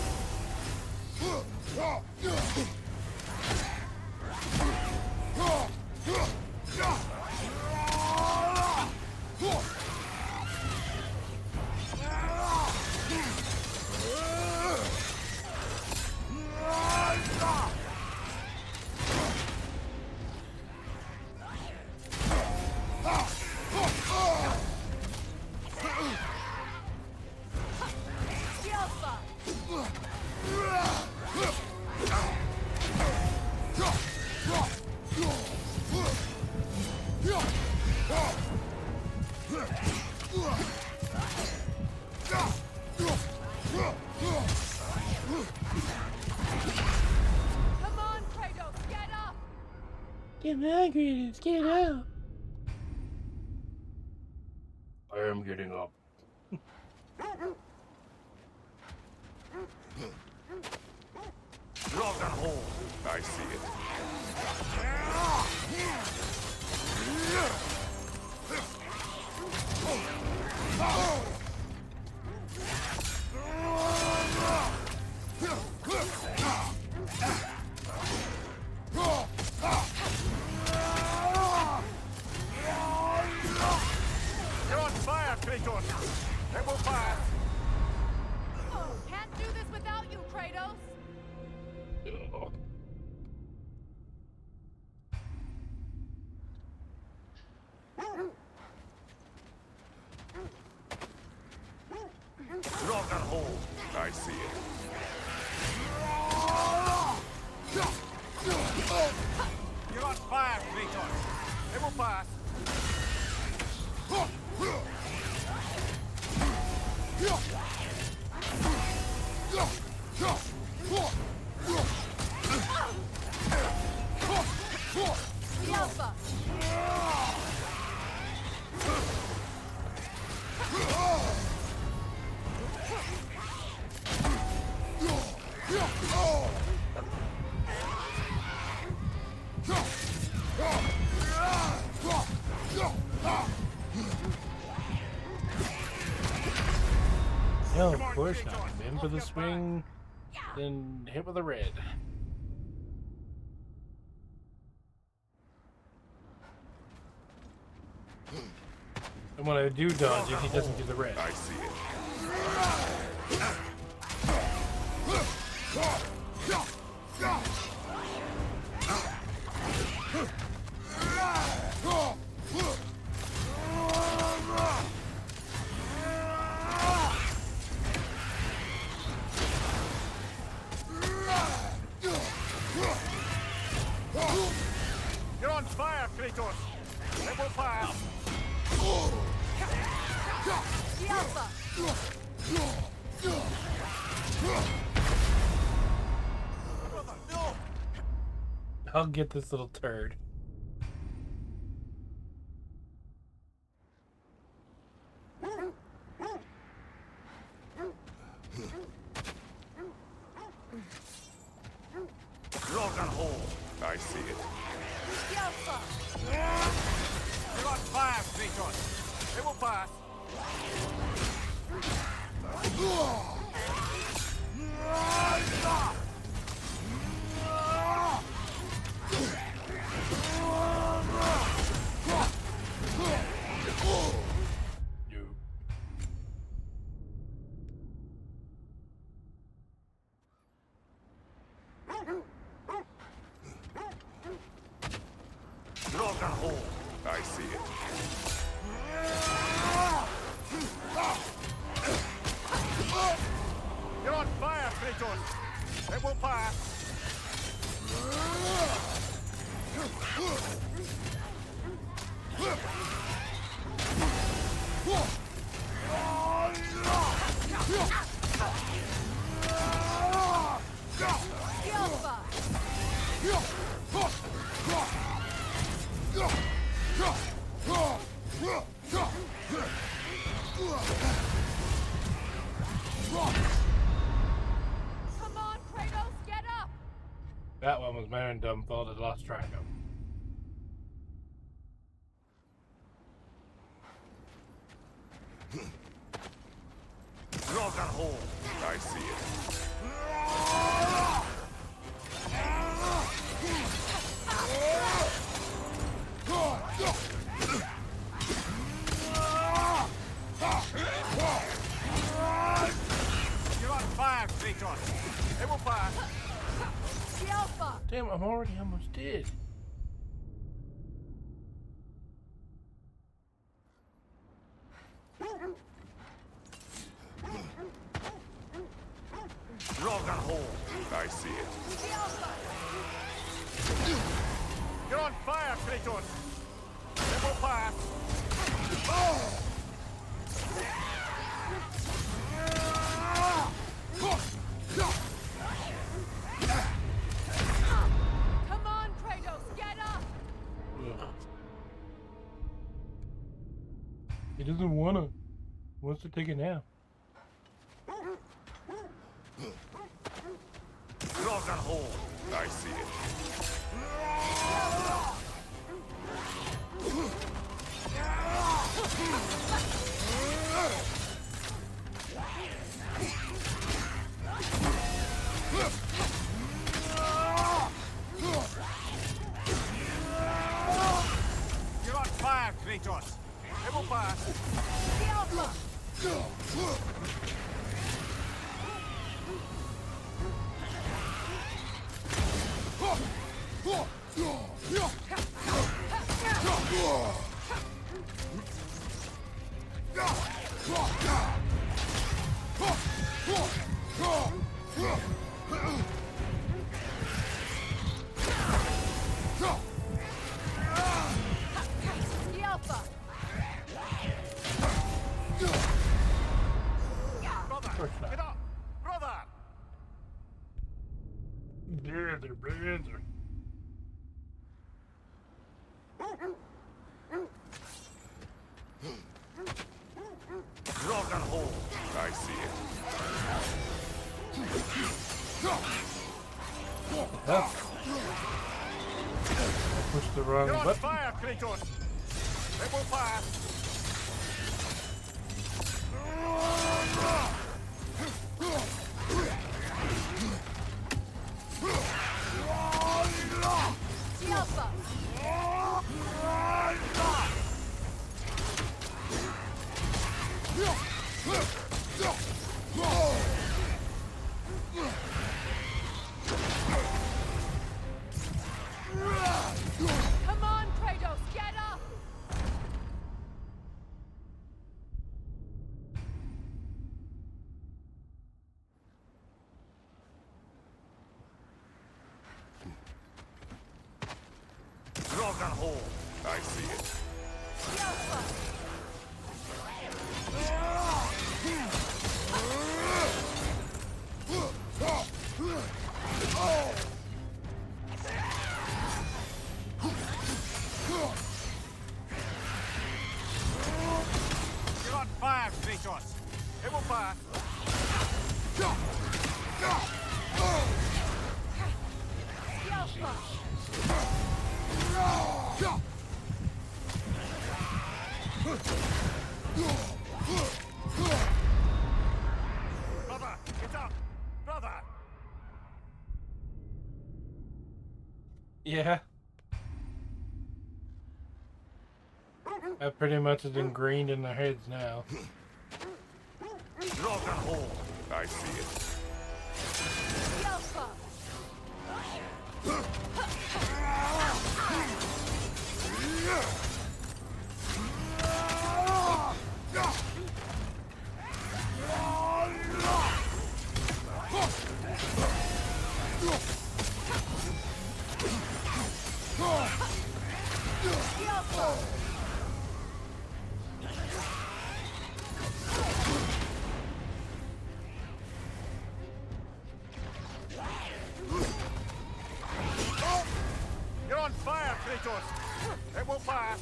Speaker 19: Come on, Kratos, get up!
Speaker 7: Get mad, Kratos, get up! I am getting up.
Speaker 3: Rogan hole. I see it.
Speaker 5: You're on fire, Kratos! It will pass!
Speaker 19: Can't do this without you, Kratos!
Speaker 3: Rogan hole. I see it.
Speaker 5: You're on fire, Kratos! It will pass!
Speaker 19: Alpha!
Speaker 7: No, of course not. In for the swing, then hit with a red. And when I do dodge it, he doesn't do the red.
Speaker 3: I see it.
Speaker 5: You're on fire, Kratos! It will pass!
Speaker 19: Alpha!
Speaker 7: I'll get this little turd.
Speaker 3: Rogan hole. I see it.
Speaker 19: Alpha!
Speaker 5: You're on fire, Kratos! It will pass! Dragon hole.
Speaker 18: I see it.
Speaker 5: You're on fire, Kratos. It will pass.
Speaker 19: Come on, Kratos, get up!
Speaker 7: That one was my own dumb fault. I lost track of.
Speaker 5: Dragon hole.
Speaker 18: I see it.
Speaker 5: You're on fire, Kratos. It will pass.
Speaker 19: The Alpha!
Speaker 7: Damn, I'm already almost dead.
Speaker 5: Dragon hole.
Speaker 18: I see it.
Speaker 19: The Alpha!
Speaker 5: You're on fire, Kratos. It will pass.
Speaker 19: Come on, Kratos, get up!
Speaker 7: He doesn't wanna. He wants to take a nap.
Speaker 5: Dragon hole.
Speaker 18: I see it.
Speaker 5: You're on fire, Kratos. It will pass.
Speaker 19: The Alpha! The Alpha!
Speaker 5: Brother, get up. Brother.
Speaker 7: Brother.
Speaker 5: Dragon hole.
Speaker 18: I see it.
Speaker 7: I pushed the wrong
Speaker 5: You're on
Speaker 7: button.
Speaker 5: fire, Kratos. It will pass.
Speaker 19: The Alpha! Come on, Kratos, get up!
Speaker 5: Dragon hole.
Speaker 18: I see it.
Speaker 19: The Alpha!
Speaker 5: You're on fire, Kratos. It will pass.
Speaker 19: The Alpha!
Speaker 5: Brother, get up. Brother.
Speaker 7: Yeah. That pretty much is ingrained in their heads now.
Speaker 5: Dragon hole.
Speaker 18: I see it.
Speaker 19: The Alpha!
Speaker 5: You're on fire, Kratos! It won't pass!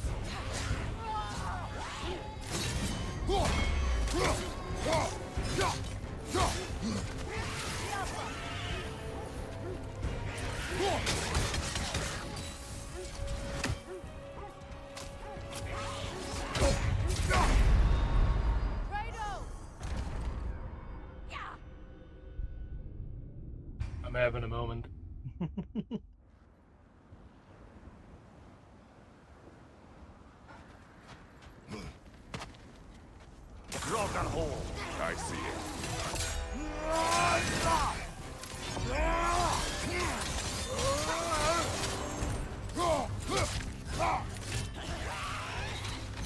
Speaker 7: I'm having a moment.
Speaker 5: Dragon hole!
Speaker 18: I see it.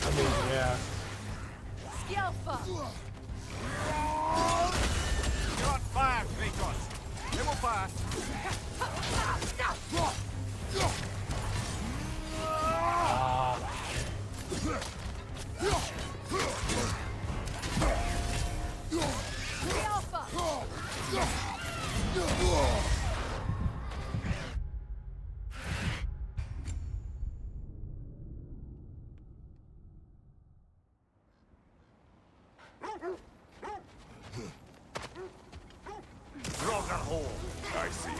Speaker 7: I mean, yeah.
Speaker 19: Skillful.
Speaker 5: You're on fire, Kratos! It will pass! Dragon hole!
Speaker 18: I see it.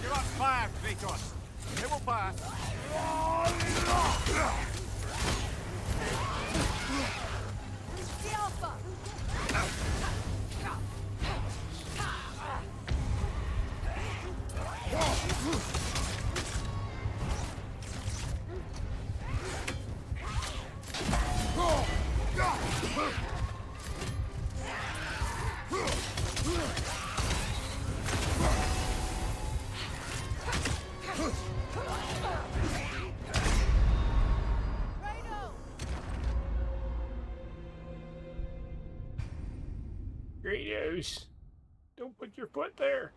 Speaker 5: You're on fire, Kratos! It will pass!
Speaker 7: Kratos, don't put your foot there.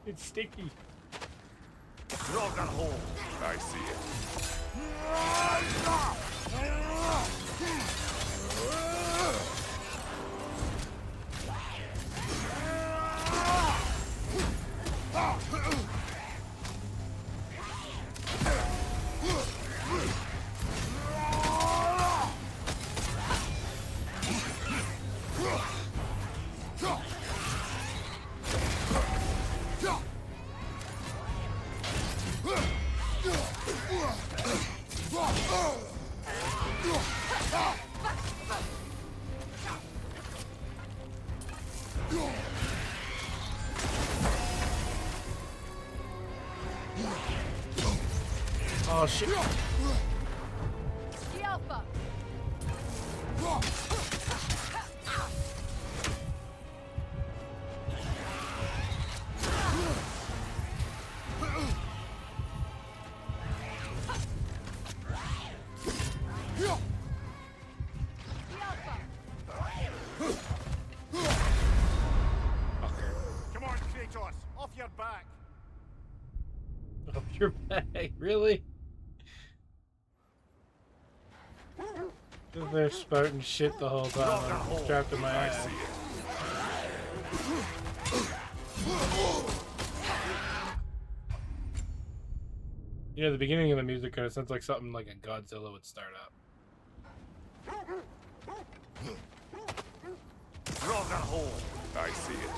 Speaker 7: It's sticky.
Speaker 5: Dragon hole!
Speaker 18: I see it.
Speaker 7: Oh shit.
Speaker 5: Come on, Kratos! Off your back!
Speaker 7: Off your back, really? They're spouting shit the whole time. I'm strapped in my ass. You know, the beginning of the music kind of sounds like something like a Godzilla would start up.
Speaker 5: Dragon hole!
Speaker 18: I see it.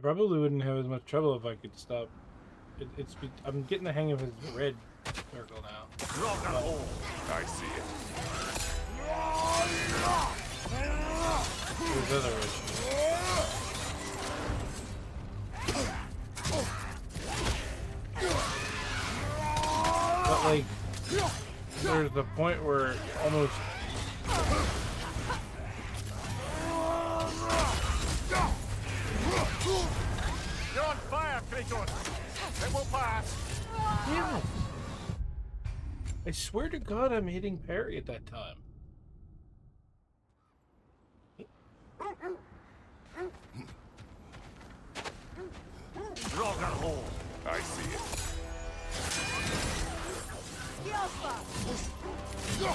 Speaker 7: probably wouldn't have as much trouble if I could stop. I'm getting the hang of his red circle now.
Speaker 18: I see it.
Speaker 7: There's other issues. But like, there's the point where almost.
Speaker 5: You're on fire, Kratos! It will pass!
Speaker 7: Yeah. I swear to God, I'm hitting parry at that time.
Speaker 18: I see it.
Speaker 7: Oh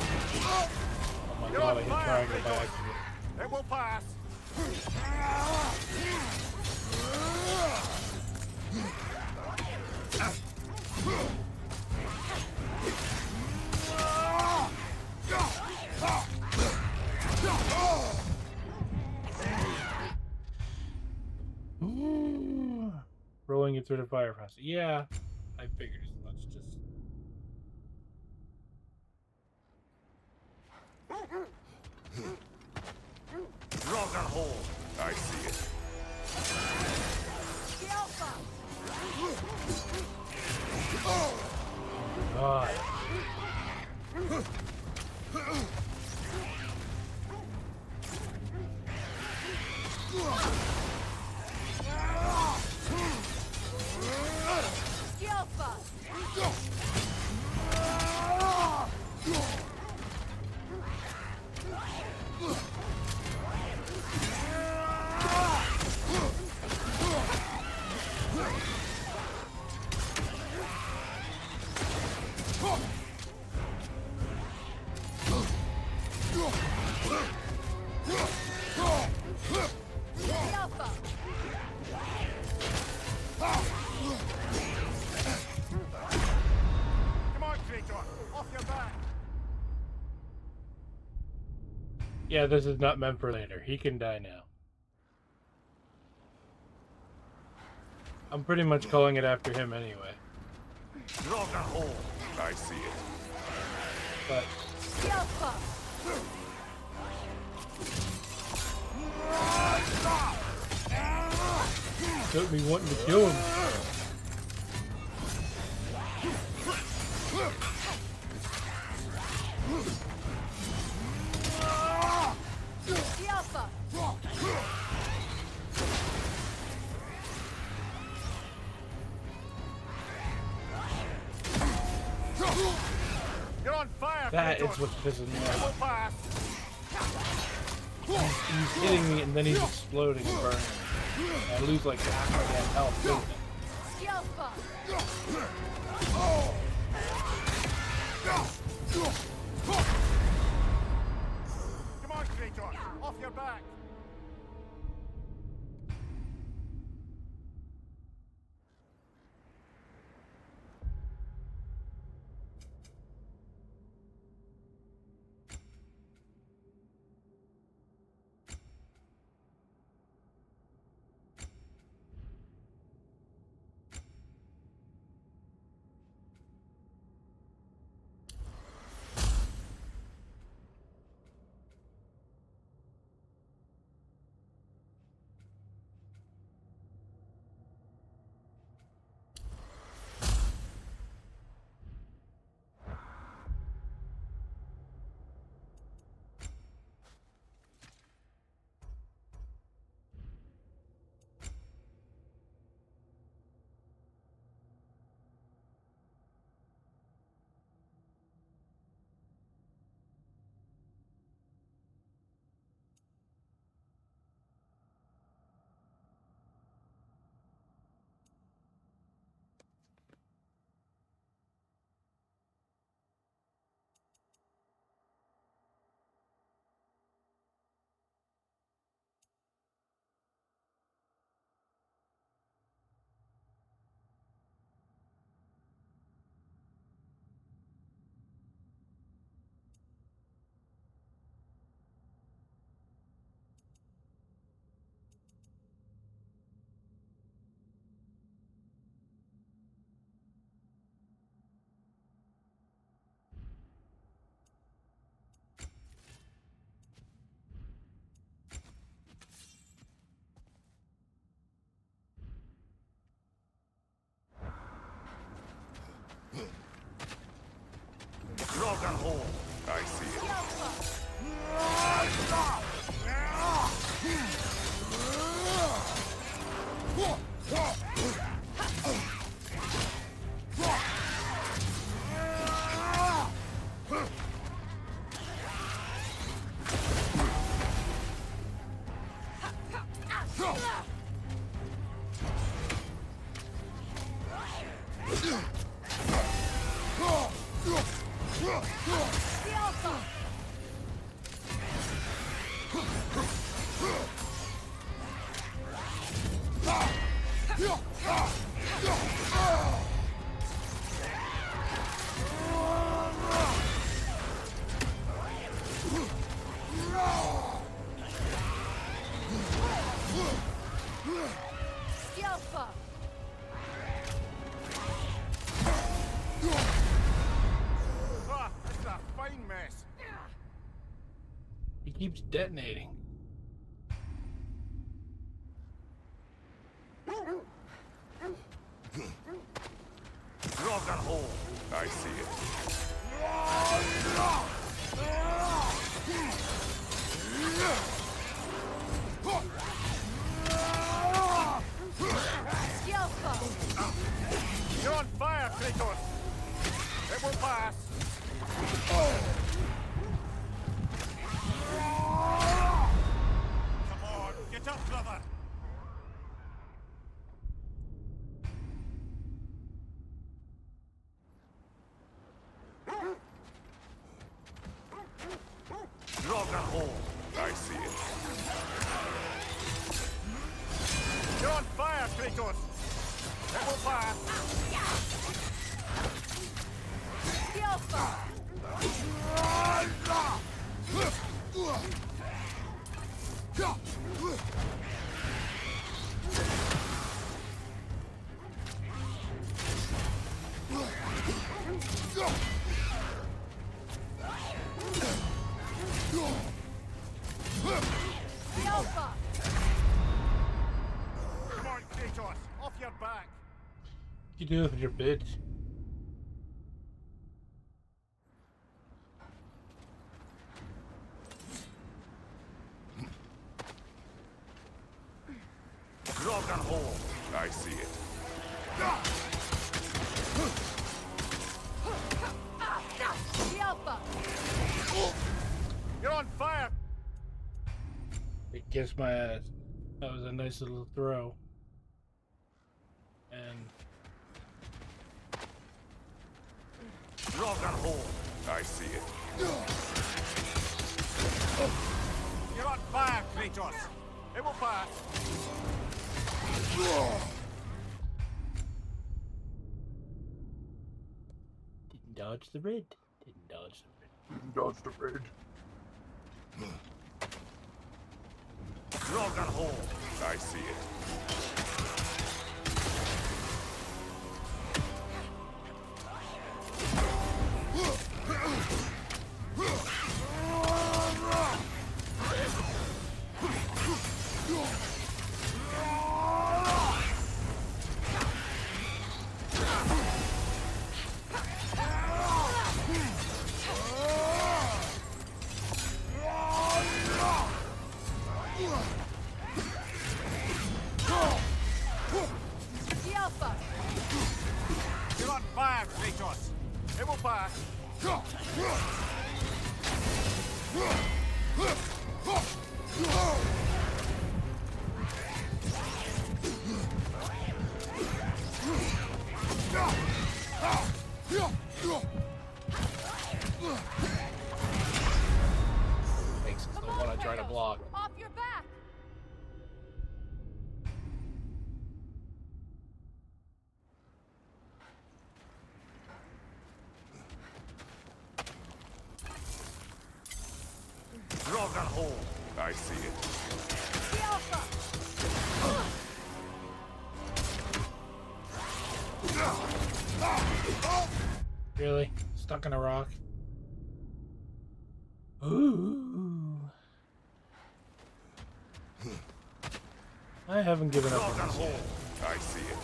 Speaker 7: my God, I hit triangle by accident.
Speaker 5: It will pass!
Speaker 7: Rolling it through the fire process. Yeah, I figured as much. Just
Speaker 18: I see it.
Speaker 7: God. Yeah, this is not meant for later. He can die now. I'm pretty much calling it after him anyway.
Speaker 18: I see it.
Speaker 7: But took me wanting to kill him.
Speaker 5: You're on fire,
Speaker 7: That
Speaker 5: Kratos.
Speaker 7: is what's pissing me
Speaker 5: It will
Speaker 7: off.
Speaker 5: pass!
Speaker 7: He's hitting me and then he's exploding and burning. I lose like half my damn health, doesn't it?
Speaker 5: Come on, Kratos! Off your back!
Speaker 3: This is a fine mess.
Speaker 7: He keeps detonating.
Speaker 3: Rogan hole. I see it. You're on fire, Kratos. It will pass. Come on, get up, brother. Rogan hole. I see it. You're on fire, Kratos. It will pass. Come on, Kratos. Off your back.
Speaker 7: What you do with your bitch?
Speaker 3: Rogan hole. I see it. You're on fire.
Speaker 7: It gets my ass. That was a nice little throw. And
Speaker 3: Rogan hole. I see it. You're on fire, Kratos. It will pass.
Speaker 7: didn't dodge the red. Didn't dodge the red.
Speaker 3: Didn't dodge the red. Rogan hole. I see it. You're on fire, Kratos. It will pass.
Speaker 7: Makes the one I try to block.
Speaker 19: Off your back!
Speaker 3: Rogan hole. I see it.
Speaker 7: Really? Stuck in a rock? Ooh. I haven't given up on this yet.
Speaker 3: I see it.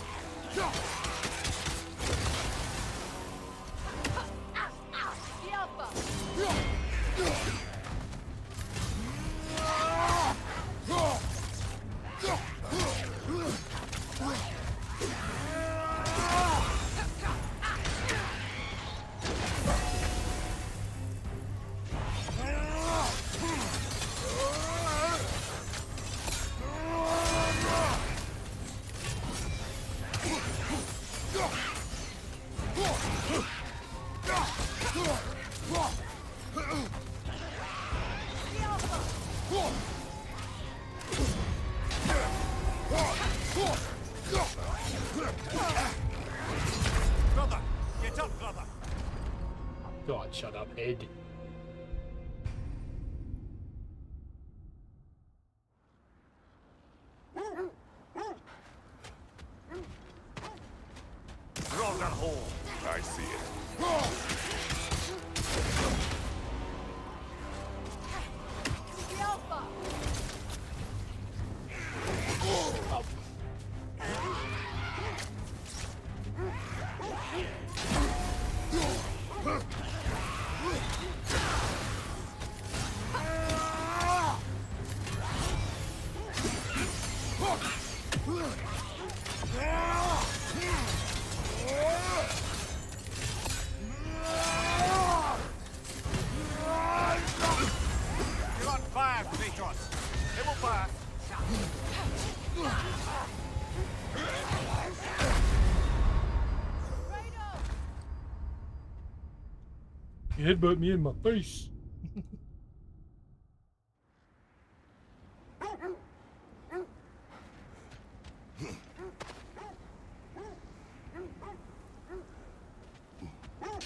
Speaker 7: God, shut up, head.
Speaker 18: Dragon hole. I see it.
Speaker 19: The Alpha!
Speaker 5: You're on fire, Kratos. It will pass.
Speaker 7: You headbutt me in my face.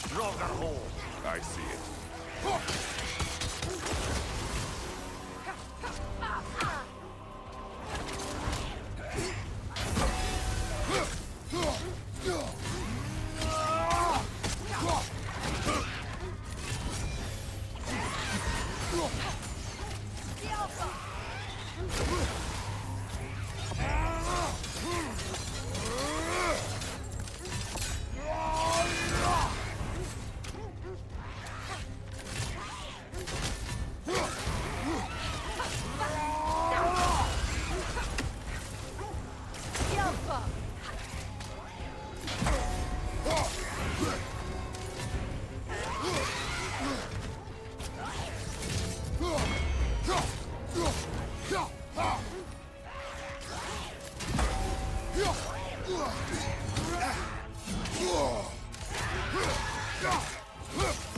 Speaker 18: Dragon hole. I see it.
Speaker 19: The Alpha!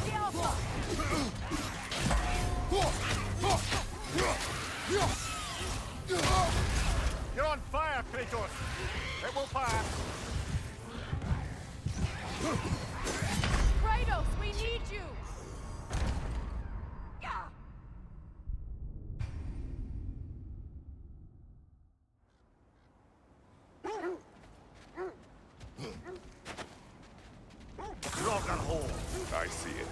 Speaker 19: The Alpha!
Speaker 5: You're on fire, Kratos. It will pass.
Speaker 19: Kratos, we need you!
Speaker 18: Dragon hole. I see it.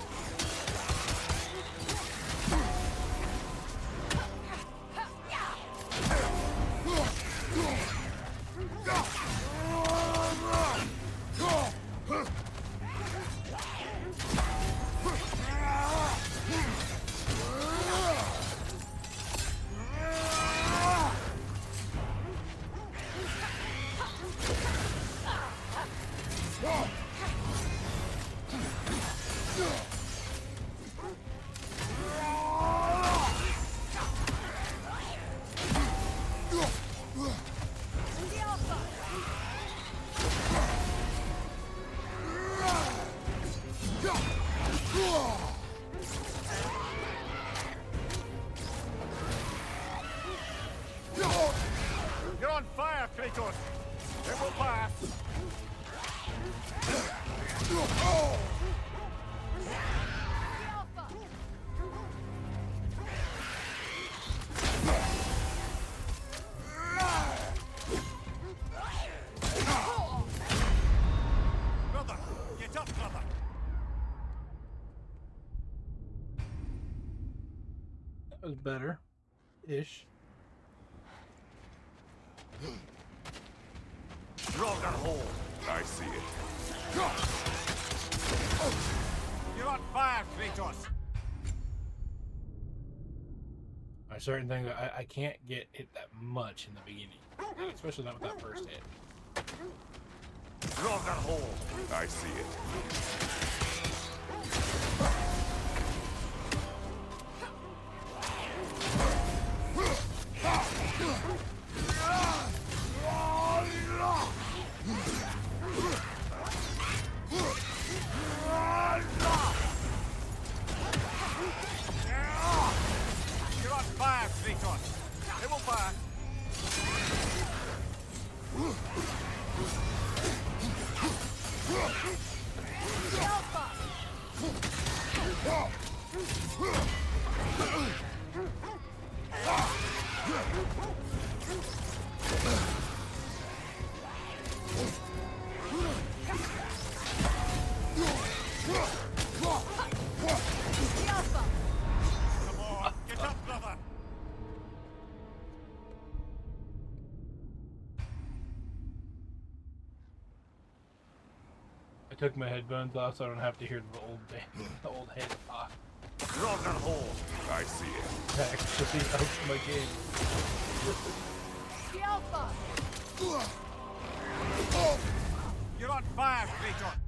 Speaker 5: You're on fire, Kratos. It will pass. Brother, get up, brother.
Speaker 7: That was better. Ish.
Speaker 18: Dragon hole. I see it.
Speaker 5: You're on fire, Kratos.
Speaker 7: I certain things I can't get hit that much in the beginning, especially not with that first hit.
Speaker 18: Dragon hole. I see it.
Speaker 5: You're on fire, Kratos. It will pass.
Speaker 19: The Alpha!
Speaker 7: I took my headphones off so I don't have to hear the old head talk.
Speaker 18: Rogan hole. I see it.
Speaker 7: That actually helps my game.
Speaker 19: The Alpha!
Speaker 5: You're on fire, Kratos!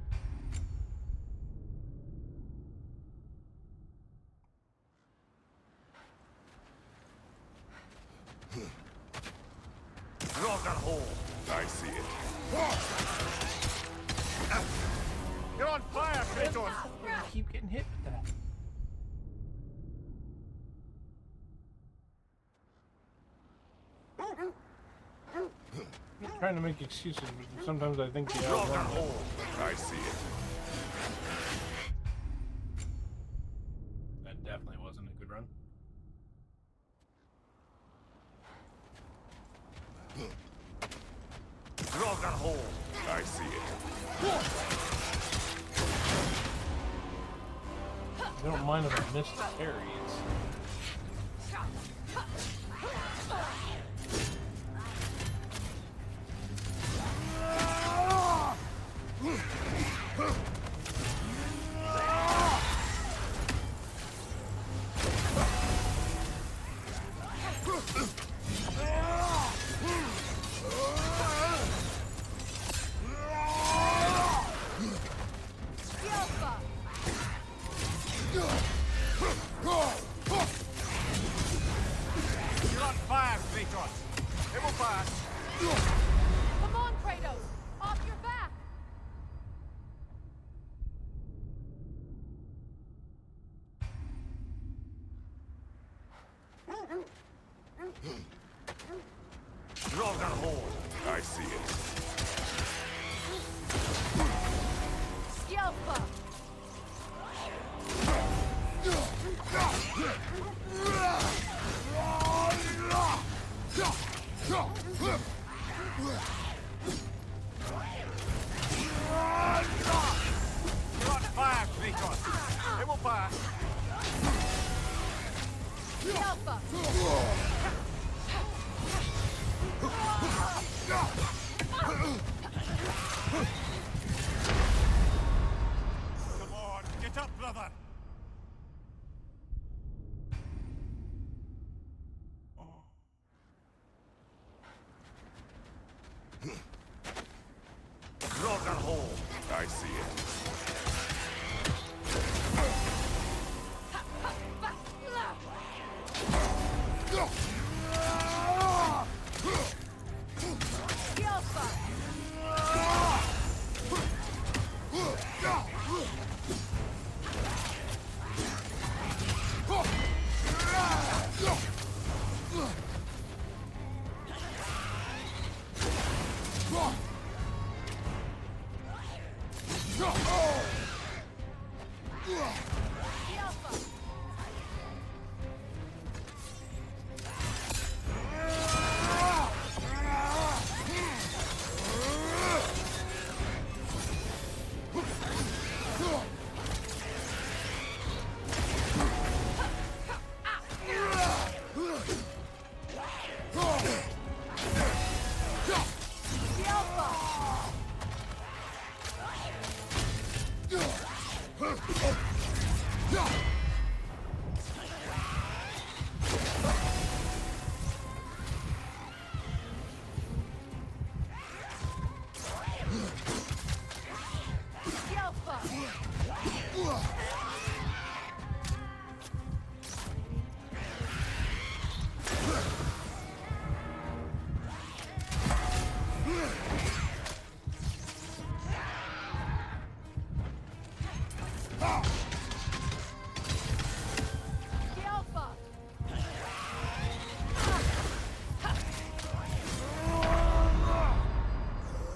Speaker 18: Rogan hole. I see it.
Speaker 5: You're on fire, Kratos!
Speaker 7: I keep getting hit with that. I'm trying to make excuses, but sometimes I think the outrun me.
Speaker 18: I see it.
Speaker 7: That definitely wasn't a good run.
Speaker 18: Rogan hole. I see it.
Speaker 7: I don't mind if I miss the parries.
Speaker 5: You're on fire, Kratos! It will pass!
Speaker 19: Come on, Kratos! Off your back!
Speaker 18: Rogan hole. I see it.
Speaker 19: Scalpa!
Speaker 5: You're on fire, Kratos! It will pass!
Speaker 19: Scalpa!
Speaker 5: Come on, get up, brother!
Speaker 18: Rogan hole. I see it.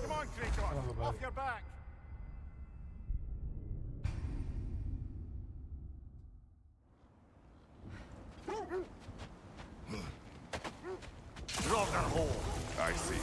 Speaker 5: Come on, Kratos! Off your back!
Speaker 18: Rogan hole. I see it.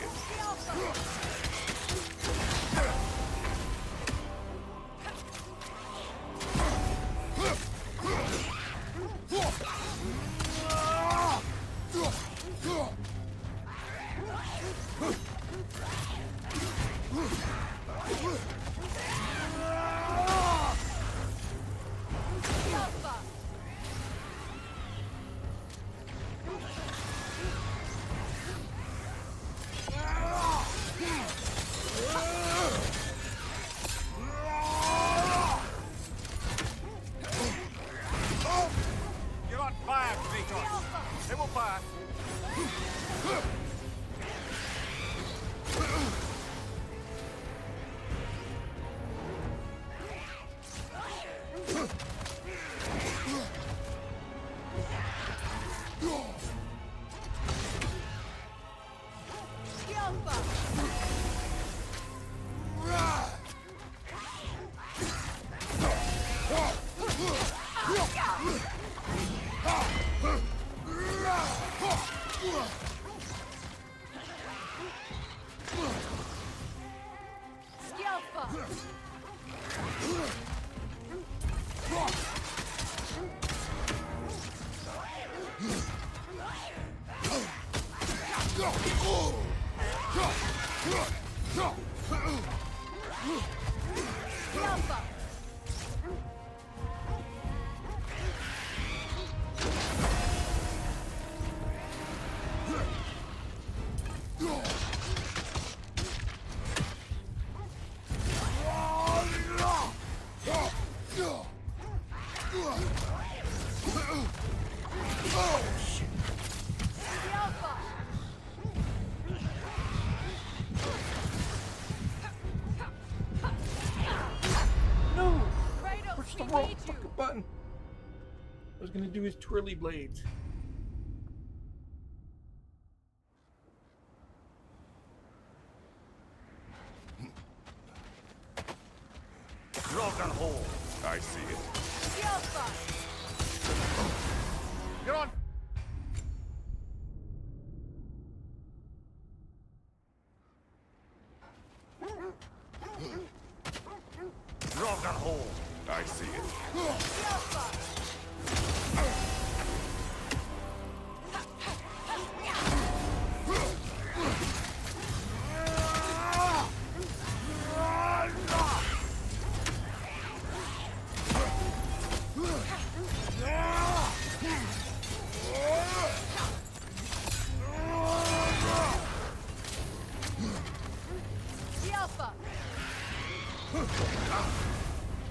Speaker 7: No! Push the wrong fucking button. I was gonna do his twirly blades.
Speaker 18: Broken hole. I see it.
Speaker 7: Get on!
Speaker 18: Broken hole. I see it.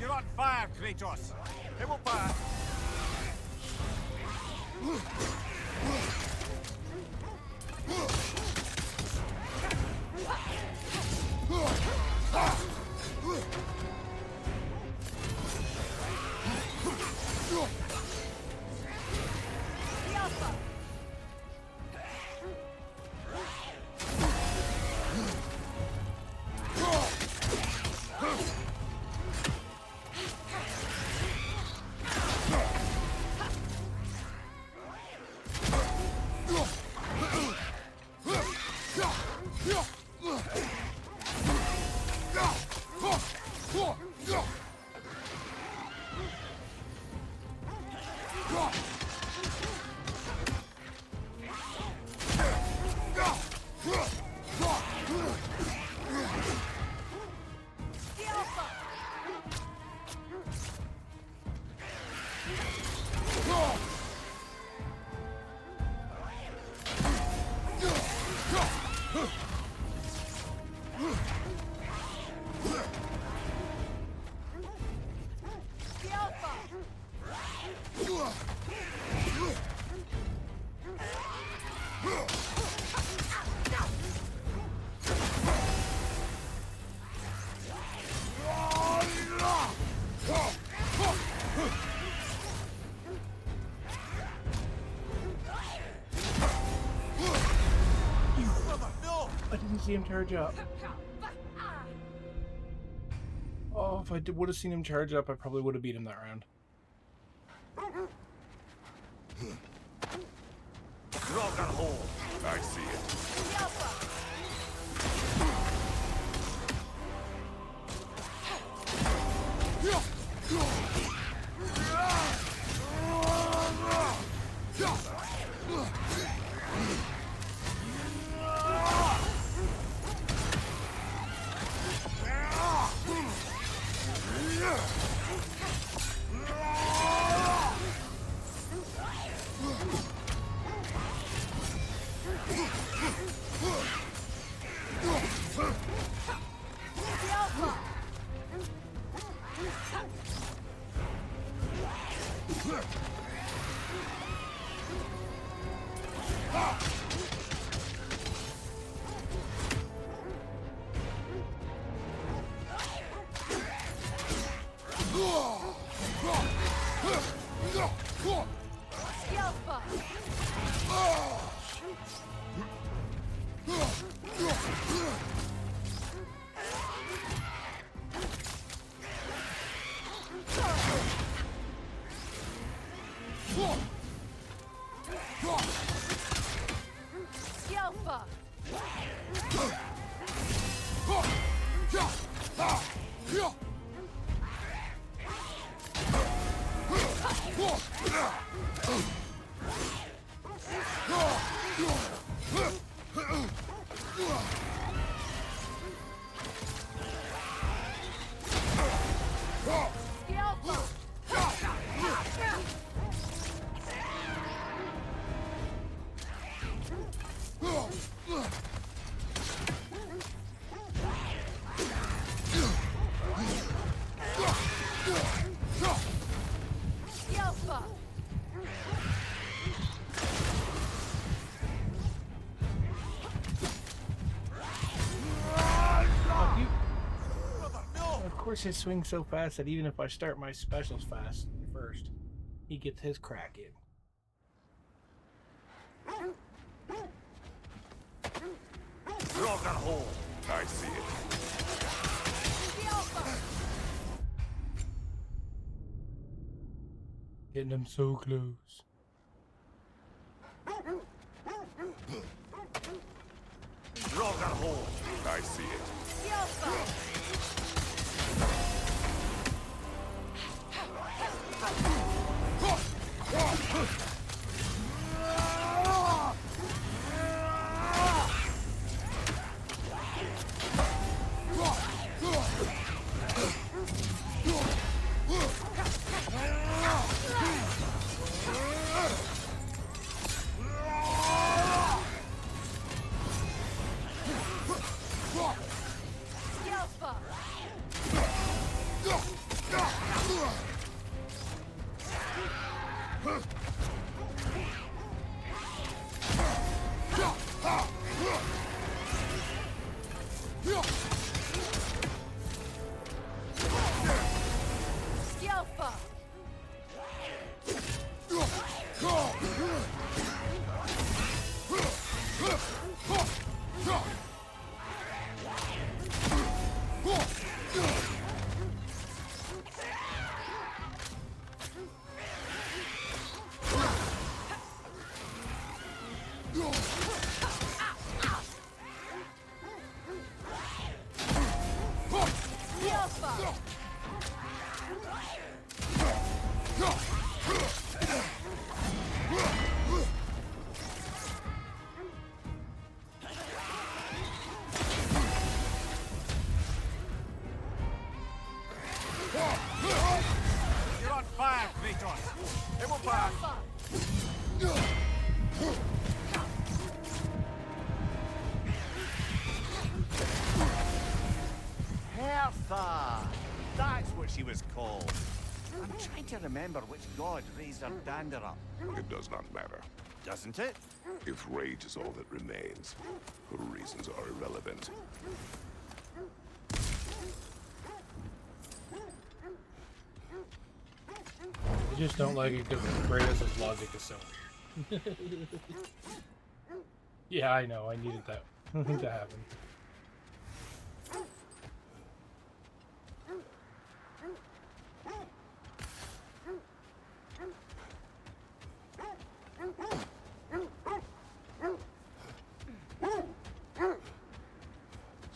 Speaker 5: You're on fire, Kratos. It will pass.
Speaker 7: I didn't see him charge up. Oh, if I would have seen him charge up, I probably would have beat him that round.
Speaker 18: Broken hole. I see it.
Speaker 7: Of course, it swings so fast that even if I start my specials fast first, he gets his crack in.
Speaker 5: Rock and hole.
Speaker 18: I see it.
Speaker 7: Getting them so close.
Speaker 5: Rock and hole.
Speaker 18: I see it.
Speaker 5: You're on fire, Kratos. It will pass. Hertha! That's what she was called. I'm trying to remember which god raised her dander up.
Speaker 18: It does not matter.
Speaker 5: Doesn't it?
Speaker 18: If rage is all that remains, her reasons are irrelevant.
Speaker 7: I just don't like it because Kratos' logic is so weird. Yeah, I know. I needed that to happen.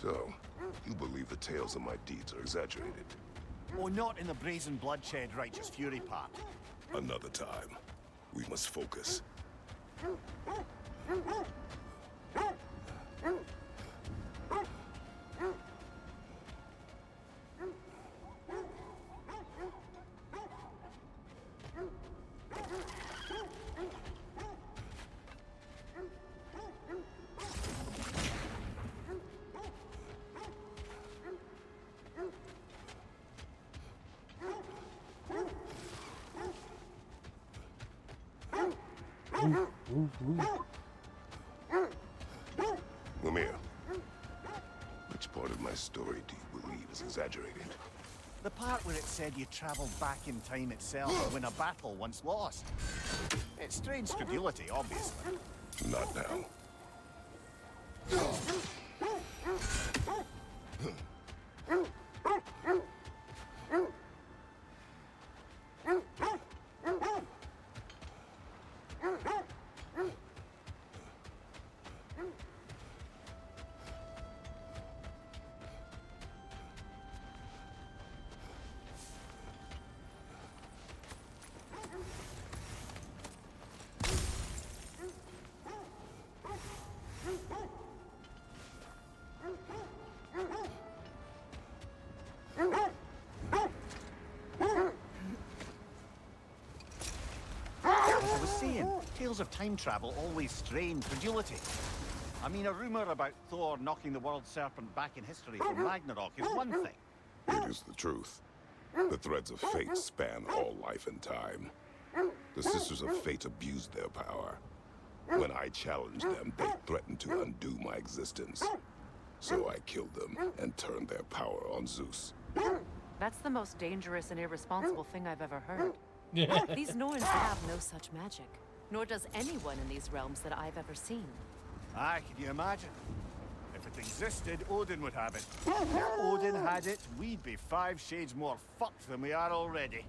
Speaker 18: So, you believe the tales of my deeds are exaggerated?
Speaker 5: Oh, not in the brazen bloodshed righteous fury part.
Speaker 18: Another time. We must focus. Lemire, which part of my story do you believe is exaggerated?
Speaker 5: The part where it said you traveled back in time itself to win a battle once lost. It's strange credulity, obviously.
Speaker 18: Not now.
Speaker 5: Tales of time travel always strain credulity. I mean, a rumor about Thor knocking the world serpent back in history from Ragnarok is one thing.
Speaker 18: It is the truth. The threads of fate span all life and time. The Sisters of Fate abused their power. When I challenged them, they threatened to undo my existence. So I killed them and turned their power on Zeus.
Speaker 4: That's the most dangerous and irresponsible thing I've ever heard. These Norns have no such magic, nor does anyone in these realms that I've ever seen.
Speaker 5: Aye, can you imagine? If it existed, Odin would have it. If Odin had it, we'd be 5 shades more fucked than we are already.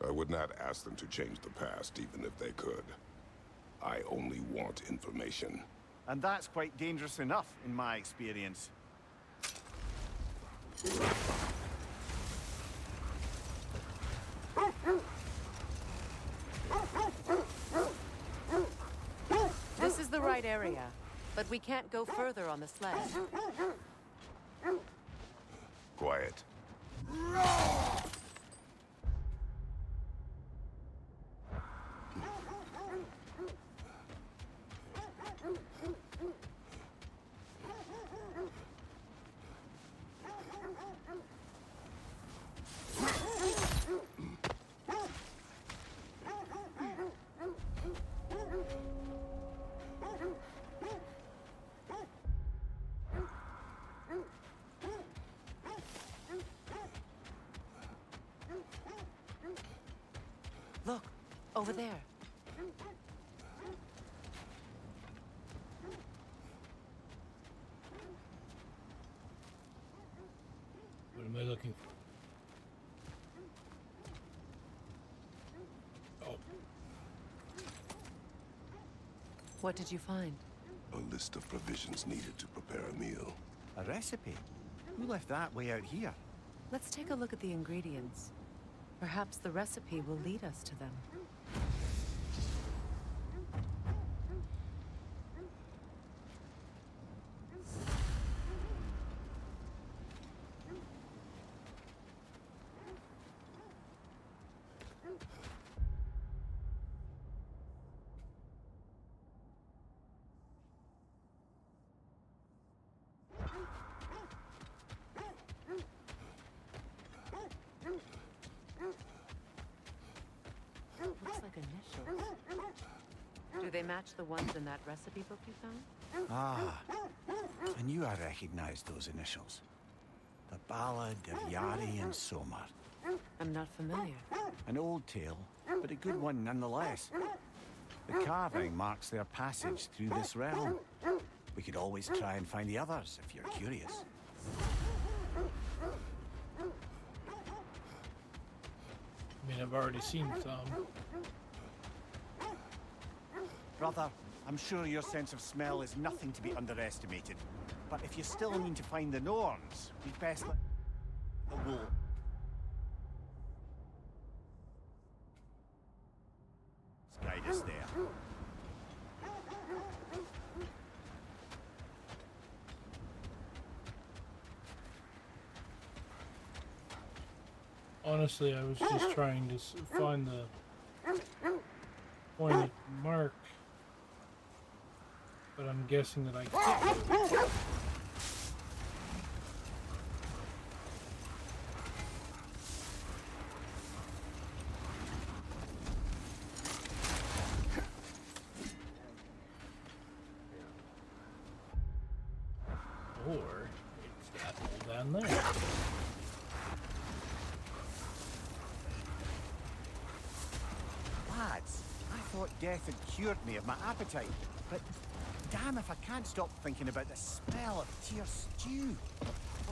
Speaker 18: I would not ask them to change the past, even if they could. I only want information.
Speaker 5: And that's quite dangerous enough, in my experience.
Speaker 4: This is the right area, but we can't go further on the sled.
Speaker 18: Quiet.
Speaker 4: Look, over there.
Speaker 7: What am I looking for? Oh.
Speaker 4: What did you find?
Speaker 18: A list of provisions needed to prepare a meal.
Speaker 5: A recipe? Who left that way out here?
Speaker 4: Let's take a look at the ingredients. Perhaps the recipe will lead us to them. Looks like initials. Do they match the ones in that recipe book you found?
Speaker 5: Ah, I knew I recognized those initials. The Ballad of Yari and Somar.
Speaker 4: I'm not familiar.
Speaker 5: An old tale, but a good one nonetheless. The carving marks their passage through this realm. We could always try and find the others, if you're curious.
Speaker 7: I mean, I've already seen some.
Speaker 5: Brother, I'm sure your sense of smell is nothing to be underestimated. But if you still mean to find the Norns, we'd best let the wolf. Guide us there.
Speaker 7: Honestly, I was just trying to find the pointed mark, but I'm guessing that I can't. Or it's that hole down there.
Speaker 5: Lads, I thought death had cured me of my appetite, but damn if I can't stop thinking about the smell of tear stew.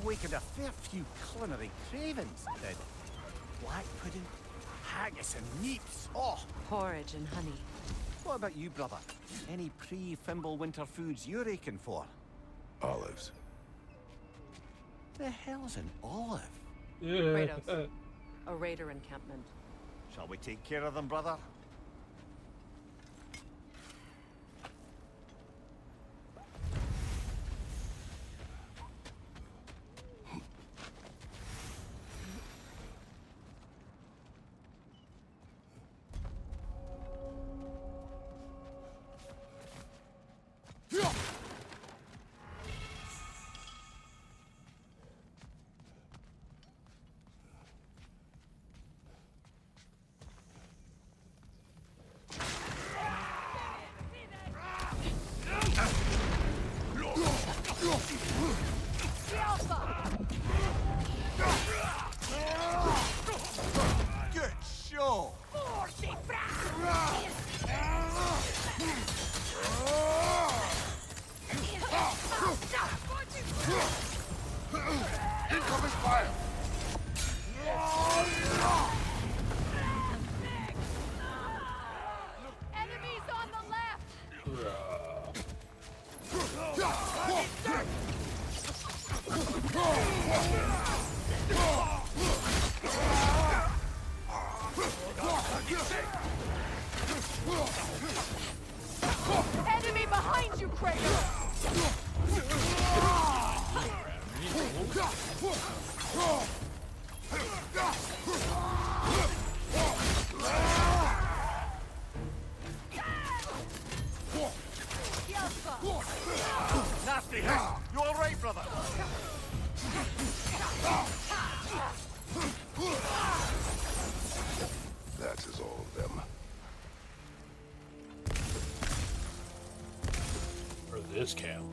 Speaker 5: Awakened a fair few culinary cravings. The black pudding, haggis and neeps. Oh!
Speaker 4: Porridge and honey.
Speaker 5: What about you, brother? Any pre-Fimble winter foods you're aching for?
Speaker 18: Olives.
Speaker 5: The hell's an olive?
Speaker 4: Kratos. A raider encampment.
Speaker 5: Shall we take care of them, brother?
Speaker 3: Open fire!
Speaker 19: Enemies on the left! Enemy behind you, Kratos!
Speaker 5: Nasty hit! You all right, brother?
Speaker 18: That is all of them.
Speaker 7: For this camp.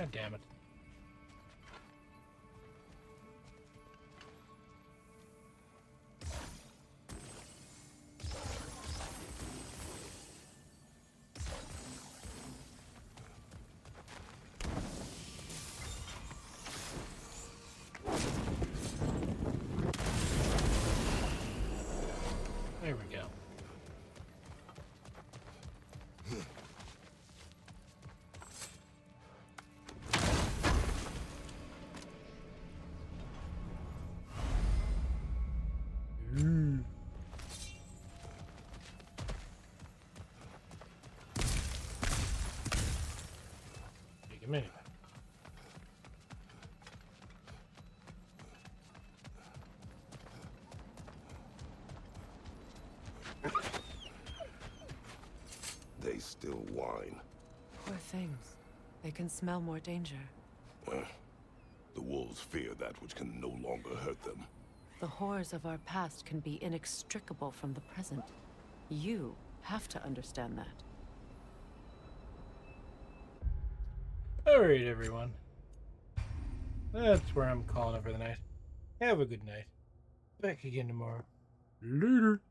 Speaker 7: God damn it. There we go. Take a minute.
Speaker 18: They still whine.
Speaker 4: Poor things. They can smell more danger.
Speaker 18: The wolves fear that which can no longer hurt them.
Speaker 4: The horrors of our past can be inextricable from the present. You have to understand that.
Speaker 7: Alright, everyone. That's where I'm calling it for the night. Have a good night. Back again tomorrow. Later.